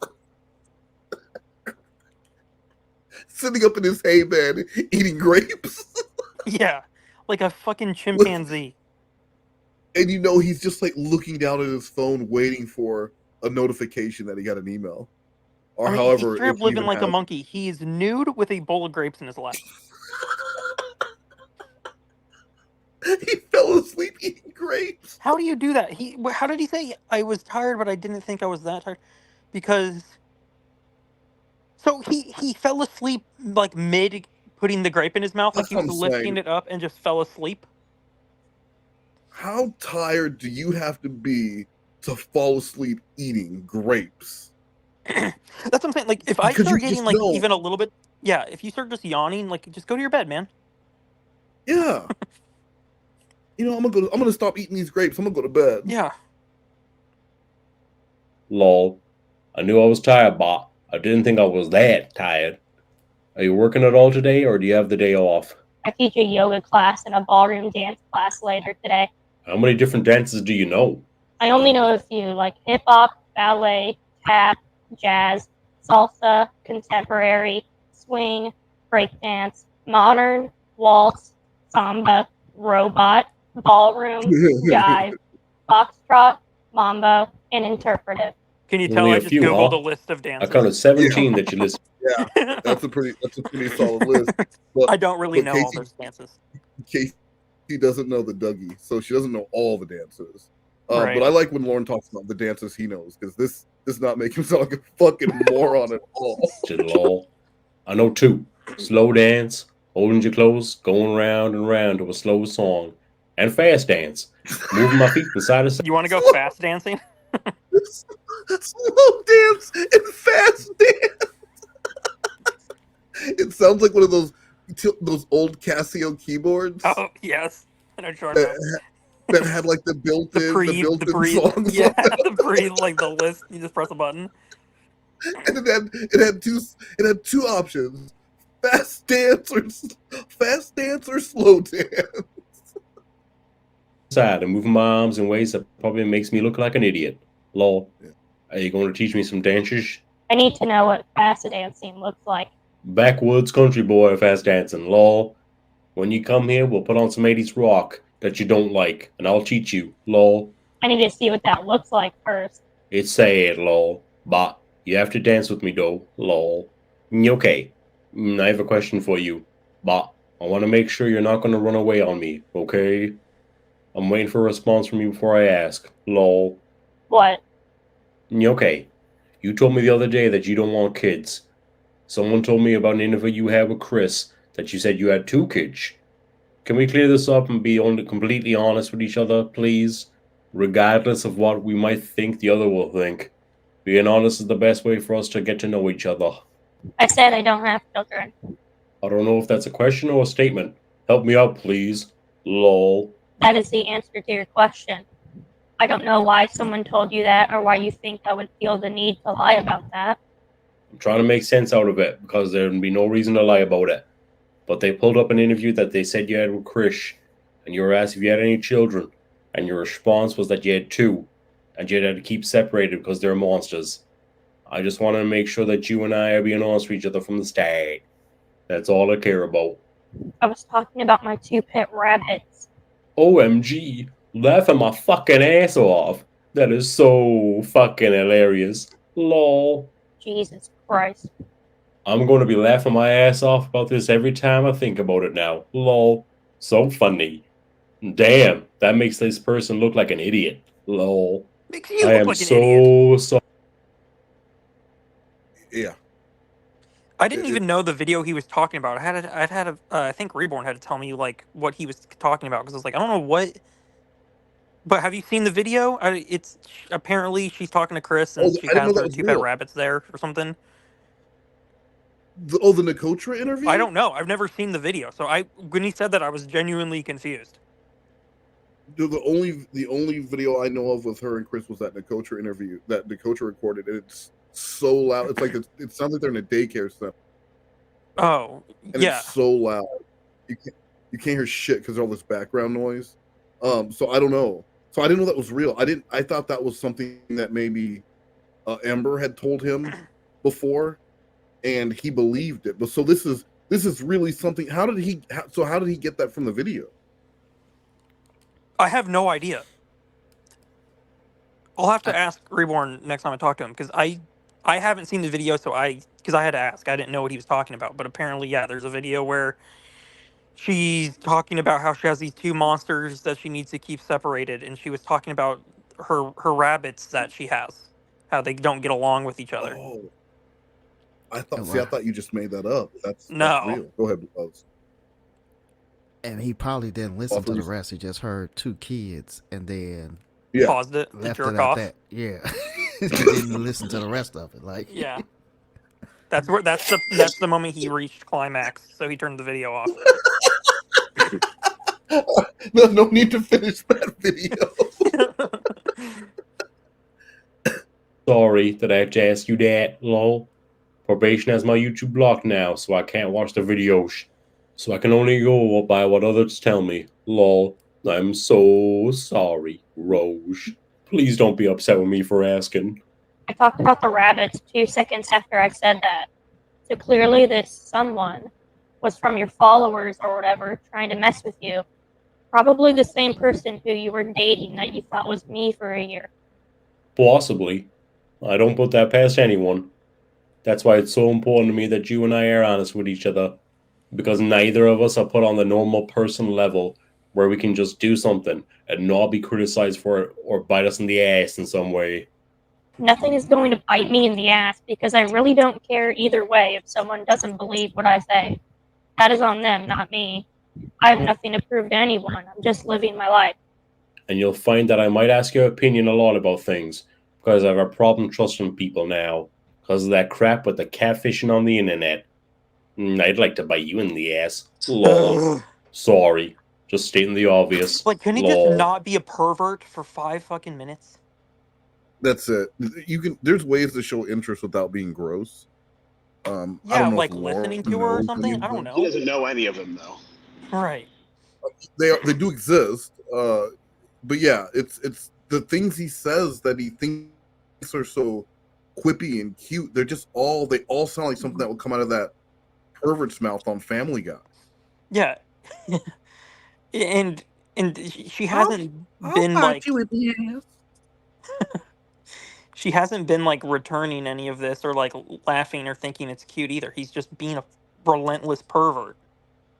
Sitting up in his hay bed eating grapes. Yeah, like a fucking chimpanzee. And he's just like looking down at his phone, waiting for a notification that he got an email, or however. He's straight up living like a monkey. He's nude with a bowl of grapes in his lap. He fell asleep eating grapes. How do you do that? How did he say I was tired, but I didn't think I was that tired? Because so he fell asleep like mid putting the grape in his mouth, like he was lifting it up and just fell asleep. How tired do you have to be to fall asleep eating grapes? That's what I'm saying. Like if I start getting like even a little bit, yeah. If you start just yawning, like just go to your bed, man. Yeah. I'm gonna stop eating these grapes. I'm gonna go to bed. Yeah. Lol. I knew I was tired, but I didn't think I was that tired. Are you working at all today, or do you have the day off? I teach a yoga class and a ballroom dance class later today. How many different dances do you know? I only know a few, like hip-hop, ballet, tap, jazz, salsa, contemporary, swing, breakdance, modern, waltz, samba, robot, ballroom, jive, foxtrot, mambo, and interpretive. Can you tell Only I a just few, Googled huh? a list of I dances? counted 17 that you listed. Yeah, that's a pretty solid list. But, I don't really but know all those dances. Casey doesn't know the Dougie, so she doesn't know all the dances. Right. But I like when Lorne talks about the dances he knows, because this does not make him sound like a fucking moron at all. Lol. I know 2. Slow dance, holding your clothes, going round and round to a slow song. And fast dance, moving my feet from side to side. You want to go fast dancing? Slow dance and fast dance. It sounds like one of those old Casio keyboards. Oh yes, I know what you're talking about. That had like the built-in songs. Yeah, like the list. You just press a button. And it had two options: fast dance or slow dance. Side and moving my arms in ways that probably makes me look like an idiot. Lol. Are you going to teach me some dances? I need to know what fast dancing looks like. Backwoods country boy fast dancing. Lol. When you come here, we'll put on some 80s rock that you don't like, and I'll teach you. Lol. I need to see what that looks like first. It's sad, lol. But you have to dance with me, though. Lol. Okay. I have a question for you. But I want to make sure you're not going to run away on me, okay? I'm waiting for a response from you before I ask. Lol. What? Okay. You told me the other day that you don't want kids. Someone told me about an interview you had with Chris that you said you had 2 kids. Can we clear this up and be completely honest with each other, please? Regardless of what we might think the other will think. Being honest is the best way for us to get to know each other. I said I don't have children. I don't know if that's a question or a statement. Help me out, please. Lol. That is the answer to your question. I don't know why someone told you that or why you think I would feel the need to lie about that. I'm trying to make sense out of it because there would be no reason to lie about it. But they pulled up an interview that they said you had with Chris, and you were asked if you had any children, and your response was that you had 2, and you had to keep separated because they're monsters. I just want to make sure that you and I are being honest with each other from the start. That's all I care about. I was talking about my 2 pet rabbits. OMG, laughing my fucking ass off. That is so fucking hilarious. Lol. Jesus Christ. I'm going to be laughing my ass off about this every time I think about it now. Lol. So funny. Damn, that makes this person look like an idiot. Lol. Makes you I look am like an idiot. so. Yeah. I didn't even know the video he was talking about. I think Reborn had to tell me like what he was talking about because I was like, I don't know what. But have you seen the video? It's apparently she's talking to Chris and she I didn't has know that her was 2 pet real. rabbits there or something. The Nicotra interview? I don't know. I've never seen the video, so when he said that, I was genuinely confused. The only video I know of with her and Chris was that Nicotra interview that Nicotra recorded, and it's so loud. It's like it sounds like they're in a daycare center. Oh, and yeah. It's so loud. You can't hear shit because of all this background noise. So I don't know. So I didn't know that was real. I thought that was something that maybe Ember had told him before, and he believed it. But so this is really something. How did he get that from the video? I have no idea. I'll have to ask Reborn next time I talk to him because I haven't seen the video, because I had to ask. I didn't know what he was talking about, but apparently, yeah, there's a video where she's talking about how she has these 2 monsters that she needs to keep separated, and she was talking about her rabbits that she has, how they don't get along with each other. Oh, I thought you just made that up. That's No. real. Go ahead, Buzz. And he probably didn't listen to the rest. He just heard 2 kids and then paused it, left jerk it off. at that. Yeah, he didn't listen to the rest of it. Like, yeah, that's the moment he reached climax. So he turned the video off. No need to finish that video. Sorry that I have to ask you that, lol. Probation has my YouTube blocked now, so I can't watch the videos. So I can only go by what others tell me. Lol. I'm so sorry, Rose. Please don't be upset with me for asking. I talked about the rabbits 2 seconds after I said that. So clearly this someone was from your followers or whatever trying to mess with you. Probably the same person who you were dating that you thought was me for a year. Possibly. I don't put that past anyone. That's why it's so important to me that you and I are honest with each other. Because neither of us are put on the normal person level where we can just do something and not be criticized for it or bite us in the ass in some way. Nothing is going to bite me in the ass because I really don't care either way if someone doesn't believe what I say. That is on them, not me. I have nothing to prove to anyone. I'm just living my life. And you'll find that I might ask your opinion a lot about things because I have a problem trusting people now because of that crap with the catfishing on the internet. I'd like to bite you in the ass. Lol. Sorry. Just stating the obvious. Like, can he just not be a pervert for 5 fucking minutes? That's it. You can. There's ways to show interest without being gross. I don't know like listening to her or something. I don't know. He doesn't know any of them though. Right. They do exist. But yeah, it's the things he says that he thinks are so quippy and cute. They all sound like something that would come out of that pervert's mouth on Family Guy. Yeah. and she hasn't been like she hasn't been like returning any of this or like laughing or thinking it's cute either. He's just being a relentless pervert.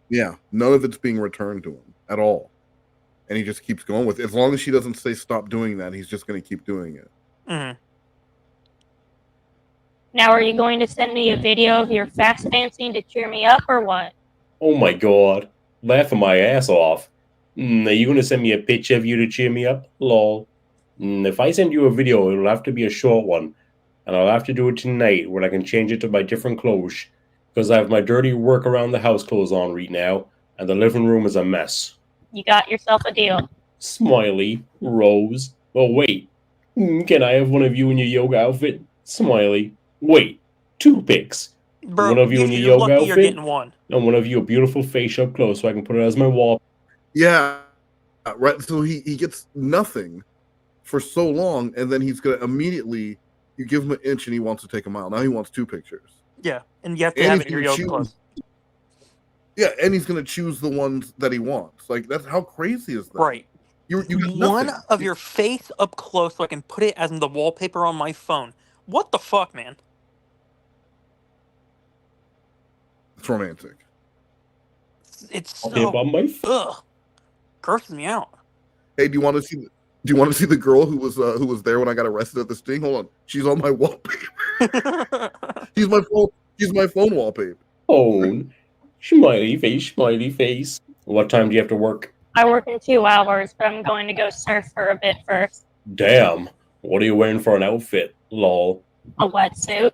Yeah, none of it's being returned to him at all. And he just keeps going with it. As long as she doesn't say stop doing that, he's just going to keep doing it. Mm-hmm. Now, are you going to send me a video of your fast dancing to cheer me up or what? Oh my god. Laughing my ass off. Are you going to send me a picture of you to cheer me up? Lol. If I send you a video, it'll have to be a short one. And I'll have to do it tonight where I can change it to my different clothes. Because I have my dirty work around the house clothes on right now. And the living room is a mess. You got yourself a deal. Smiley. Rose. Oh, wait. Can I have one of you in your yoga outfit? Smiley. Wait. 2 pics. Bro, one of you in your you're yoga lucky outfit. You're getting one. And one of you a beautiful face up close so I can put it as my wall. Yeah. Right. So he gets nothing for so long, and then he's going to immediately, you give him an inch and he wants to take a mile. Now he wants 2 pictures. Yeah. And you have to have it in your yoga clothes. Yeah, and he's going to choose the ones that he wants. Like, that's how crazy is that? Right. You got one nothing. of your face up close so I can put it as the wallpaper on my phone. What the fuck, man? It's romantic. It's so on my ugh, grosses me out. Hey, do you want to see? Do you want to see the girl who was there when I got arrested at the sting? Hold on, she's on my wallpaper. She's my phone wallpaper. Phone. Smiley face, smiley face. What time do you have to work? I work in 2 hours, but I'm going to go surf for a bit first. Damn. What are you wearing for an outfit? Lol. A wetsuit.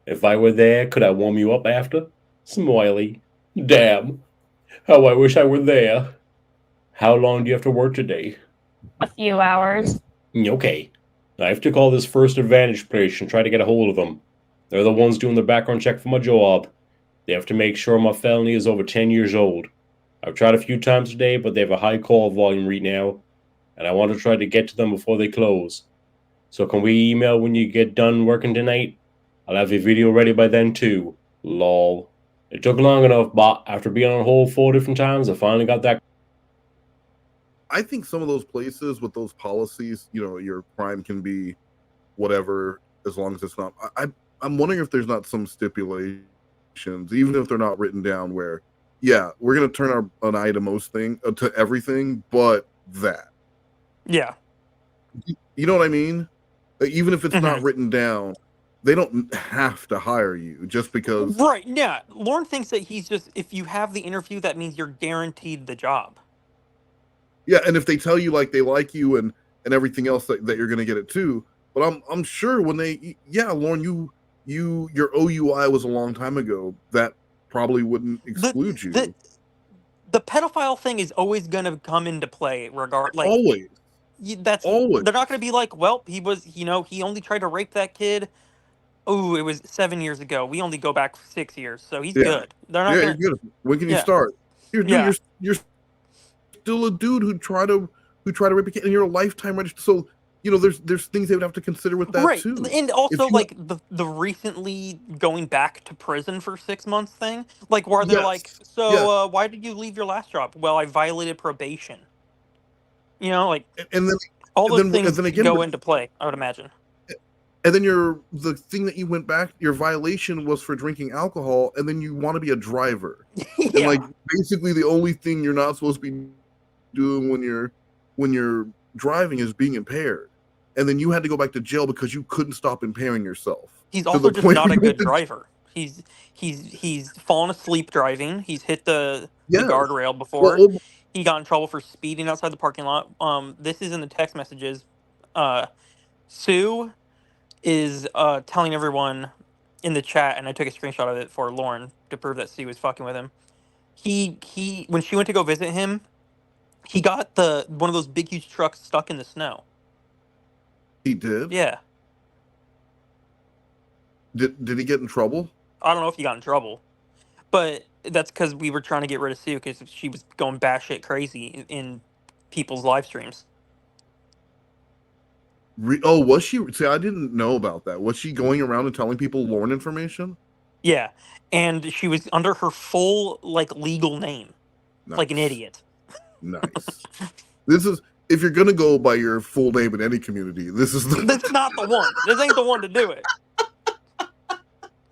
If I were there, could I warm you up after? Smiley. Damn. How I wish I were there. How long do you have to work today? A few hours. Okay. I have to call this First Advantage place and try to get a hold of them. They're the ones doing the background check for my job. They have to make sure my felony is over 10 years old. I've tried a few times today, but they have a high call volume right now, and I want to try to get to them before they close. So can we email when you get done working tonight? I'll have your video ready by then too. Lol. It took long enough, but after being on hold 4 different times, I finally got that. I think some of those places with those policies, your crime can be whatever as long as it's not. I'm wondering if there's not some stipulations, even if they're not written down, where, yeah, we're gonna turn an eye to most thing to everything, but that. Yeah. You know what I mean? Like, even if it's not written down, they don't have to hire you just because. Right. Yeah. Lorne thinks that he's just, if you have the interview, that means you're guaranteed the job. Yeah, and if they tell you like they like you and everything else that you're gonna get it too, but I'm sure when Lorne, your OUI was a long time ago. That probably wouldn't exclude you. The pedophile thing is always going to come into play, always. That's always. They're not going to be like, well, he was, he only tried to rape that kid Oh, it was 7 years ago. We only go back 6 years, so he's Yeah. good. They're not Yeah, gonna. you're good. When can you Yeah. start? Yeah. You're still a dude who try to replicate, and you're a lifetime registered. So there's things they would have to consider with that Right, too. and If also you like the recently going back to prison for 6 months thing, like where they're like, yes, so why did you leave your last job? Well, I violated probation. Like and all those then things again, go into play, I would imagine. and then the thing that you went back, your violation was for drinking alcohol, and then you want to be a driver, and like basically the only thing you're not supposed to be doing when you're driving is being impaired, and then you had to go back to jail because you couldn't stop impairing yourself. He's to also the just point not where a you good went to- driver. He's fallen asleep driving. He's hit the Yes. guardrail before. Well, He got in trouble for speeding outside the parking lot. This is in the text messages. Sue is telling everyone in the chat, and I took a screenshot of it for Lorne to prove that Sue was fucking with him. He when she went to go visit him, he got one of those big huge trucks stuck in the snow. he did. Yeah. Did he get in trouble? I don't know if he got in trouble, but that's because we were trying to get rid of Sue because she was going batshit crazy in people's live streams. Was she? See, I didn't know about that. Was she going around and telling people Lorne information? Yeah, and she was under her full legal name, like an idiot. Nice. This is if you're gonna go by your full name in any community. This is not the one. This ain't the one to do it.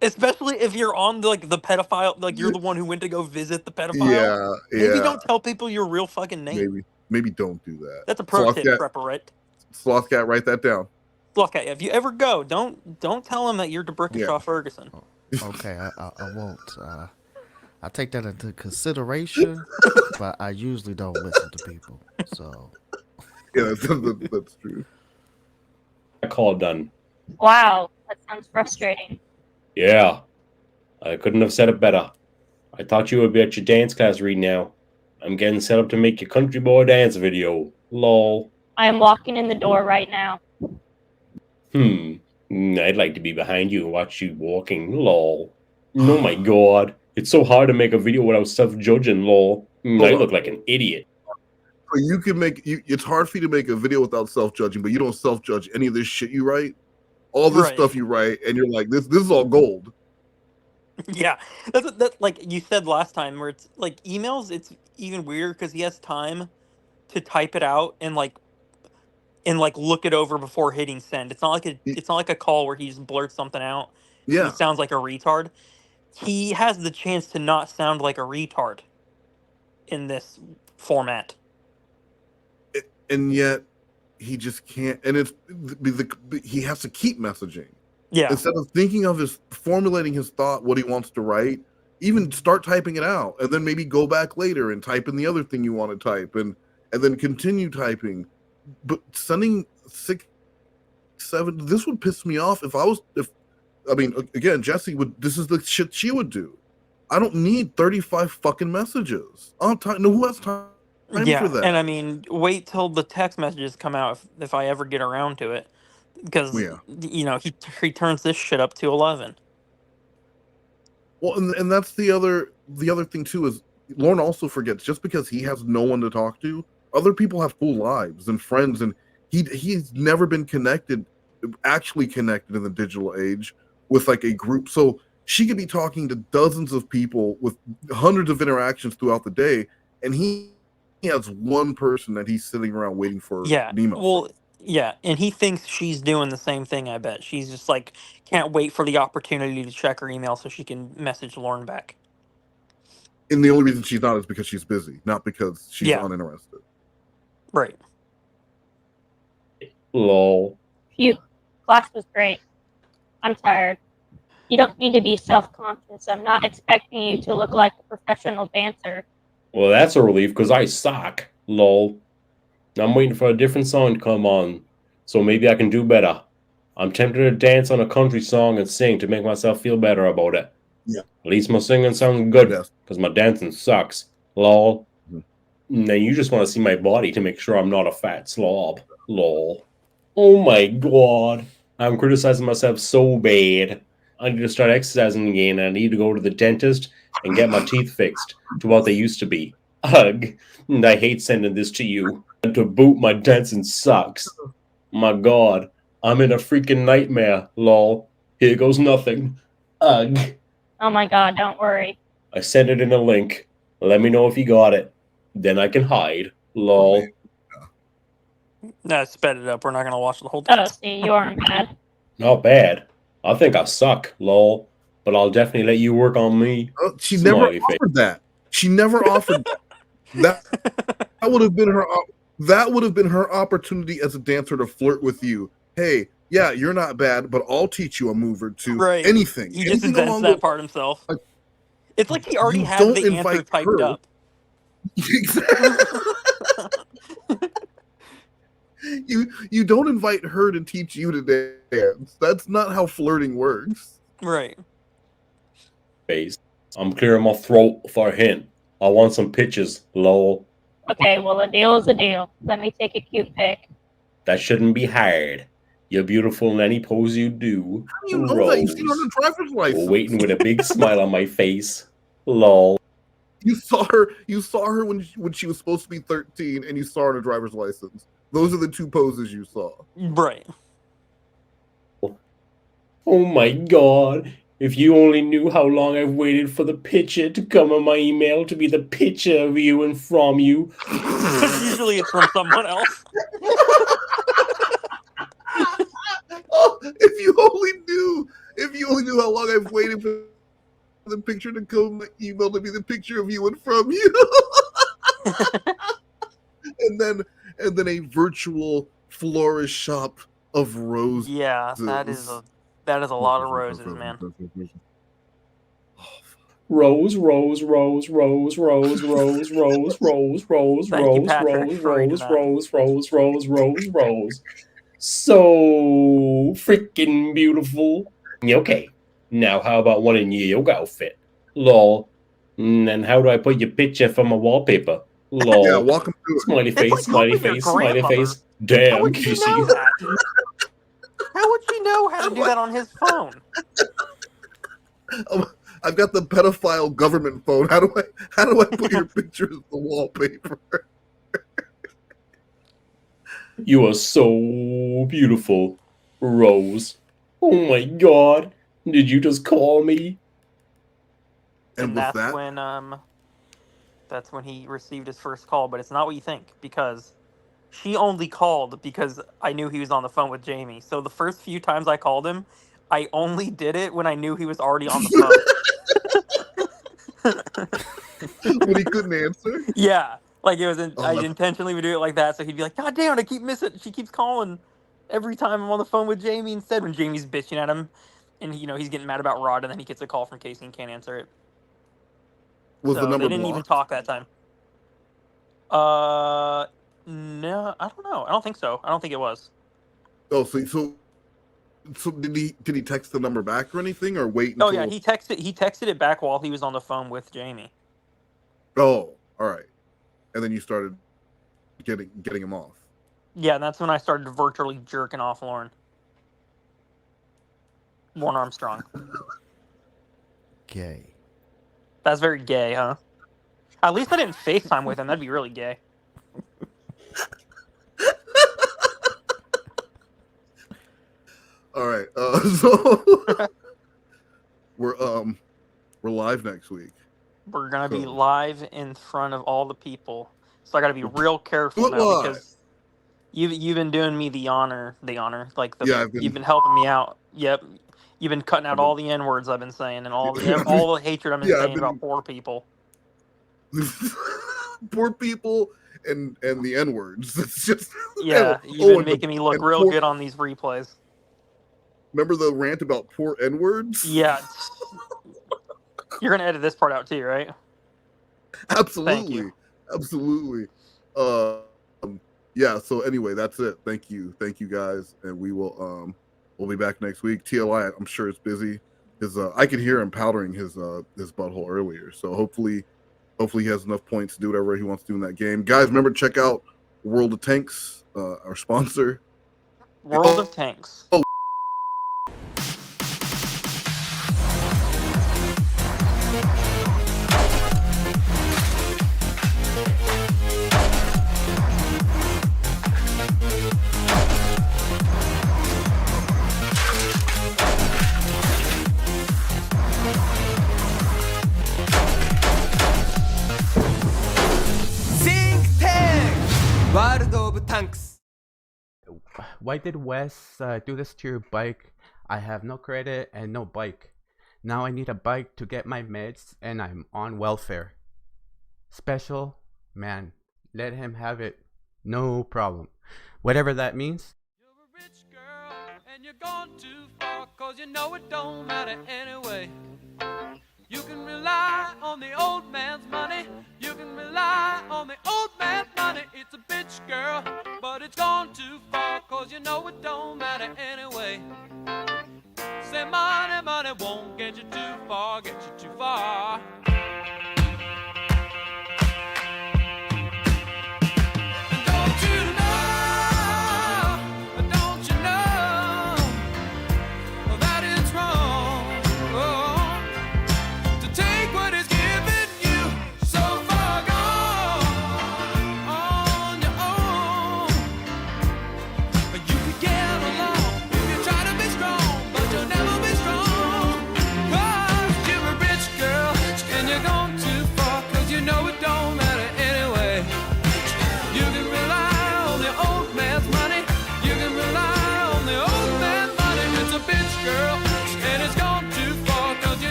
Especially if you're on the pedophile, you're the one who went to go visit the pedophile. Yeah. Maybe don't tell people your real fucking name. Maybe don't do that. That's a pro tip, Prepperette. Sloth Cat, write that down. Sloth Cat, if you ever go, don't tell him that you're DeBrickashaw Ferguson. Okay, I won't. I take that into consideration, but I usually don't listen to people. So yeah, that's true. I call done. Wow, that sounds frustrating. Yeah, I couldn't have said it better. I thought you would be at your dance class right now. I'm getting set up to make your country boy dance video. Lol. I am walking in the door right now. I'd like to be behind you and watch you walking. Lol. Oh my god. It's so hard to make a video without self-judging. Lol. I look like an idiot. So you can it's hard for you to make a video without self-judging, but you don't self-judge any of this shit you write. All this stuff you write, and you're like, this is all gold. Yeah, that's like you said last time, where it's like emails. It's even weirder because he has time to type it out and look it over before hitting send. It's not like a call where he just blurts something out. Yeah, he sounds like a retard. He has the chance to not sound like a retard in this format, and yet he just can't. And he has to keep messaging. Yeah. Instead of thinking of formulating his thought, what he wants to write, even start typing it out, and then maybe go back later and type in the other thing you want to type, and then continue typing. But sending 6, 7, this would piss me off again, Jessie this is the shit she would do. I don't need 35 fucking messages. Who has time for that? And I mean, wait till the text messages come out if I ever get around to it. Because he turns this shit up to 11. Well, and that's the other thing too is Lorne also forgets just because he has no one to talk to, other people have full lives and friends, and he's never been actually connected in the digital age with like a group. So she could be talking to dozens of people with hundreds of interactions throughout the day, and he has one person that he's sitting around waiting for. Nemo. Well. Yeah, and he thinks she's doing the same thing, I bet. She's just can't wait for the opportunity to check her email so she can message Lorne back. And the only reason she's not is because she's busy, not because she's uninterested. Right. Lol. Class was great. I'm tired. You don't need to be self-conscious. I'm not expecting you to look like a professional dancer. Well, that's a relief because I suck. Lol. I'm waiting for a different song to come on, so maybe I can do better. I'm tempted to dance on a country song and sing to make myself feel better about it. Yeah. At least my singing sounds good, because my dancing sucks. Lol. Now you just want to see my body to make sure I'm not a fat slob. Lol. Oh my god. I'm criticizing myself so bad. I need to start exercising again. I need to go to the dentist and get my teeth fixed to what they used to be. Ugh. And I hate sending this to you. And to boot, my dancing sucks. My god. I'm in a freaking nightmare, lol. Here goes nothing. Ugh. Oh my god, don't worry. I sent it in a link. Let me know if you got it. Then I can hide. Lol. Nah, sped it up. We're not gonna watch the whole thing. Oh, see, you aren't bad. Not bad. I think I suck, lol. But I'll definitely let you work on me. She never offered that. She never offered that. That would have been her. That would have been her opportunity as a dancer to flirt with you. Hey, yeah, you're not bad, but I'll teach you a move or two. Right. Anything. He just Anything invents along that the- part himself. It's like he already you had don't the answer invite typed her. up. You don't invite her to teach you to dance. That's not how flirting works. Right. Face. I'm clearing my throat for a hint. I want some pictures, lol. Okay, well, a deal is a deal. Let me take a cute pic. That shouldn't be hard. You're beautiful in any pose you do. How do you know that? You've seen her on the driver's license. Waiting with a big smile on my face. Lol. You saw her when she was supposed to be 13, and you saw her on a driver's license. Those are the two poses you saw. Right. Oh my god. If you only knew how long I've waited for the picture to come on my email to be the picture of you and from you. Usually it's from someone else. Oh, if you only knew how long I've waited for the picture to come on my email to be the picture of you and from you. and then a virtual florist shop of roses. Yeah, that is a lot of roses, man. Rose, rose, rose, rose, rose, rose, rose, rose, rose, Thank you, rose, Patrick, rose, for reading rose, that. rose, rose, rose, rose, rose. So freaking beautiful. Okay, now how about one in your yoga outfit? Lol. And how do I put your picture from a wallpaper? Lol. Yeah, walk him through it. Smiley It's face, like smiley helping your face, smiley grandmother. face. Damn, How would she Kissy. know that? How would she know how to do that on his phone? I've got the pedophile government phone. How do I put your picture as the wallpaper? You are so beautiful, Rose. Oh my god. Did you just call me? And that's that? when he received his first call, but it's not what you think, because she only called because I knew he was on the phone with Jamie. So the first few times I called him, I only did it when I knew he was already on the phone. When he couldn't answer? Yeah. Like I intentionally would do it like that, so he'd be like, God damn it, I keep missing. She keeps calling every time I'm on the phone with Jamie instead when Jamie's bitching at him, and he's getting mad about Rod, and then he gets a call from Casey and can't answer it. Was so the number they didn't even blocked? talk that time. No, I don't know. I don't think so. I don't think it was. Oh, so did he text the number back or anything, or wait until... Oh yeah, he texted it back while he was on the phone with Jamie. Oh, all right. And then you started getting him off. Yeah, and that's when I started virtually jerking off Lorne. Lorne Armstrong. Gay. That's very gay, huh? At least I didn't FaceTime with him. That'd be really gay. All right. So we're live next week. We're gonna be live in front of all the people, so I gotta be real careful now because you've been doing me the honor, you've been helping me out. Yep, you've been cutting out all the N words I've been saying and all the hatred I've been saying about poor people. Poor people and the N words. It's just you've been making me look real good on these replays. Remember the rant about poor N words? Yeah. You're gonna edit this part out too, right? Absolutely. Thank you. Absolutely. Yeah, so anyway, that's it. Thank you guys, and we will we'll be back next week. TLI, I'm sure is busy. I could hear him powdering his butthole earlier, so hopefully he has enough points to do whatever he wants to do in that game. Guys, remember, check out World of Tanks, our sponsor. World of Tanks. Oh, Thanks. Why did Wes do this to your bike? I have no credit and no bike. Now I need a bike to get my meds and I'm on welfare. Special? Man, let him have it. No problem. Whatever that means. And you're gone too far, cause you know it don't matter anyway. You can rely on the old man's money. You can rely on the old man's money. It's a bitch, girl, but it's gone too far, cause you know it don't matter anyway. Say money, money won't get you too far, get you too far.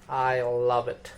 I love it.